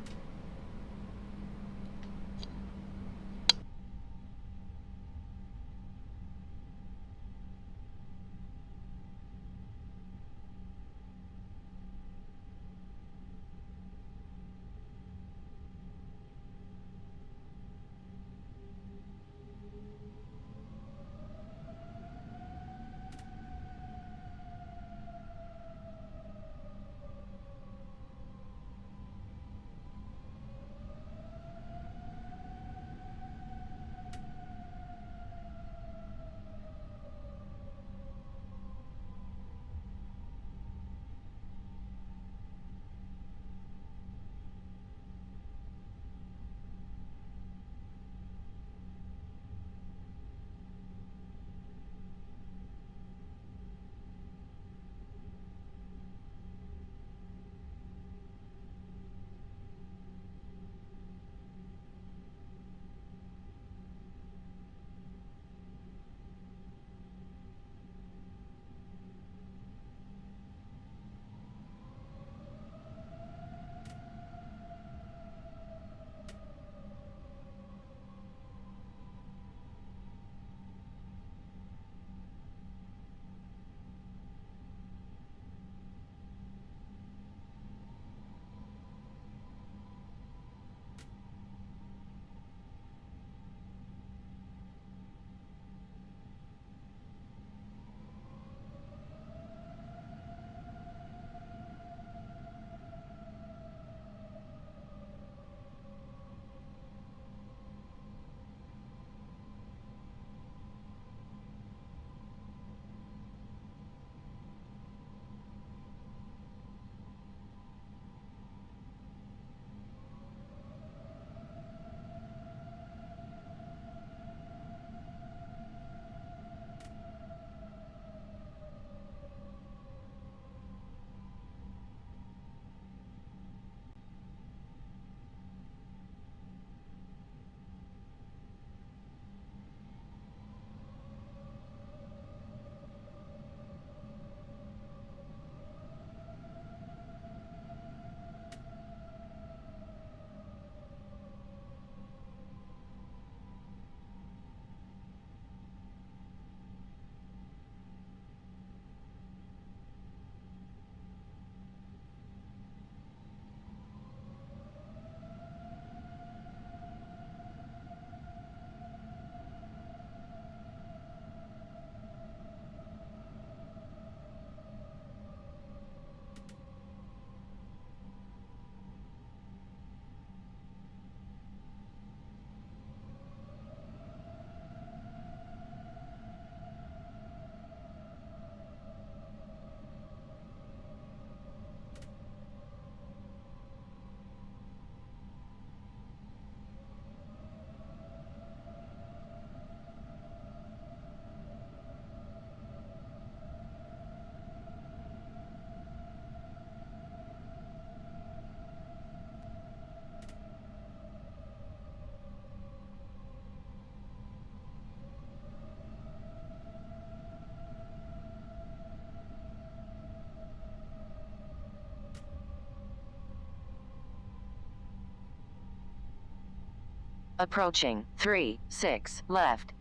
Approaching 3-6 left.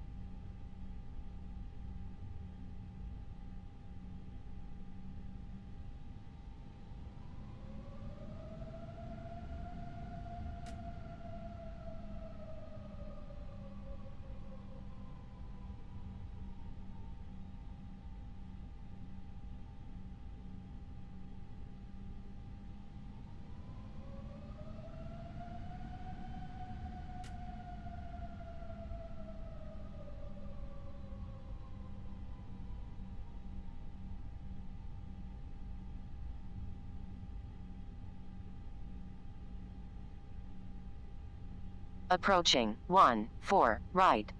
Approaching 1-4 right.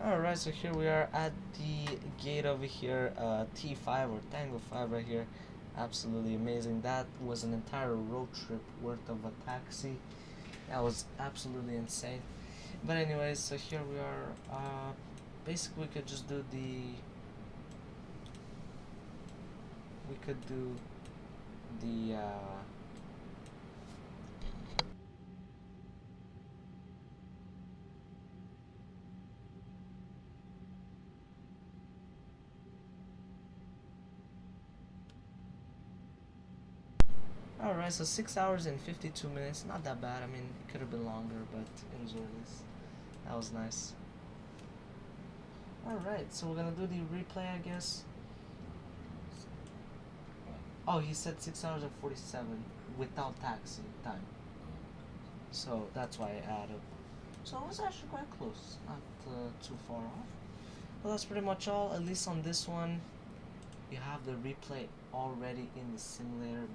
Alright, so here we are at the gate over here, T5 or Tango 5 right here. Absolutely amazing. That was an entire road trip worth of a taxi. That was absolutely insane. But anyways, so here we are. Basically we could just do the alright, so 6 hours and 52 minutes. Not that bad. I mean, it could have been longer, but it is what it is. That was nice. Alright, so we're gonna do the replay, I guess. Oh, he said 6 hours and 47 without taxi time. So that's why I added. So it was actually quite close, not too far off. Well, that's pretty much all. At least on this one, you have the replay already in the simulator.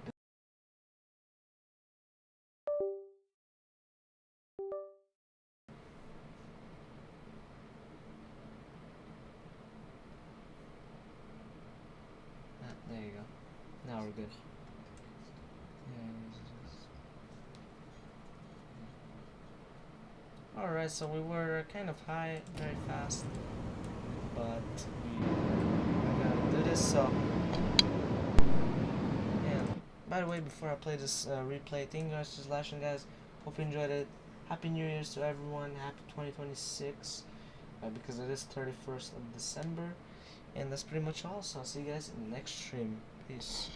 There you go. Now we're good. Alright, so we were kind of high very fast, but we gotta do this, so. And by the way, before I play this replay, thank you guys for watching, guys. Hope you enjoyed it. Happy New Year's to everyone. Happy 2026, because it is 31st of December. And that's pretty much all, so I'll see you guys in the next stream. Peace.